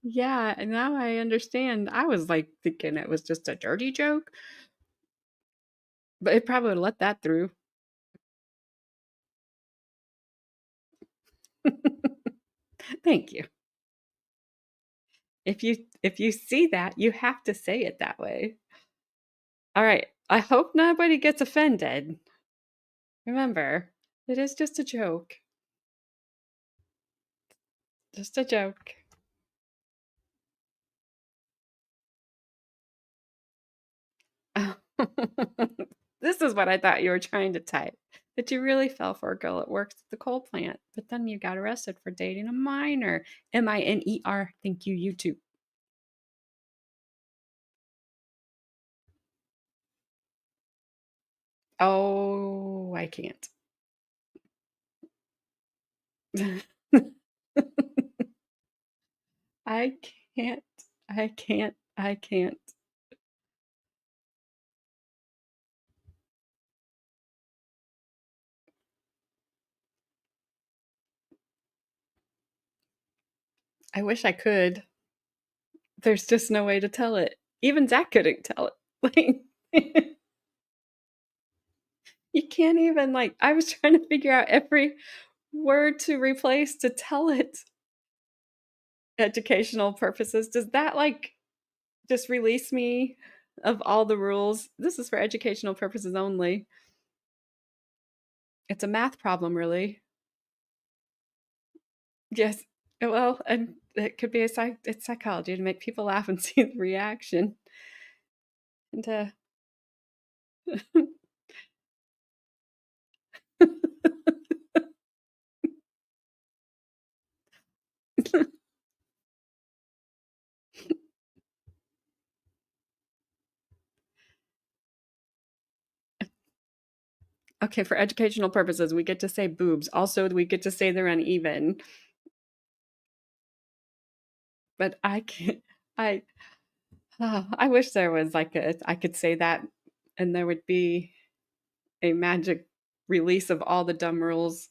Yeah, and now I understand. I was like thinking it was just a dirty joke, but it probably would let that through. Thank you. If you see that, you have to say it that way. All right. I hope nobody gets offended. Remember, it is just a joke. Just a joke. This is what I thought you were trying to type. That you really fell for a girl that works at the coal plant, but then you got arrested for dating a minor. MINER. Thank you, YouTube. Oh, I can't. I can't. I can't. I can't. I wish I could. There's just no way to tell it. Even Zach couldn't tell it. Like, you can't even, like, I was trying to figure out every word to replace to tell it. Educational purposes. Does that, like, just release me of all the rules? This is for educational purposes only. It's a math problem, really. Yes. Well, and it could be it's psychology to make people laugh and see the reaction. And okay, for educational purposes, we get to say boobs. Also, we get to say they're uneven. But I can't. I I wish there was like I could say that, and there would be a magic release of all the dumb rules.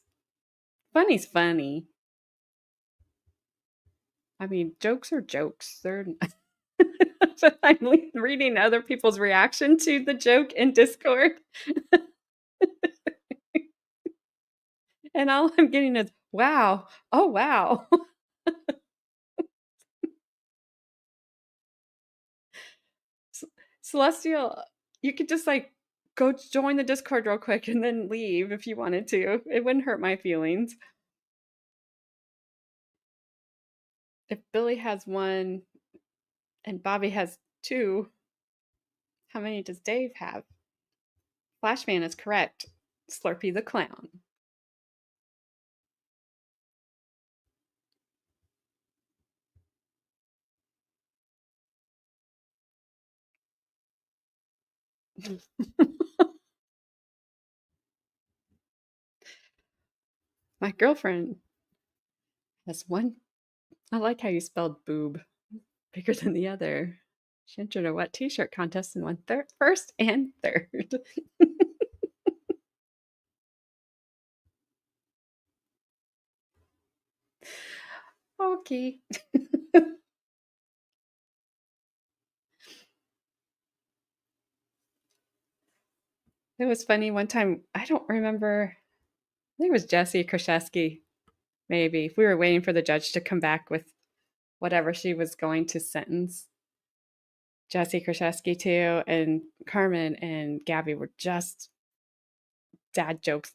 Funny's funny. I mean, jokes are jokes. They're. But I'm reading other people's reaction to the joke in Discord, and all I'm getting is "Wow! Oh wow!" Celestial, you could just like go join the Discord real quick and then leave if you wanted to. It wouldn't hurt my feelings. If Billy has one and Bobby has two, how many does Dave have? Flashman is correct. Slurpee the clown. My girlfriend has one. I like how you spelled boob. Bigger than the other. She entered a wet t-shirt contest and won first and third. Okay. It was funny one time. I don't remember. I think it was Jesse Kraszewski, maybe. We were waiting for the judge to come back with whatever she was going to sentence Jesse Kraszewski to, and Carmen and Gabby were just dad jokes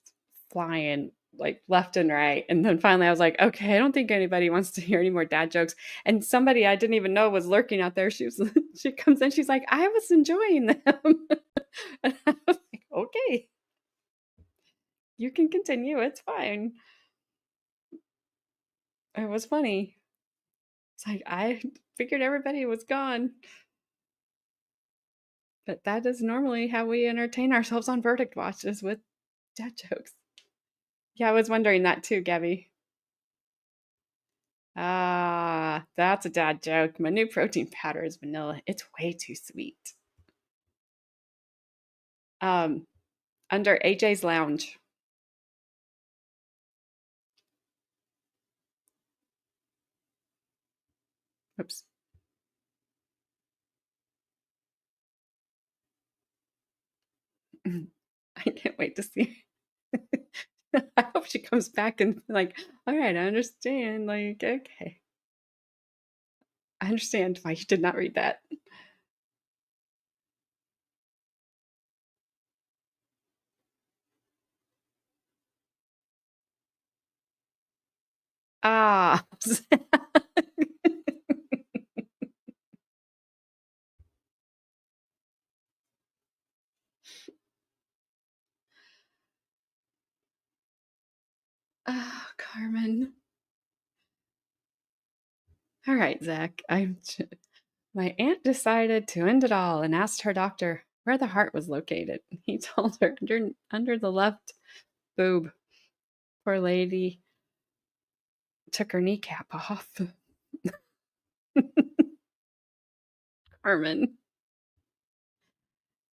flying like left and right. And then finally I was like, okay, I don't think anybody wants to hear any more dad jokes. And somebody I didn't even know was lurking out there. She comes in, she's like, I was enjoying them. And I was like, okay, you can continue. It's fine. It was funny. It's like I figured everybody was gone. But that is normally how we entertain ourselves on Verdict Watch, is with dad jokes. Yeah, I was wondering that too, Gabby. Ah, that's a dad joke. My new protein powder is vanilla. It's way too sweet. Under AJ's Lounge. Oops. I can't wait to see her. I hope she comes back and like, all right, I understand. Like, okay. I understand why you did not read that. Ah. Ah, Carmen. All right, Zach. My aunt decided to end it all and asked her doctor where the heart was located. He told her under the left boob. Poor lady took her kneecap off. Carmen.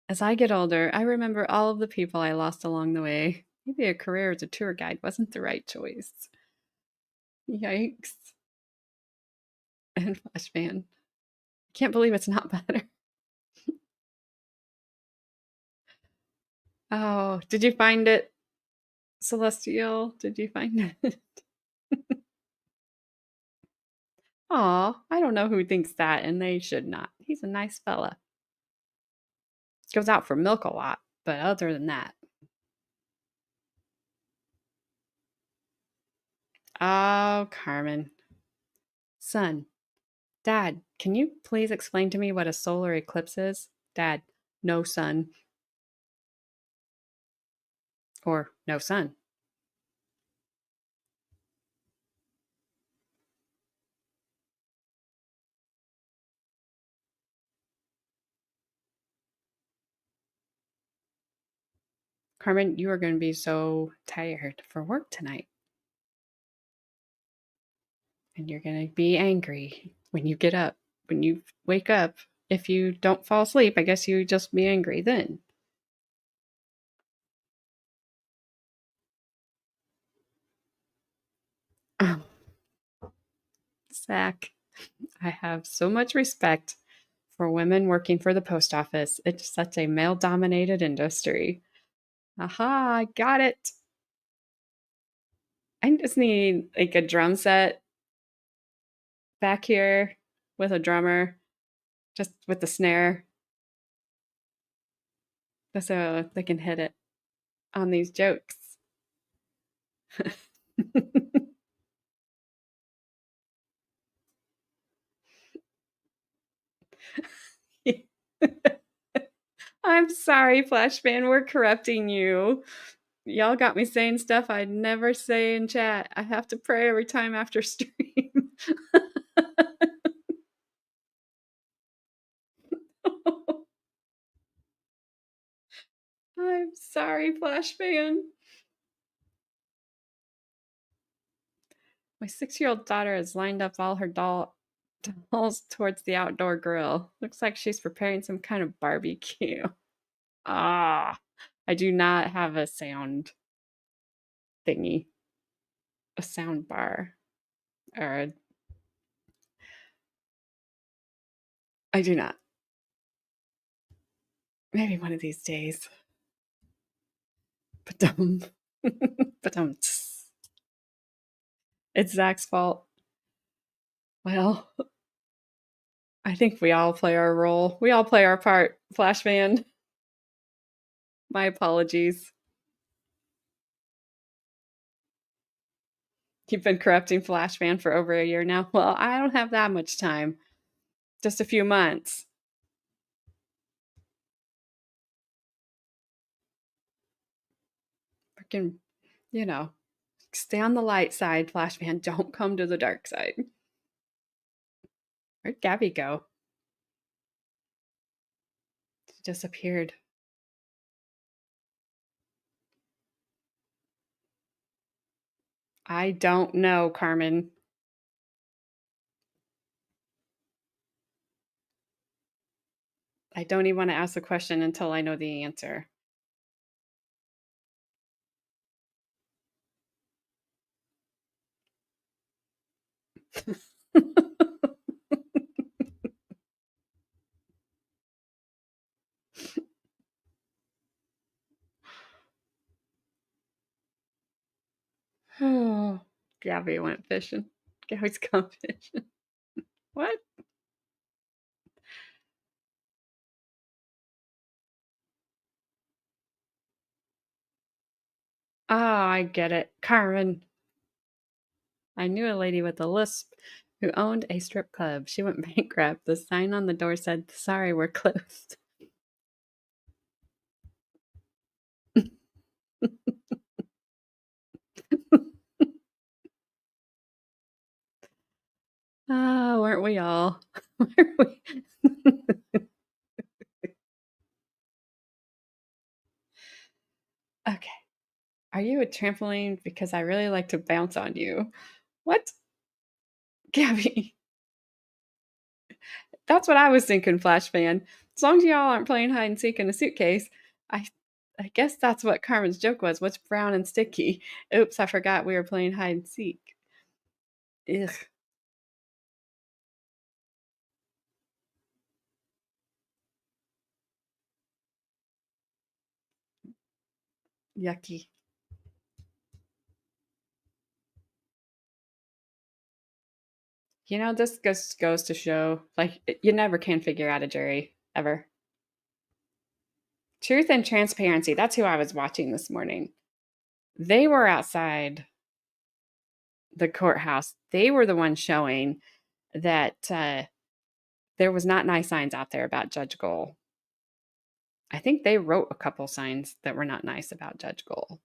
As I get older, I remember all of the people I lost along the way. Maybe a career as a tour guide wasn't the right choice. Yikes. And Flashman. I can't believe it's not better. Oh, did you find it, Celestial? Did you find it? Aw, I don't know who thinks that, and they should not. He's a nice fella. Goes out for milk a lot, but other than that. Oh, Carmen. Son. Dad, can you please explain to me what a solar eclipse is? Dad, no sun. Or no sun. Carmen, you are going to be so tired for work tonight. And you're going to be angry when you get up. When you wake up, if you don't fall asleep, I guess you just be angry then. Oh, Zach, I have so much respect for women working for the post office. It's such a male dominated industry. Aha, I got it. I just need like a drum set back here with a drummer, just with the snare, just so they can hit it on these jokes. I'm sorry, Flashman, we're corrupting you. Y'all got me saying stuff I'd never say in chat. I have to pray every time after stream. I'm sorry, Flashman. My 6-year-old daughter has lined up all her dolls towards the outdoor grill. Looks like she's preparing some kind of barbecue. Ah, I do not have a sound thingy, a sound bar, or I do not. Maybe one of these days. Ba-dum. Ba-dum. It's Zach's fault. Well, I think we all play our role. We all play our part, Flashman. My apologies. You've been corrupting Flashman for over a year now. Well, I don't have that much time. Just a few months. Freaking, stay on the light side, Flashman. Don't come to the dark side. Where'd Gabby go? She disappeared. I don't know, Carmen. I don't even want to ask the question until I know the answer. Oh, Gabby went fishing. Gabby's gone fishing. What? Oh, I get it. Carmen. I knew a lady with a lisp who owned a strip club. She went bankrupt. The sign on the door said, "Sorry, we're closed." Oh, weren't we all? Weren't we? Okay. Are you a trampoline? Because I really like to bounce on you. What? Gabby. That's what I was thinking, Flash fan. As long as y'all aren't playing hide and seek in a suitcase, I I guess that's what Carmen's joke was. What's brown and sticky? Oops, I forgot we were playing hide and seek. Ugh, yucky. You know, this goes to show, like, you never can figure out a jury, ever. Truth and Transparency, that's who I was watching this morning. They were outside the courthouse. They were the ones showing that there was not nice signs out there about Judge Gold. I think they wrote a couple signs that were not nice about Judge Gold.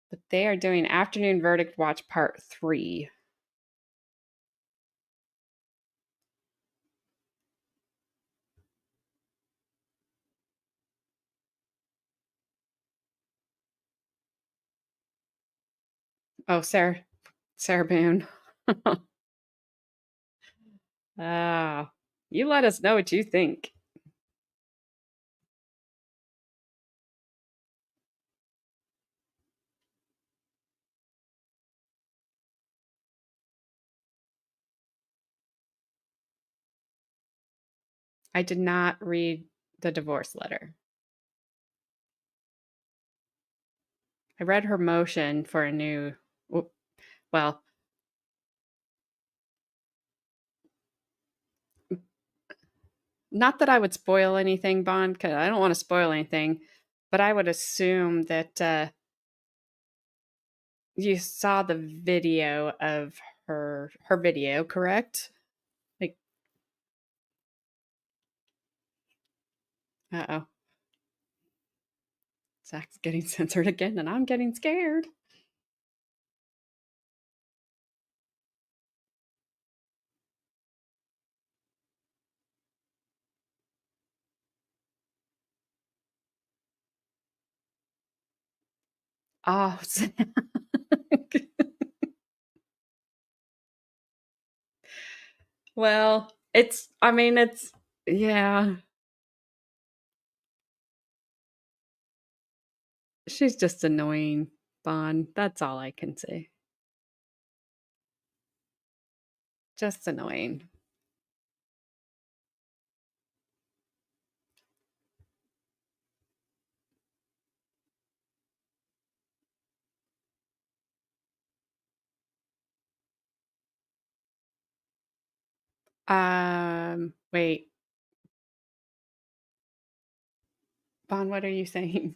But they are doing Afternoon Verdict Watch Part 3. Oh, Sarah Boone. Ah, you let us know what you think. I did not read the divorce letter. I read her motion for a new, well, not that I would spoil anything, Bond, because I don't want to spoil anything, but I would assume that you saw the video of her video, correct? Like, uh-oh. Zach's getting censored again, and I'm getting scared. Oh, Zach. Well, I mean, yeah. She's just annoying, Bond. That's all I can say. Just annoying. Wait, Bond, what are you saying?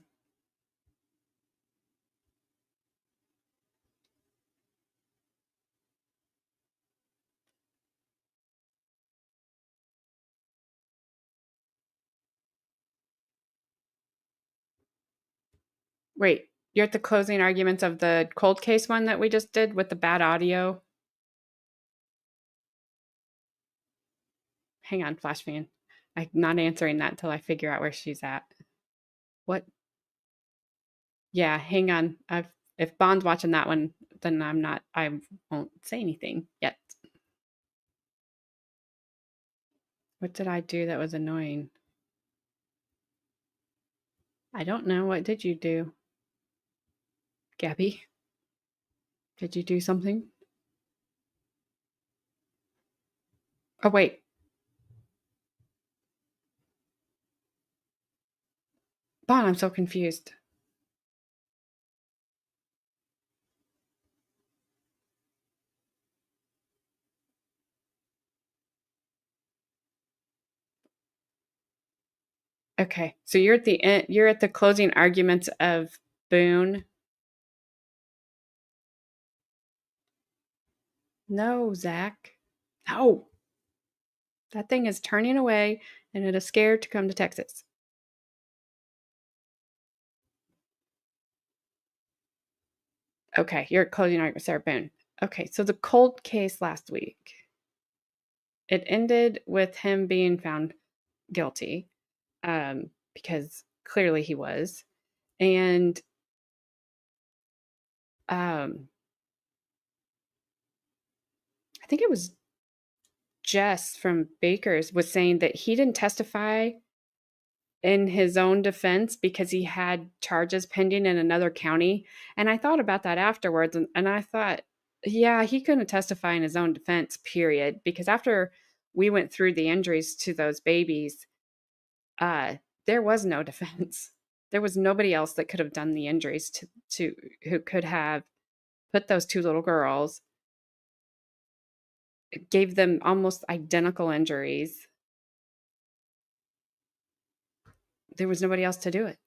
Wait, you're at the closing arguments of the cold case one that we just did with the bad audio? Hang on, Flash fan. I'm not answering that until I figure out where she's at. What? Yeah, hang on. If Bond's watching that one, then I won't say anything yet. What did I do that was annoying? I don't know. What did you do? Gabby? Did you do something? Oh, wait. Bond, I'm so confused. Okay, so you're at the end. You're at the closing arguments of Boone. No, Zach. No. That thing is turning away, and it is scared to come to Texas. Okay, you're at closing argument, Sarah Boone. Okay, so the cold case last week. It ended with him being found guilty, because clearly he was, and I think it was Jess from Baker's was saying that he didn't testify in his own defense because he had charges pending in another county. And I thought about that afterwards, and I thought, yeah, he couldn't testify in his own defense, period. Because after we went through the injuries to those babies, there was no defense. There was nobody else that could have done the injuries to who could have put those two little girls, gave them almost identical injuries. There was nobody else to do it.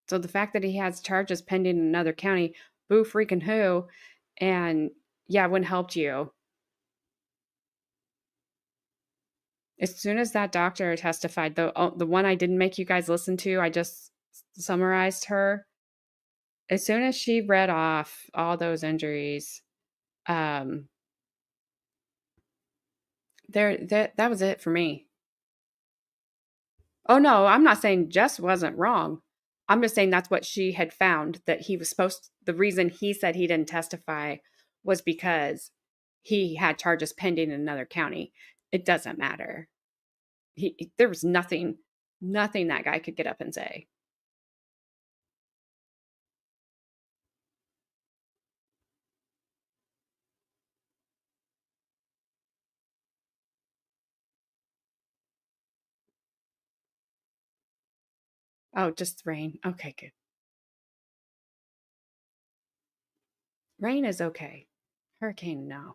So the fact that he has charges pending in another county, boo freaking who, and yeah, it wouldn't helped you. As soon as that doctor testified, the one I didn't make you guys listen to, I just summarized her. As soon as she read off all those injuries, that was it for me. Oh no, I'm not saying Jess wasn't wrong. I'm just saying that's what she had found, that he was the reason he said he didn't testify was because he had charges pending in another county. It doesn't matter. There was nothing that guy could get up and say. Oh, just rain. Okay, good. Rain is okay. Hurricane, no.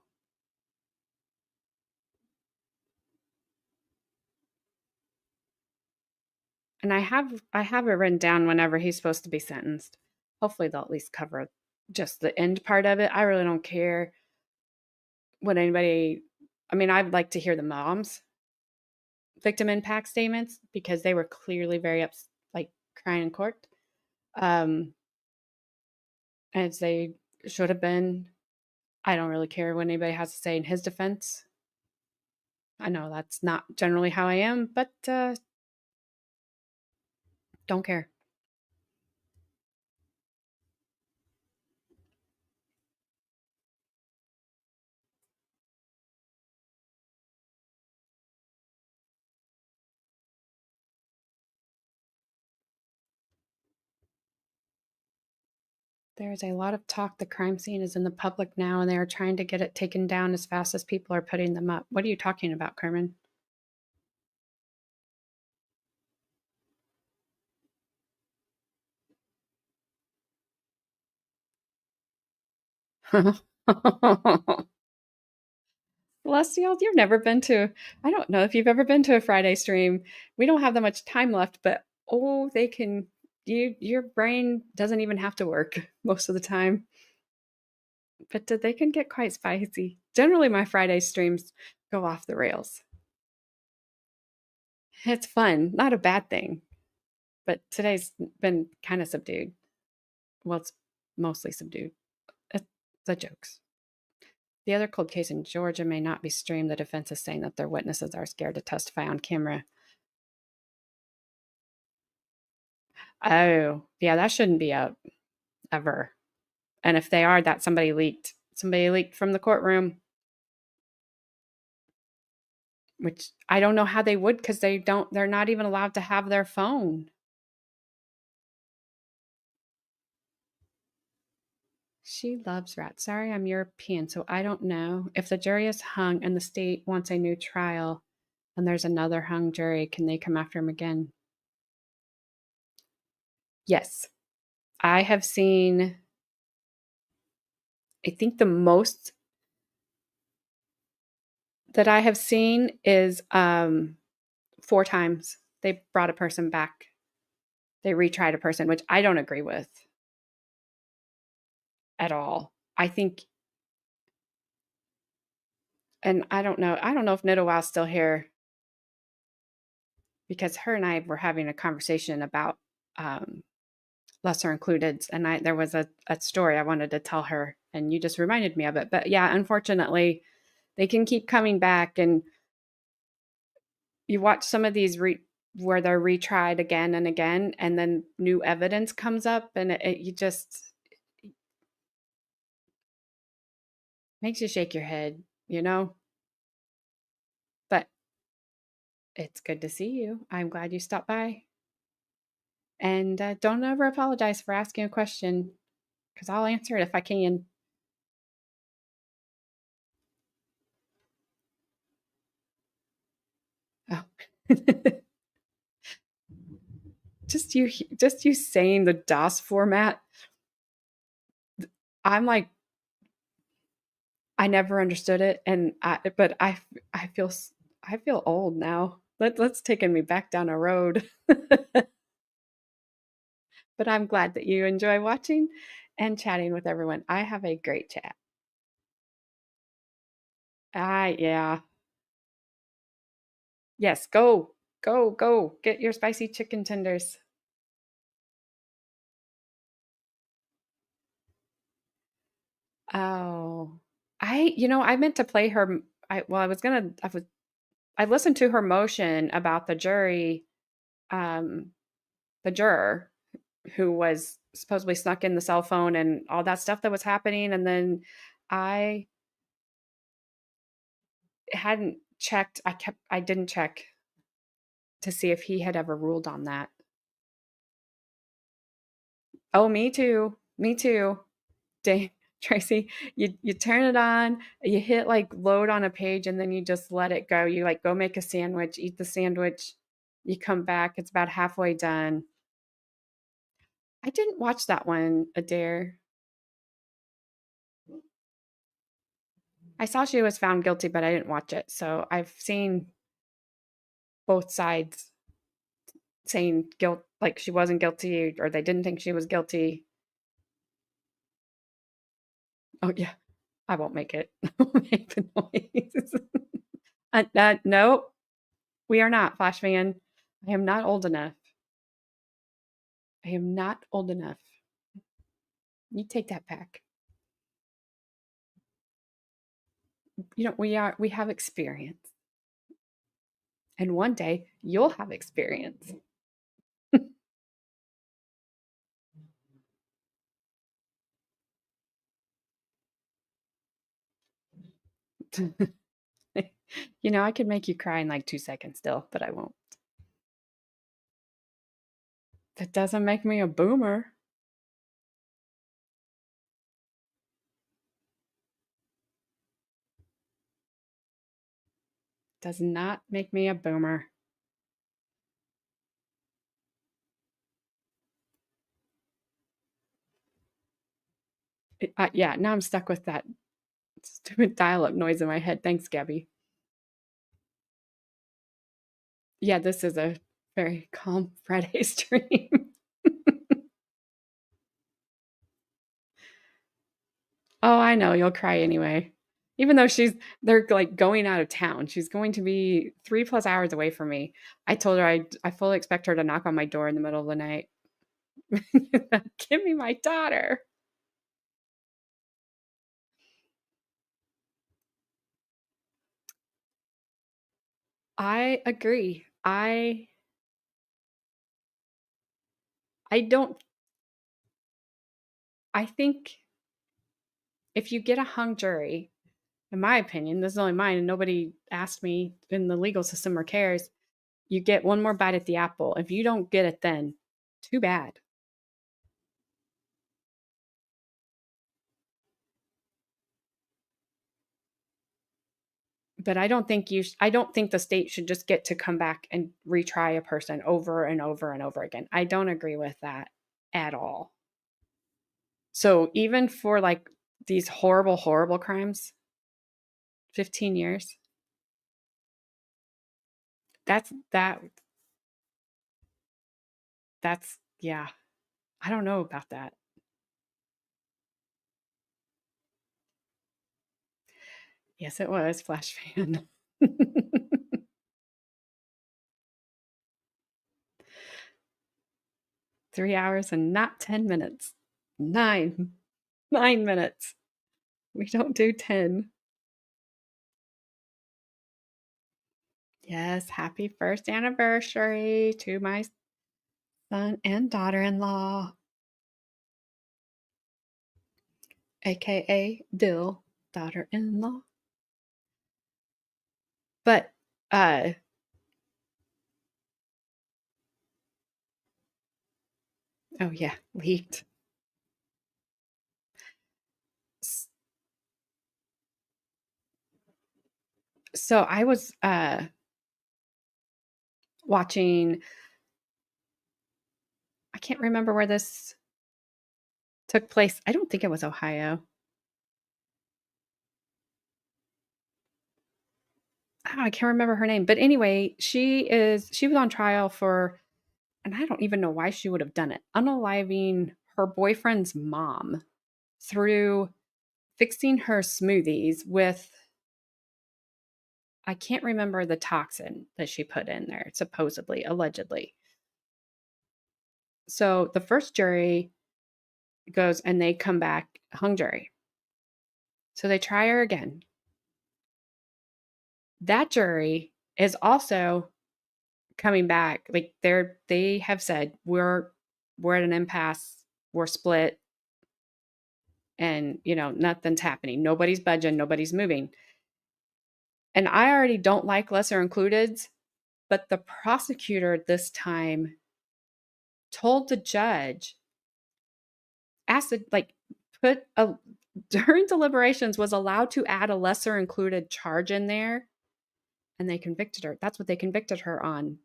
And I have it written down whenever he's supposed to be sentenced. Hopefully they'll at least cover just the end part of it. I really don't care what anybody. I mean, I'd like to hear the mom's victim impact statements because they were clearly very like crying in court. As they should have been. I don't really care what anybody has to say in his defense. I know that's not generally how I am, but don't care. There's a lot of talk the crime scene is in the public now, and they are trying to get it taken down as fast as people are putting them up. What are you talking about, Carmen? Celestial, you've never been to, I don't know if you've ever been to a Friday stream. We don't have that much time left, but oh, they can, your brain doesn't even have to work most of the time. But they can get quite spicy. Generally, my Friday streams go off the rails. It's fun, not a bad thing. But today's been kind of subdued. Well, it's mostly subdued. The jokes. The other cold case in Georgia may not be streamed. The defense is saying that their witnesses are scared to testify on camera. Oh, yeah, that shouldn't be up ever. And if they are, that somebody leaked. Somebody leaked from the courtroom. Which I don't know how they would, because they're not even allowed to have their phone. She loves rats. Sorry, I'm European, so I don't know. If the jury is hung and the state wants a new trial and there's another hung jury, can they come after him again? Yes. I have seen, I think the most that I have seen is 4 times they brought a person back. They retried a person, which I don't agree with at all. I think, and I don't know if Nidawow's still here, because her and I were having a conversation about lesser included, and there was a story I wanted to tell her, and you just reminded me of it. But yeah, unfortunately, they can keep coming back, and you watch some of these where they're retried again and again, and then new evidence comes up, and you just makes you shake your head, you know? But it's good to see you. I'm glad you stopped by. And don't ever apologize for asking a question, because I'll answer it if I can. Oh. just you saying the DOS format. I'm like, I never understood it, and but I feel old now. Let's taking me back down a road. But I'm glad that you enjoy watching and chatting with everyone. I have a great chat. Yeah. Yes, go. Get your spicy chicken tenders. Oh. I meant to play her I listened to her motion about the jury, the juror who was supposedly snuck in the cell phone and all that stuff that was happening, and then I hadn't checked. I didn't check to see if he had ever ruled on that. Oh, me too. Me too. Dang, Tracy, you turn it on, you hit like load on a page, and then you just let it go. You like go make a sandwich, eat the sandwich, you come back, it's about halfway done. I didn't watch that one, Adair. I saw she was found guilty, but I didn't watch it. So I've seen both sides saying guilt, like she wasn't guilty or they didn't think she was guilty. Oh yeah, I won't make it. I won't make the noise. No, we are not, Flash Man. I am not old enough. I am not old enough. You take that back. We have experience. And one day you'll have experience. I could make you cry in like 2 seconds still, but I won't. That doesn't make me a boomer. Does not make me a boomer. Yeah, now I'm stuck with that stupid dial-up noise in my head. Thanks, Gabby. Yeah, this is a very calm Friday stream. Oh, I know, you'll cry anyway. Even though they're like going out of town. She's going to be 3+ hours away from me. I told her I fully expect her to knock on my door in the middle of the night. Give me my daughter. I agree. I think if you get a hung jury, in my opinion, this is only mine and nobody asked me in the legal system or cares, you get one more bite at the apple. If you don't get it then, too bad. But I don't think the state should just get to come back and retry a person over and over and over again. I don't agree with that at all. So even for like these horrible, horrible crimes, 15 years, that's yeah. I don't know about that. Yes, it was flash fan. 3 hours and not 10 minutes. 9 minutes. We don't do 10. Yes, happy first anniversary to my son and daughter-in-law, aka Dill, daughter-in-law. But oh yeah, leaked. So I was watching, I can't remember where this took place. I don't think it was Ohio. Oh, I can't remember her name. But anyway, she was on trial for, and I don't even know why she would have done it, unaliving her boyfriend's mom through fixing her smoothies with, I can't remember the toxin that she put in there, supposedly, allegedly. So the first jury goes and they come back hung jury. So they try her again. That jury is also coming back. Like they have said, we're at an impasse, we're split, and nothing's happening. Nobody's budging, nobody's moving. And I already don't like lesser includeds, but the prosecutor this time told the judge, asked it, like, put a during deliberations was allowed to add a lesser included charge in there, and they convicted her. That's what they convicted her on.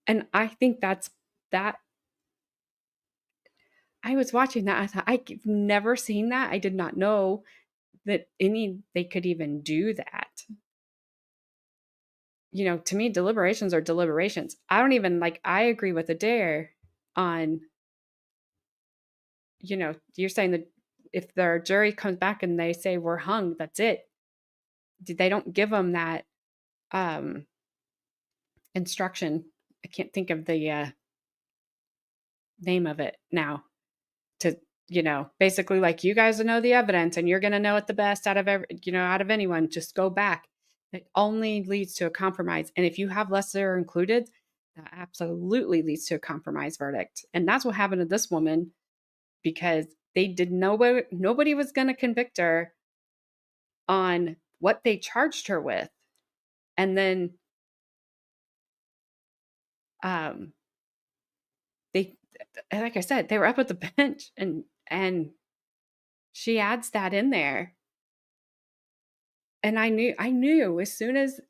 And I think that I was watching that. I thought, I've never seen that. I did not know that they could even do that. To me, deliberations are deliberations. I don't even I agree with Adair on, you're saying that if their jury comes back and they say we're hung, that's it. They don't give them that instruction. I can't think of the name of it now. To basically, like, you guys know the evidence and you're going to know it the best out of out of anyone. Just go back. It only leads to a compromise. And if you have lesser included, that absolutely leads to a compromise verdict. And that's what happened to this woman, because nobody was going to convict her on what they charged her with. And then they, like I said, they were up at the bench and she adds that in there. And I knew as soon as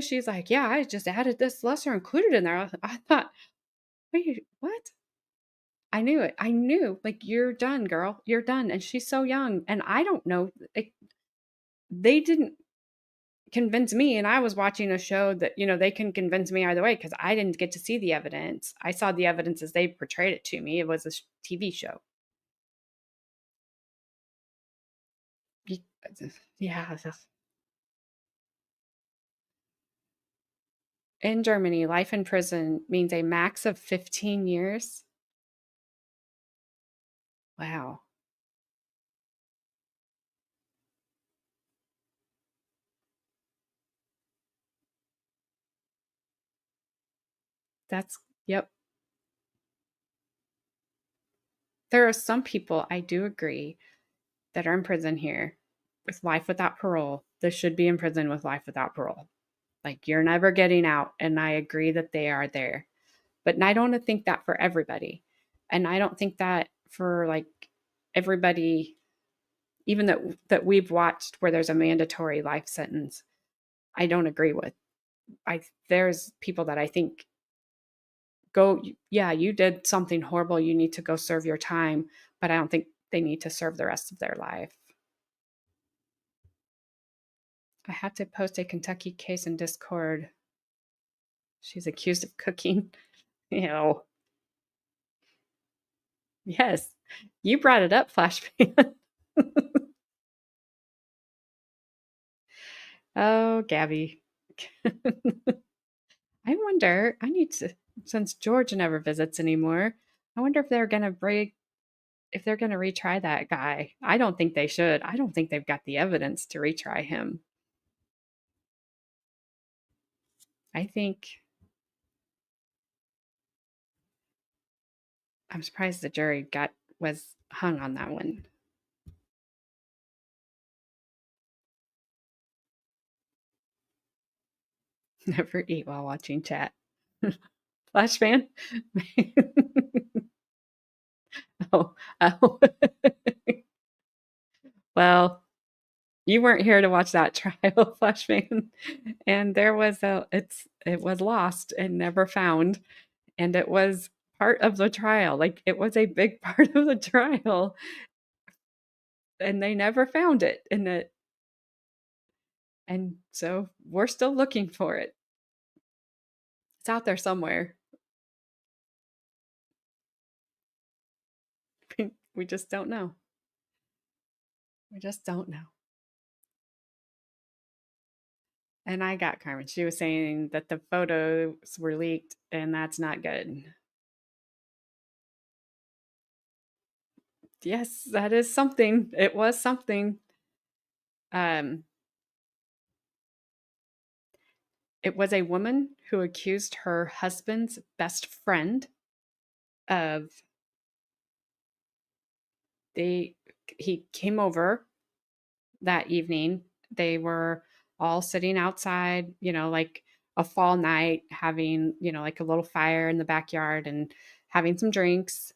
she's like, yeah, I just added this lesser included in there. I thought, wait, what? I knew it. I knew, like, you're done, girl. You're done. And she's so young. And I don't know. They didn't convince me. And I was watching a show that, they can convince me either way, because I didn't get to see the evidence. I saw the evidence as they portrayed it to me. It was a TV show. Yeah. In Germany, life in prison means a max of 15 years. Wow. Yep. There are some people, I do agree, that are in prison here with life without parole. They should be in prison with life without parole. Like, you're never getting out. And I agree that they are there. But I don't think that for everybody. And I don't think that for everybody, even that we've watched where there's a mandatory life sentence. I don't agree with. There's people that I think you did something horrible, you need to go serve your time, but I don't think they need to serve the rest of their life. I had to post a Kentucky case in Discord. She's accused of cooking. Ew. Yes. You brought it up, Flashman. Oh, Gabby. I wonder, I need to, since George never visits anymore, I wonder if they're going to retry that guy. I don't think they should. I don't think they've got the evidence to retry him. I think, I'm surprised the jury was hung on that one. Never eat while watching chat. Flash fan? Oh. Well, you weren't here to watch that trial, Flashman. And it was lost and never found. And it was part of the trial. Like, it was a big part of the trial. And they never found it. And so we're still looking for it. It's out there somewhere. We just don't know. We just don't know. And I got Carmen. She was saying that the photos were leaked, and that's not good. Yes, that is something. It was something. It was a woman who accused her husband's best friend of he came over that evening. They were all sitting outside, like a fall night, having, like a little fire in the backyard and having some drinks.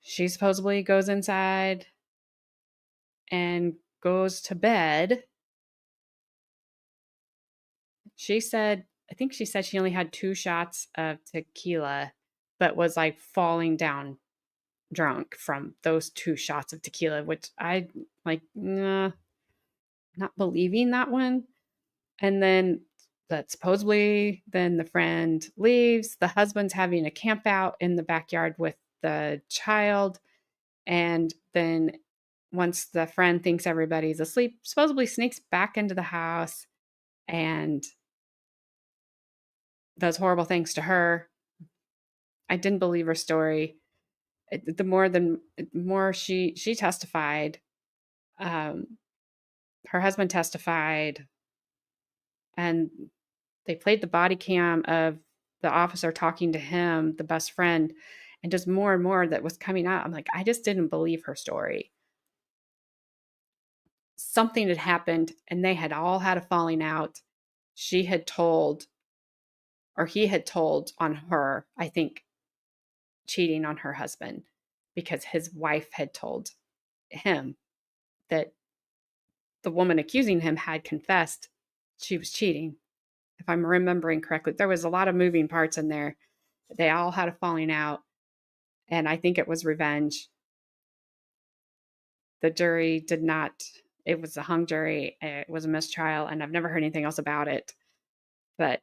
She supposedly goes inside and goes to bed. I think she said she only had 2 shots of tequila, but was like falling down drunk from those 2 shots of tequila, which I like, nah, not believing that one. And then supposedly then the friend leaves. The husband's having a camp out in the backyard with the child. And then once the friend thinks everybody's asleep, supposedly sneaks back into the house and does horrible things to her. I didn't believe her story. The more she testified, her husband testified, and they played the body cam of the officer talking to him, the best friend, and just more and more that was coming out. I'm like, I just didn't believe her story. Something had happened, and they had all had a falling out. She had told, or he had told on her, I think, cheating on her husband, because his wife had told him that the woman accusing him had confessed she was cheating. If I'm remembering correctly, there was a lot of moving parts in there. They all had a falling out, and I think it was revenge. The jury did not, it was a hung jury. It was a mistrial, and I've never heard anything else about it. But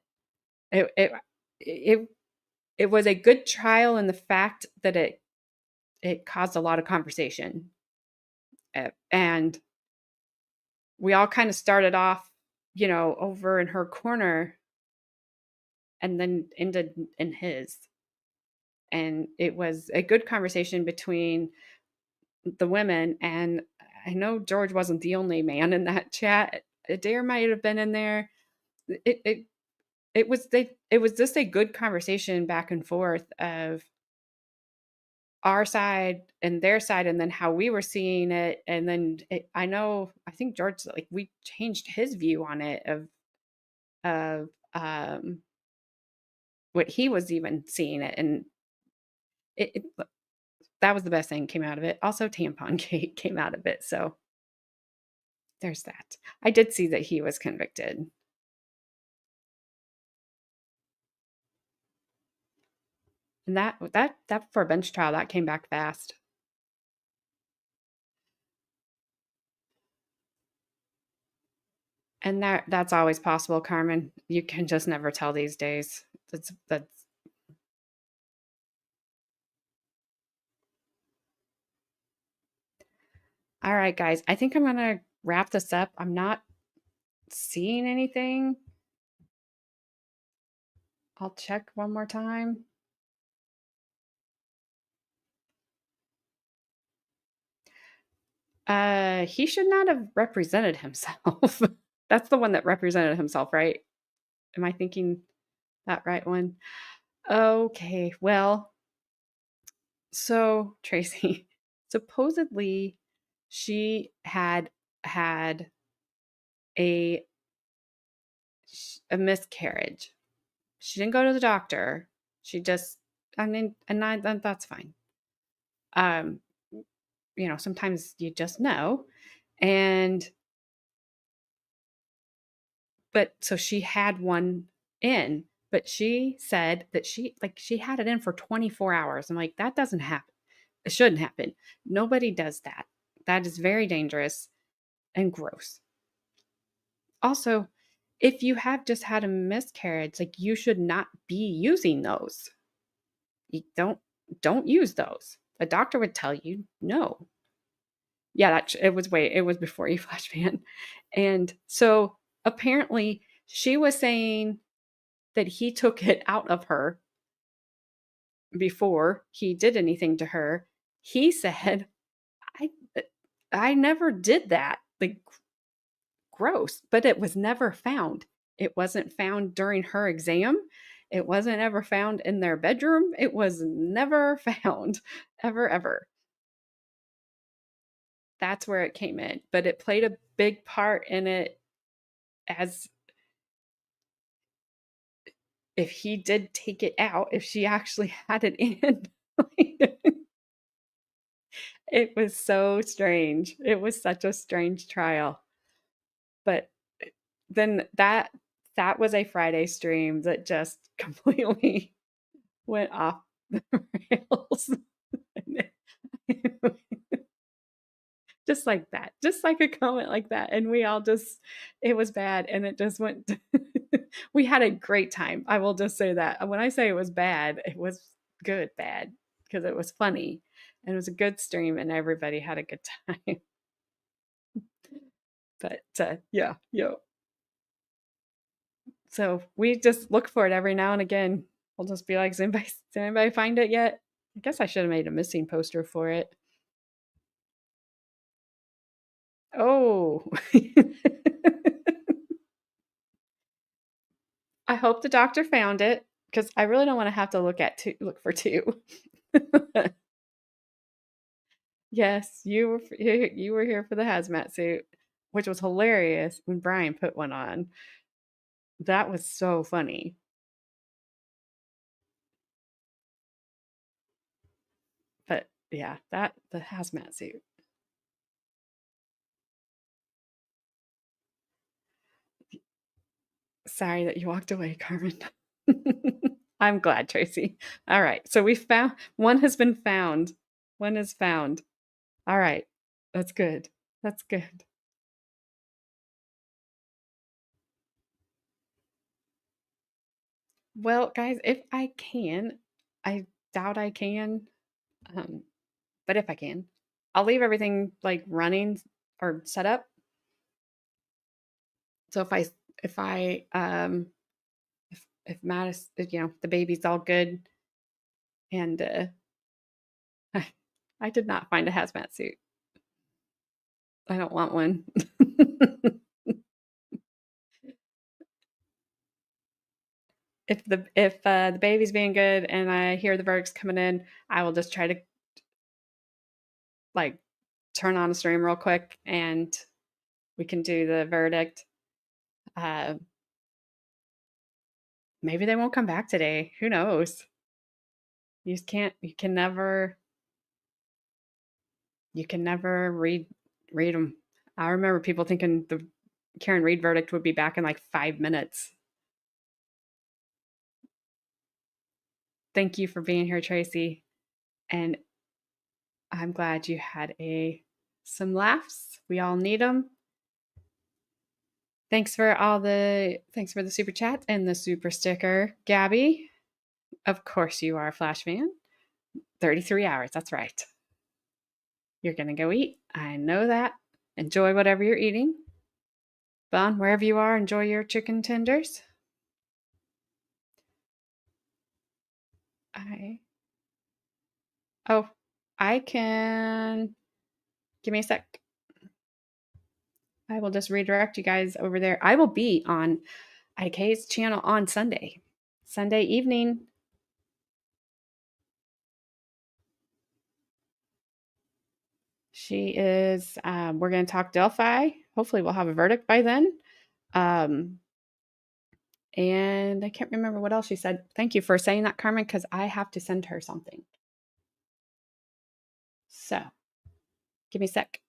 it was a good trial in the fact that it caused a lot of conversation. And we all kind of started off, over in her corner and then ended in his. And it was a good conversation between the women. And I know George wasn't the only man in that chat. Adair might have been in there. It was just a good conversation back and forth of our side and their side, and then how we were seeing it. And then I think George, like, we changed his view on it of what he was even seeing it. And that was the best thing came out of it. Also, tampon gate came out of it. So there's that. I did see that he was convicted. And that for a bench trial, that came back fast. And that's always possible, Carmen. You can just never tell these days. That's all right, guys. I think I'm gonna wrap this up. I'm not seeing anything. I'll check one more time. He should not have represented himself. That's the one that represented himself, right? Am I thinking that right one? Okay, well, so Tracy, supposedly she had a a miscarriage. She didn't go to the doctor. She just, I mean, that's fine. Um, sometimes you just know. And, but so she had one in, but she said that she had it in for 24 hours. I'm like, that doesn't happen. It shouldn't happen. Nobody does that. That is very dangerous and gross. Also, if you have just had a miscarriage, like you should not be using those. You don't use those. A doctor would tell you no. Yeah, it was before E-Flash Fan. And so apparently she was saying that he took it out of her before he did anything to her. He said, I I never did that. Like, gross, but it was never found. It wasn't found during her exam. It wasn't ever found in their bedroom. It was never found, ever, ever. That's where it came in. But it played a big part in it, as if he did take it out, if she actually had it in. It was so strange. It was such a strange trial. But then that was a Friday stream that just completely went off the rails. Just like that, just like a comment like that. And we all just, it was bad. And it just went, we had a great time. I will just say that. When I say it was bad, it was good, bad, because it was funny and it was a good stream and everybody had a good time. But yeah. So we just look for it every now and again. We'll just be like, did anybody find it yet? I guess I should have made a missing poster for it. Oh. I hope the doctor found it, because I really don't want to have to look for two. Yes, you were here for the hazmat suit, which was hilarious when Brian put one on. That was so funny. But yeah, the hazmat suit. Sorry that you walked away, Carmen. I'm glad, Tracy. All right. So we found one has been found. One is found. All right. That's good. That's good. Well, guys, if I can, I doubt I can. But if I can, I'll leave everything like running or set up. So if Matt is, the baby's all good, and I did not find a hazmat suit. I don't want one. If the baby's being good and I hear the verdicts coming in, I will just try to like turn on a stream real quick and we can do the verdict. Maybe they won't come back today. Who knows? You can never read them. I remember people thinking the Karen Reed verdict would be back in like 5 minutes. Thank you for being here, Tracy. And I'm glad you had some laughs. We all need them. Thanks for the super chat and the super sticker, Gabby. Of course you are a Flash fan. 33 hours, that's right. You're gonna go eat. I know that. Enjoy whatever you're eating. Bon, wherever you are, enjoy your chicken tenders. I can. Give me a sec. I will just redirect you guys over there. I will be on IK's channel on Sunday evening. She is, we're going to talk Delphi. Hopefully we'll have a verdict by then. And I can't remember what else she said. Thank you for saying that, Carmen, because I have to send her something. So give me a sec.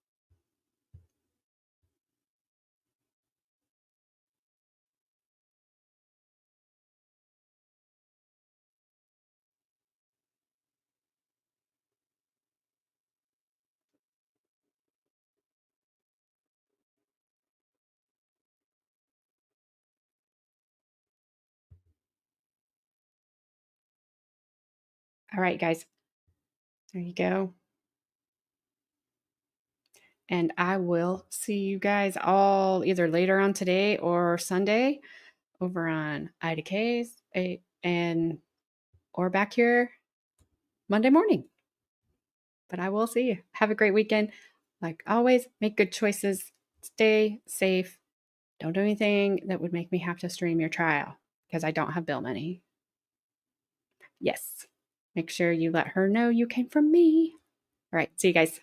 All right, guys. There you go. And I will see you guys all either later on today or Sunday over on IDK's and or back here Monday morning. But I will see you. Have a great weekend. Like always, make good choices. Stay safe. Don't do anything that would make me have to stream your trial because I don't have bill money. Yes. Make sure you let her know you came from me. All right. See you guys.